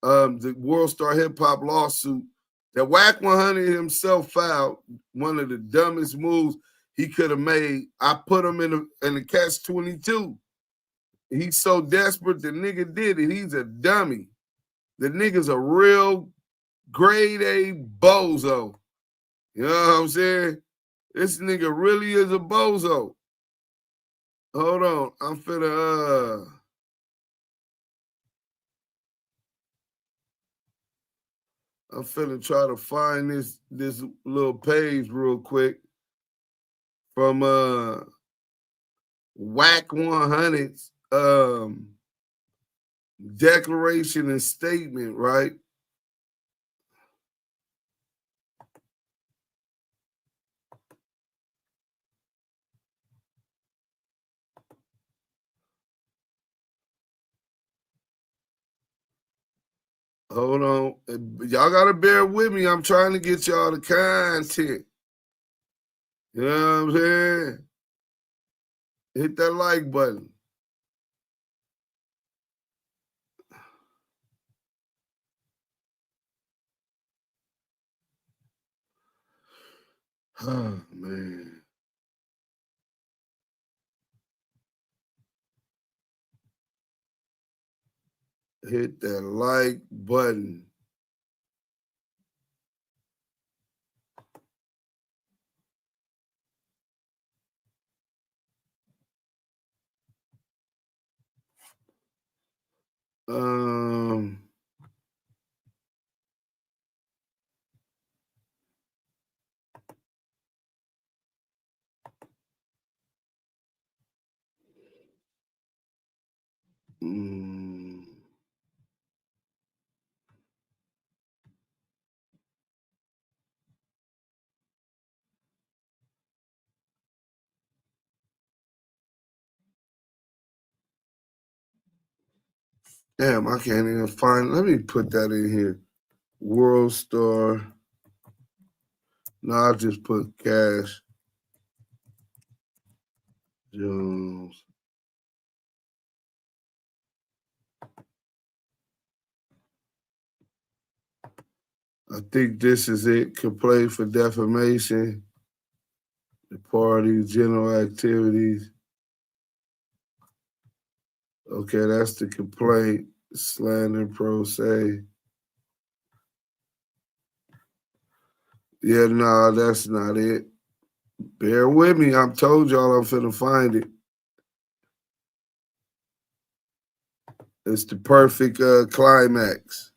The World Star Hip Hop lawsuit that Wack100 himself filed, one of the dumbest moves he could have made. I put him in the catch-22. He's so desperate, the nigga did it. He's a dummy. The nigga's a real grade A bozo. You know what I'm saying? This nigga really is a bozo. Hold on. I'm finna try to find this little page real quick from Wack100’s declaration and statement, right? Hold on. Y'all gotta bear with me. I'm trying to get y'all the content. You know what I'm saying? Hit that like button. Oh, man. Hit that like button. Damn, I can't even find. Let me put that in here. World Star. No, I'll just put Cash Jones. I think this is it. Complaint for defamation. The party, general activities. Okay, that's the complaint. Slander, pro se. Yeah, no, that's not it. Bear with me. I told y'all I'm finna find it. It's the perfect climax.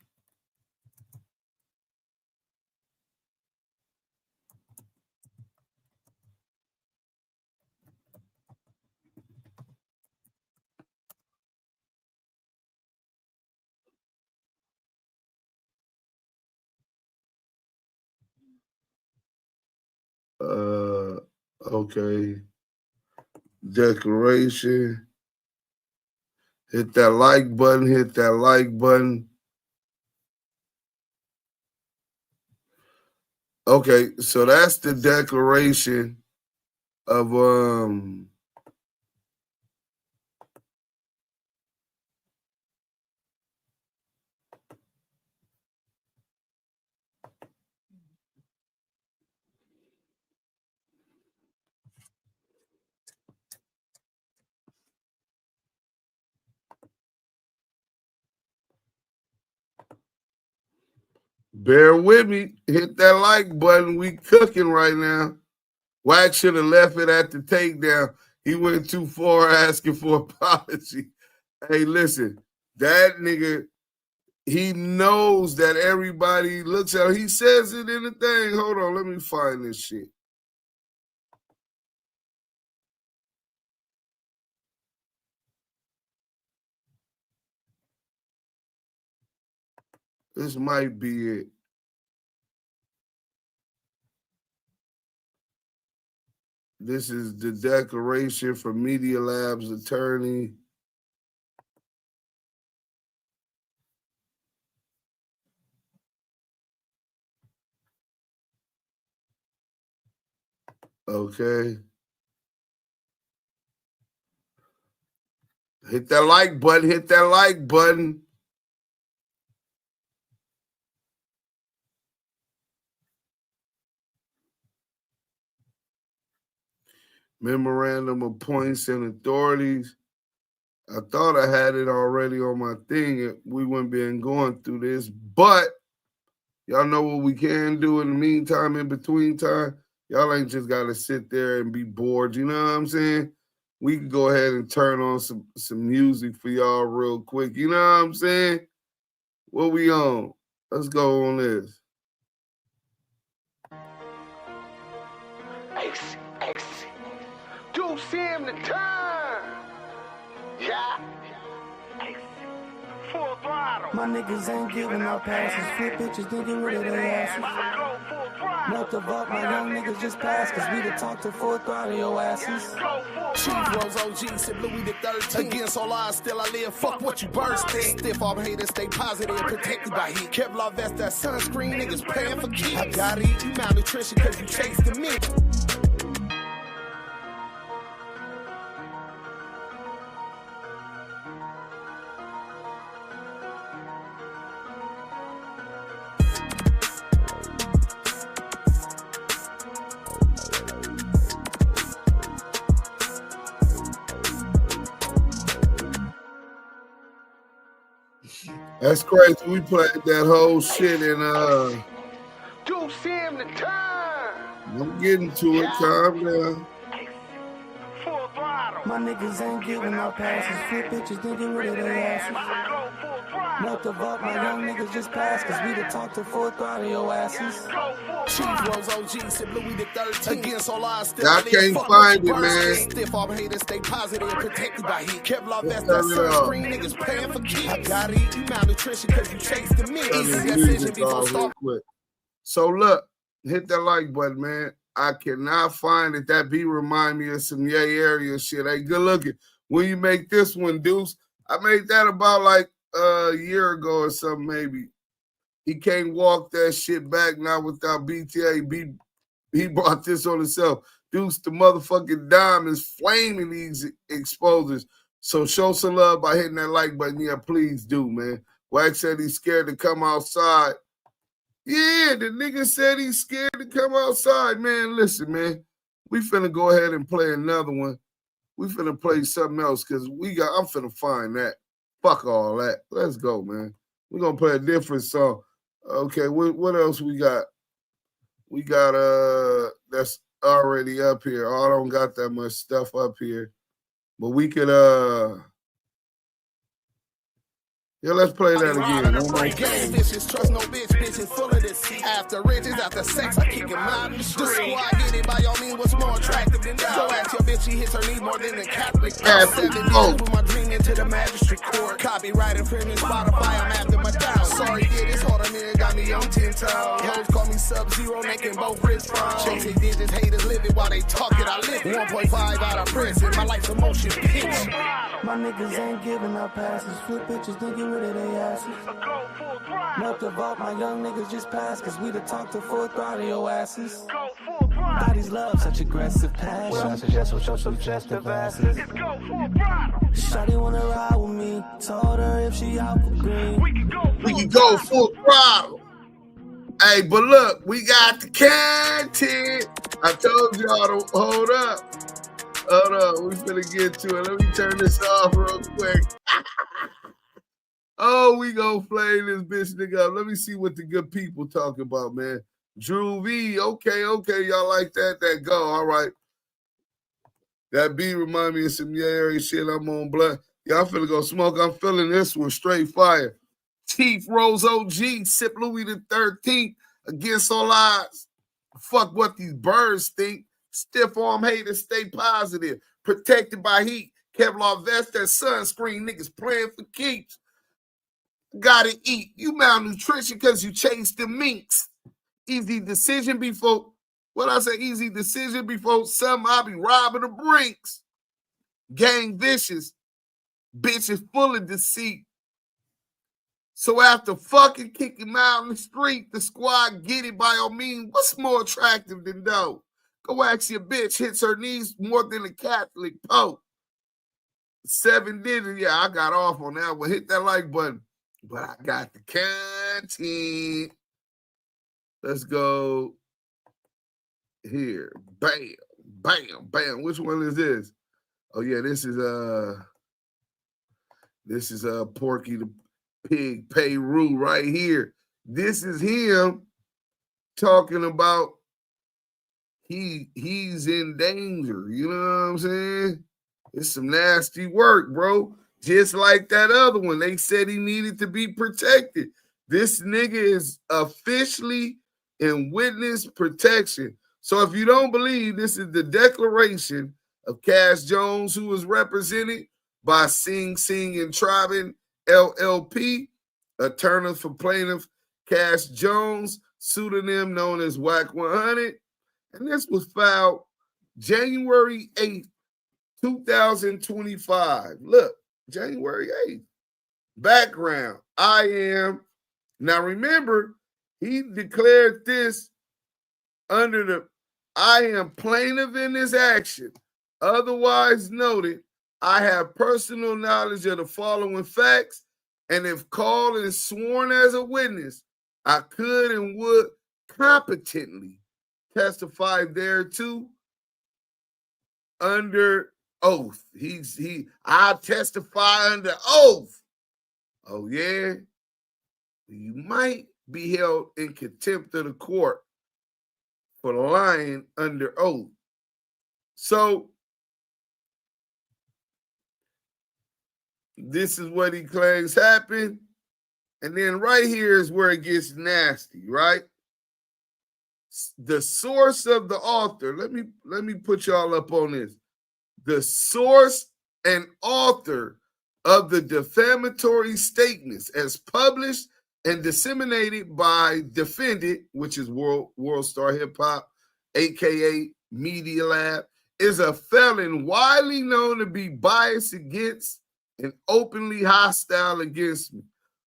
Okay. Declaration. Hit that like button. Hit that like button. Okay, so that's the declaration of bear with me. Hit that like button. We cooking right now. Wack should have left it at the takedown. He went too far asking for apology. Hey, listen, that nigga, he knows that everybody looks at him. He says it in the thing. Hold on, let me find this shit. This might be it. This is the declaration from Media Lab's attorney. Okay. Hit that like button. Hit that like button. Memorandum of points and authorities. I thought I had it already on my thing. We wouldn't be going through this, but y'all know what we can do in the meantime, in between time. Y'all ain't just got to sit there and be bored. You know what I'm saying? We can go ahead and turn on some music for y'all real quick. You know what I'm saying? What we on? Let's go on this. Duse M the time. Yeah. Full throttle. My niggas ain't giving out passes. Flip bitches, then get rid of their asses. Melt the vault, my young niggas just passed, cause we done talk to full throttle your asses. Chief Rose OG, said Louis the 13th. Against all odds, still I live. Fuck what you bursting. Stiff arm haters, stay positive, protected by heat. Kevlar vest, that sunscreen, niggas paying for keys. I gotta eat you malnutrition cause you chase the meat. That's crazy. We played that whole shit in Duse M the time. I'm getting to it. Calm down. Full throttle. My niggas ain't giving out passes. Flip bitches, then get rid of their asses. Melt the vault, my young niggas just passed, cause we done talk to full throttle your asses. Chief Rose OG, said Louis the 13th. Against all odds, still I can't find it, man. Stiff arm haters, stay positive, protected by heat. Kevlar vest, that sunscreen, niggas paying for keys. I gotta eat you malnutrition cause you chase the meat. Easy decision before start. So look, hit that like button, man. I cannot find it. That beat remind me of some Yay area shit. Hey, good looking. When you make this one, Deuce, I made that about like a year ago or something, maybe. He can't walk that shit back now without BTA. He brought this on himself. Deuce, the motherfucking diamonds flaming these exposers. So show some love by hitting that like button. Yeah, please do, man. Wack said he's scared to come outside. Yeah, the nigga said he's scared to come outside. Man, listen, man. We finna go ahead and play another one. We finna play something else because I'm finna find that. Fuck all that. Let's go, man. We're gonna play a different song. Okay, what else we got? We got that's already up here. Oh, I don't got that much stuff up here. But we could yeah, let's play that again. Gang vicious, trust no bitches full of this. After riches, after sex, I kick him out in the street. The squad get it by all means, what's more attractive than that? Go ask your bitch, she hits her knees more than a Catholic. 7 years with my dream into the magistrate court. Copyright infringement, Spotify, I'm after my down. Sorry, yeah, this harder nigga got me on 10 toes. Hoes call me Sub-Zero, making both wrists from. Chasing digits, haters live it while they talk it, I live it. 1.5 out of prison, my life's a motion picture. My niggas ain't giving up passes. Flip bitches, then get rid of their asses. Melt the vault, my young niggas just passed, cause we done talk to full throttle your asses. Bodies love such aggressive passion. What I suggest will show suggestive asses. Shawty wanna ride with me. Told her if she out for green. We can go full throttle. Hey, but look, we got the content. I told y'all to hold up. Hold up, we finna get to it. Let me turn this off real quick. Oh, we gonna flame this bitch nigga up. Let me see what the good people talk about, man. Drew V, okay, y'all like that? That go, all right. That beat remind me of some area shit. I'm on blood. Y'all finna go smoke. I'm feeling this one straight fire. Chief Rose OG, sip Louis the 13th against all odds. Fuck what these birds think. Stiff arm haters, stay positive. Protected by heat. Kevlar vest, that sunscreen. Niggas playing for keeps. Gotta eat. You malnutrition because you chase the minks. Easy decision before, what I say, easy decision before some I'll be robbing the brinks. Gang vicious. Bitches full of deceit. So after fucking kick him out in the street, the squad get it by all means. What's more attractive than dope? Go ask your bitch hits her knees more than a Catholic pope. 7 digits. Yeah, I got off on that one. Hit that like button. But I got the content. Let's go here. Bam, bam, bam. Which one is this? Oh yeah, this is Porky the Pig Peru right here. This is him talking about he's in danger. You know what I'm saying? It's some nasty work, bro. Just like that other one. They said he needed to be protected. This nigga is officially in witness protection. So if you don't believe, this is the declaration of Cash Jones, who is represented by Sing Sing and Tribin LLP, attorney for plaintiff Cash Jones, pseudonym known as Wack100. And this was filed January 8th, 2025. Look, January 8th. Background. Now remember, he declared this under the I am plaintiff in this action. Otherwise noted, I have personal knowledge of the following facts, and if called and sworn as a witness, I could and would competently testify thereto under oath. I'll testify under oath. Oh, yeah? You might be held in contempt of the court for lying under oath. So, this is what he claims happened. And then right here is where it gets nasty, right? The source of the author, let me put y'all up on this. The source and author of the defamatory statements as published and disseminated by defendant, which is World Star Hip Hop, aka Media Lab, is a felon widely known to be biased against and openly hostile against me.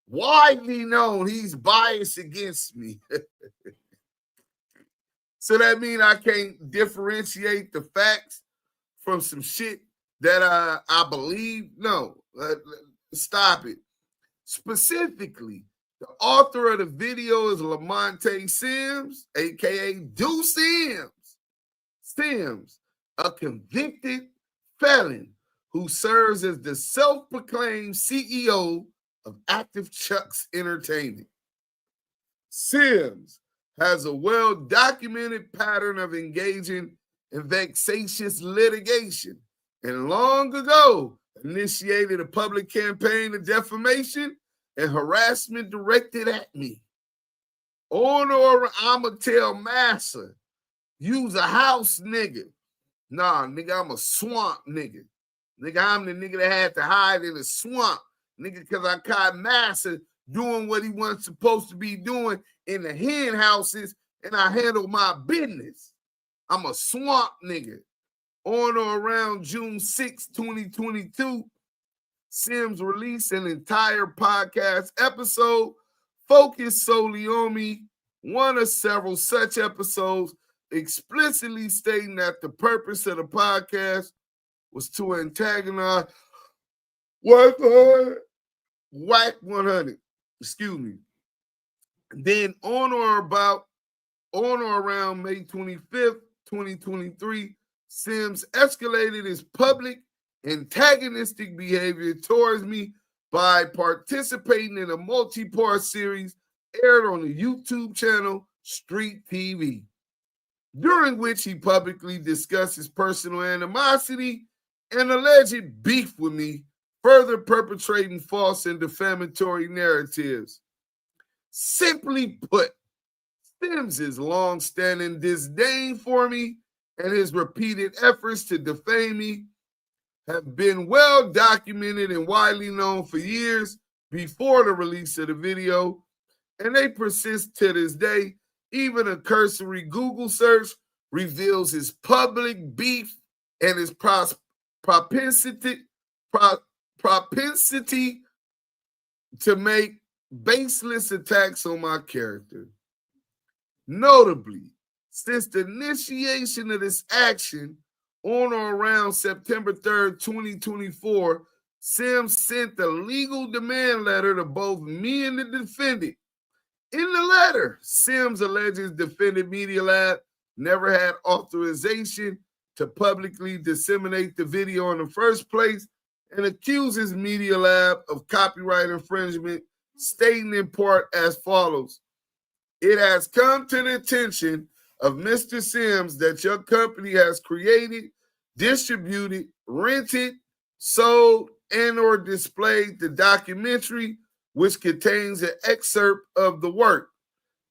Widely known he's biased against me. So that means I can't differentiate the facts from some shit that I believe? No, stop it. Specifically, the author of the video is Lamonte Sims, a.k.a. Duse M. Sims, a convicted felon who serves as the self-proclaimed CEO of Active Chucks Entertainment. Sims has a well-documented pattern of engaging in vexatious litigation and long ago initiated a public campaign of defamation and harassment directed at me. On or I'ma tell Massa, you's a house nigga. Nah, nigga, I'm a swamp nigga. Nigga, I'm the nigga that had to hide in the swamp. Nigga, because I caught Massa doing what he wasn't supposed to be doing in the hen houses, and I handle my business. I'm a swamp nigga. On or around June 6, 2022, Sims released an entire podcast episode focused solely on me, one of several such episodes explicitly stating that the purpose of the podcast was to antagonize Wack100. Excuse me. Then on or around May 25th, 2023, Sims escalated his public antagonistic behavior towards me by participating in a multi-part series aired on the YouTube channel Street TV, during which he publicly discussed his personal animosity and alleged beef with me, further perpetrating false and defamatory narratives. Simply put, Sims' long-standing disdain for me and his repeated efforts to defame me have been well documented and widely known for years before the release of the video, and they persist to this day. Even a cursory Google search reveals his public beef and his propensity to make baseless attacks on my character. Notably, since the initiation of this action on or around September 3rd, 2024, Sims sent the legal demand letter to both me and the defendant. In the letter, Sims alleges defendant Media Lab never had authorization to publicly disseminate the video in the first place and accuses Media Lab of copyright infringement, stating in part as follows. It has come to the attention of Mr. Sims that your company has created, distributed, rented, sold, and or displayed the documentary which contains an excerpt of the work.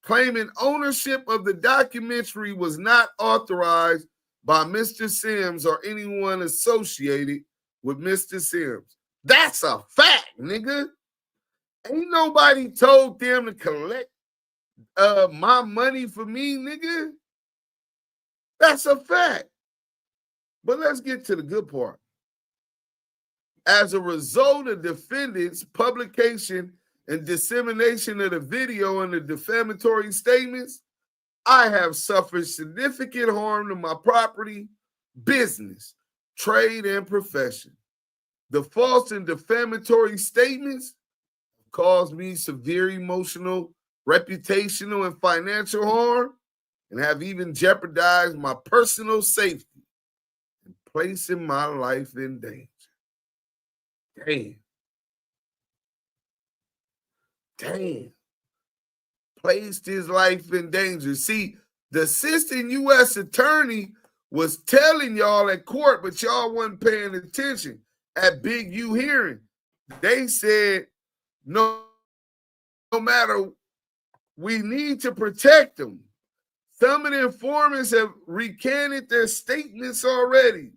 Claiming ownership of the documentary was not authorized by Mr. Sims or anyone associated with Mr. Sims. That's a fact, nigga. Ain't nobody told them to collect my money for me, nigga. That's a fact. But let's get to the good part. As a result of defendant's publication and dissemination of the video and the defamatory statements, I have suffered significant harm to my property, business, trade, and profession. The false and defamatory statements caused me severe emotional, reputational, and financial harm, and have even jeopardized my personal safety and placing my life in danger. Damn. Placed his life in danger. See, the assistant U.S. attorney was telling y'all at court, but y'all wasn't paying attention. At Big U hearing, they said, no matter, we need to protect them. Some of the informants have recanted their statements already.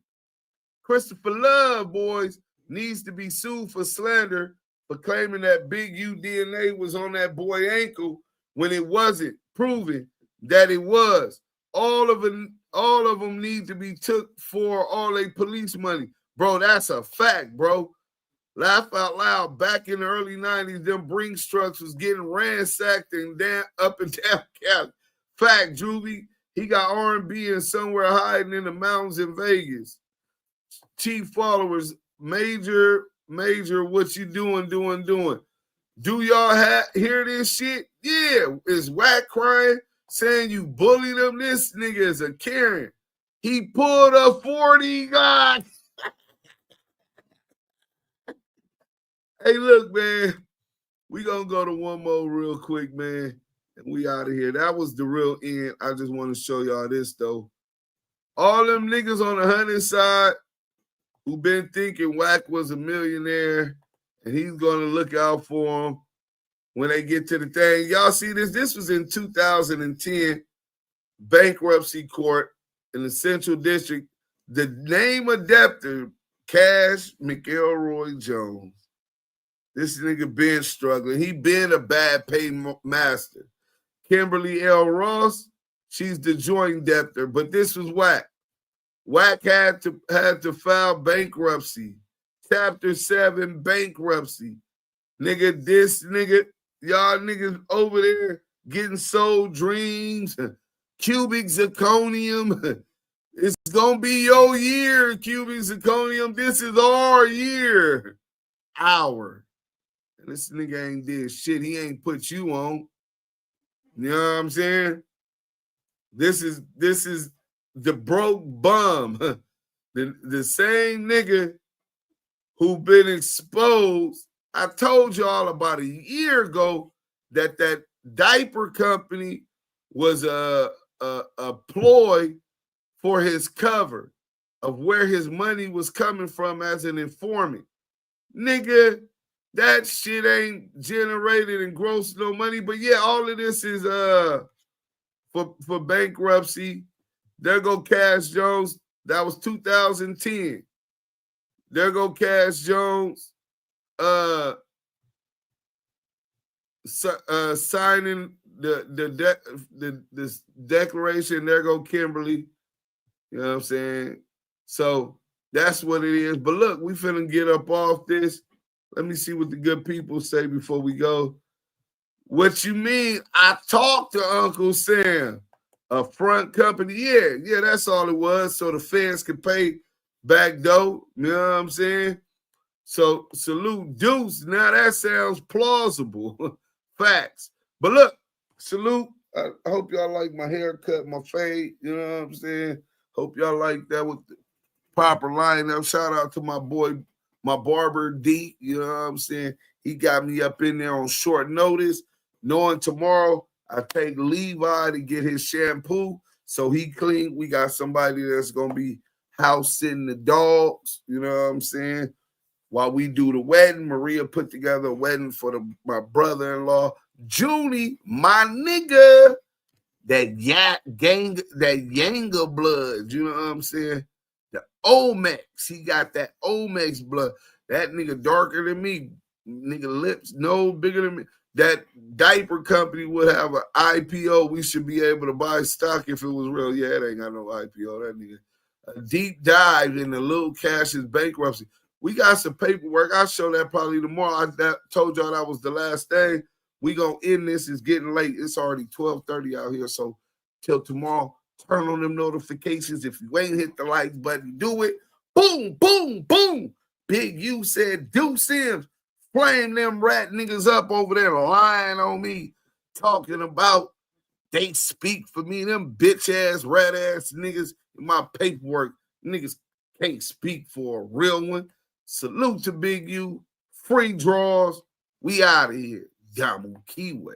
Christopher Love, boys, needs to be sued for slander for claiming that Big U DNA was on that boy's ankle when it wasn't proven that it was. All of them need to be took for all their police money. Bro, that's a fact, bro. Laugh out loud. Back in the early 90s, them Brinks trucks was getting ransacked and down, up and down Cali. Fact, Juvie. He got R&B and somewhere hiding in the mountains in Vegas. Chief followers, major, what you doing? Do y'all hear this shit? Yeah, is Wack crying, saying you bullied him? This nigga is a Karen. He pulled a 40 guy. Hey, look, man, we gonna go to one more real quick, man, and we out of here. That was the real end. I just want to show y'all this, though. All them niggas on the hunting side who been thinking Wack was a millionaire and he's going to look out for them when they get to the thing. Y'all see this? This was in 2010, bankruptcy court in the Central District. The name of debtor, Cash McElroy Jones. This nigga been struggling. He been a bad pay master. Kimberly L. Ross, she's the joint debtor, but this was Wack. Wack had to file bankruptcy. Chapter 7 bankruptcy. Nigga, this nigga, y'all niggas over there getting sold dreams, cubic zirconium. It's gonna be your year, cubic zirconium. This is our year. Our. And this nigga ain't did shit. He ain't put you on. You know what I'm saying? This is the broke bum. The same nigga who been exposed. I told y'all about a year ago that diaper company was a ploy for his cover of where his money was coming from as an informant. Nigga, that shit ain't generated and grossed no money. But yeah, all of this is for bankruptcy. There go Cash Jones. That was 2010. There go Cash Jones signing the declaration. There go Kimberly. You know what I'm saying? So that's what it is. But look, we finna get up off this. Let me see what the good people say before we go. What you mean? I talked to Uncle Sam A front company, yeah, that's all it was. So the fans could pay back dough. You know what I'm saying? So salute Deuce. Now that sounds plausible. Facts. But look, salute. I hope y'all like my haircut, my fade. You know what I'm saying? Hope y'all like that with the proper lineup. Shout out to my boy, my barber D. You know what I'm saying? He got me up in there on short notice, knowing tomorrow I take Levi to get his shampoo so he clean. We got somebody that's gonna be house sitting the dogs. You know what I'm saying? While we do the wedding, Maria put together a wedding for my brother-in-law, Junie, my nigga. That Yanga blood. You know what I'm saying? The Omex. He got that Omex blood. That nigga darker than me. Nigga lips no bigger than me. That diaper company would have an IPO. We should be able to buy stock if it was real. Yeah, it ain't got no IPO. That nigga. A deep dive in the Lil Cash's bankruptcy. We got some paperwork. I'll show that probably tomorrow. I told y'all that was the last thing. We gonna end this. It's getting late. It's already 12:30 out here. So till tomorrow, turn on them notifications. If you ain't hit the like button, do it. Boom, boom, boom. Big U said Duse M. Flame them rat niggas up over there lying on me, talking about they speak for me. Them bitch ass, rat ass niggas in my paperwork. Niggas can't speak for a real one. Salute to Big U. Free draws. We out of here. Damu Kiwe.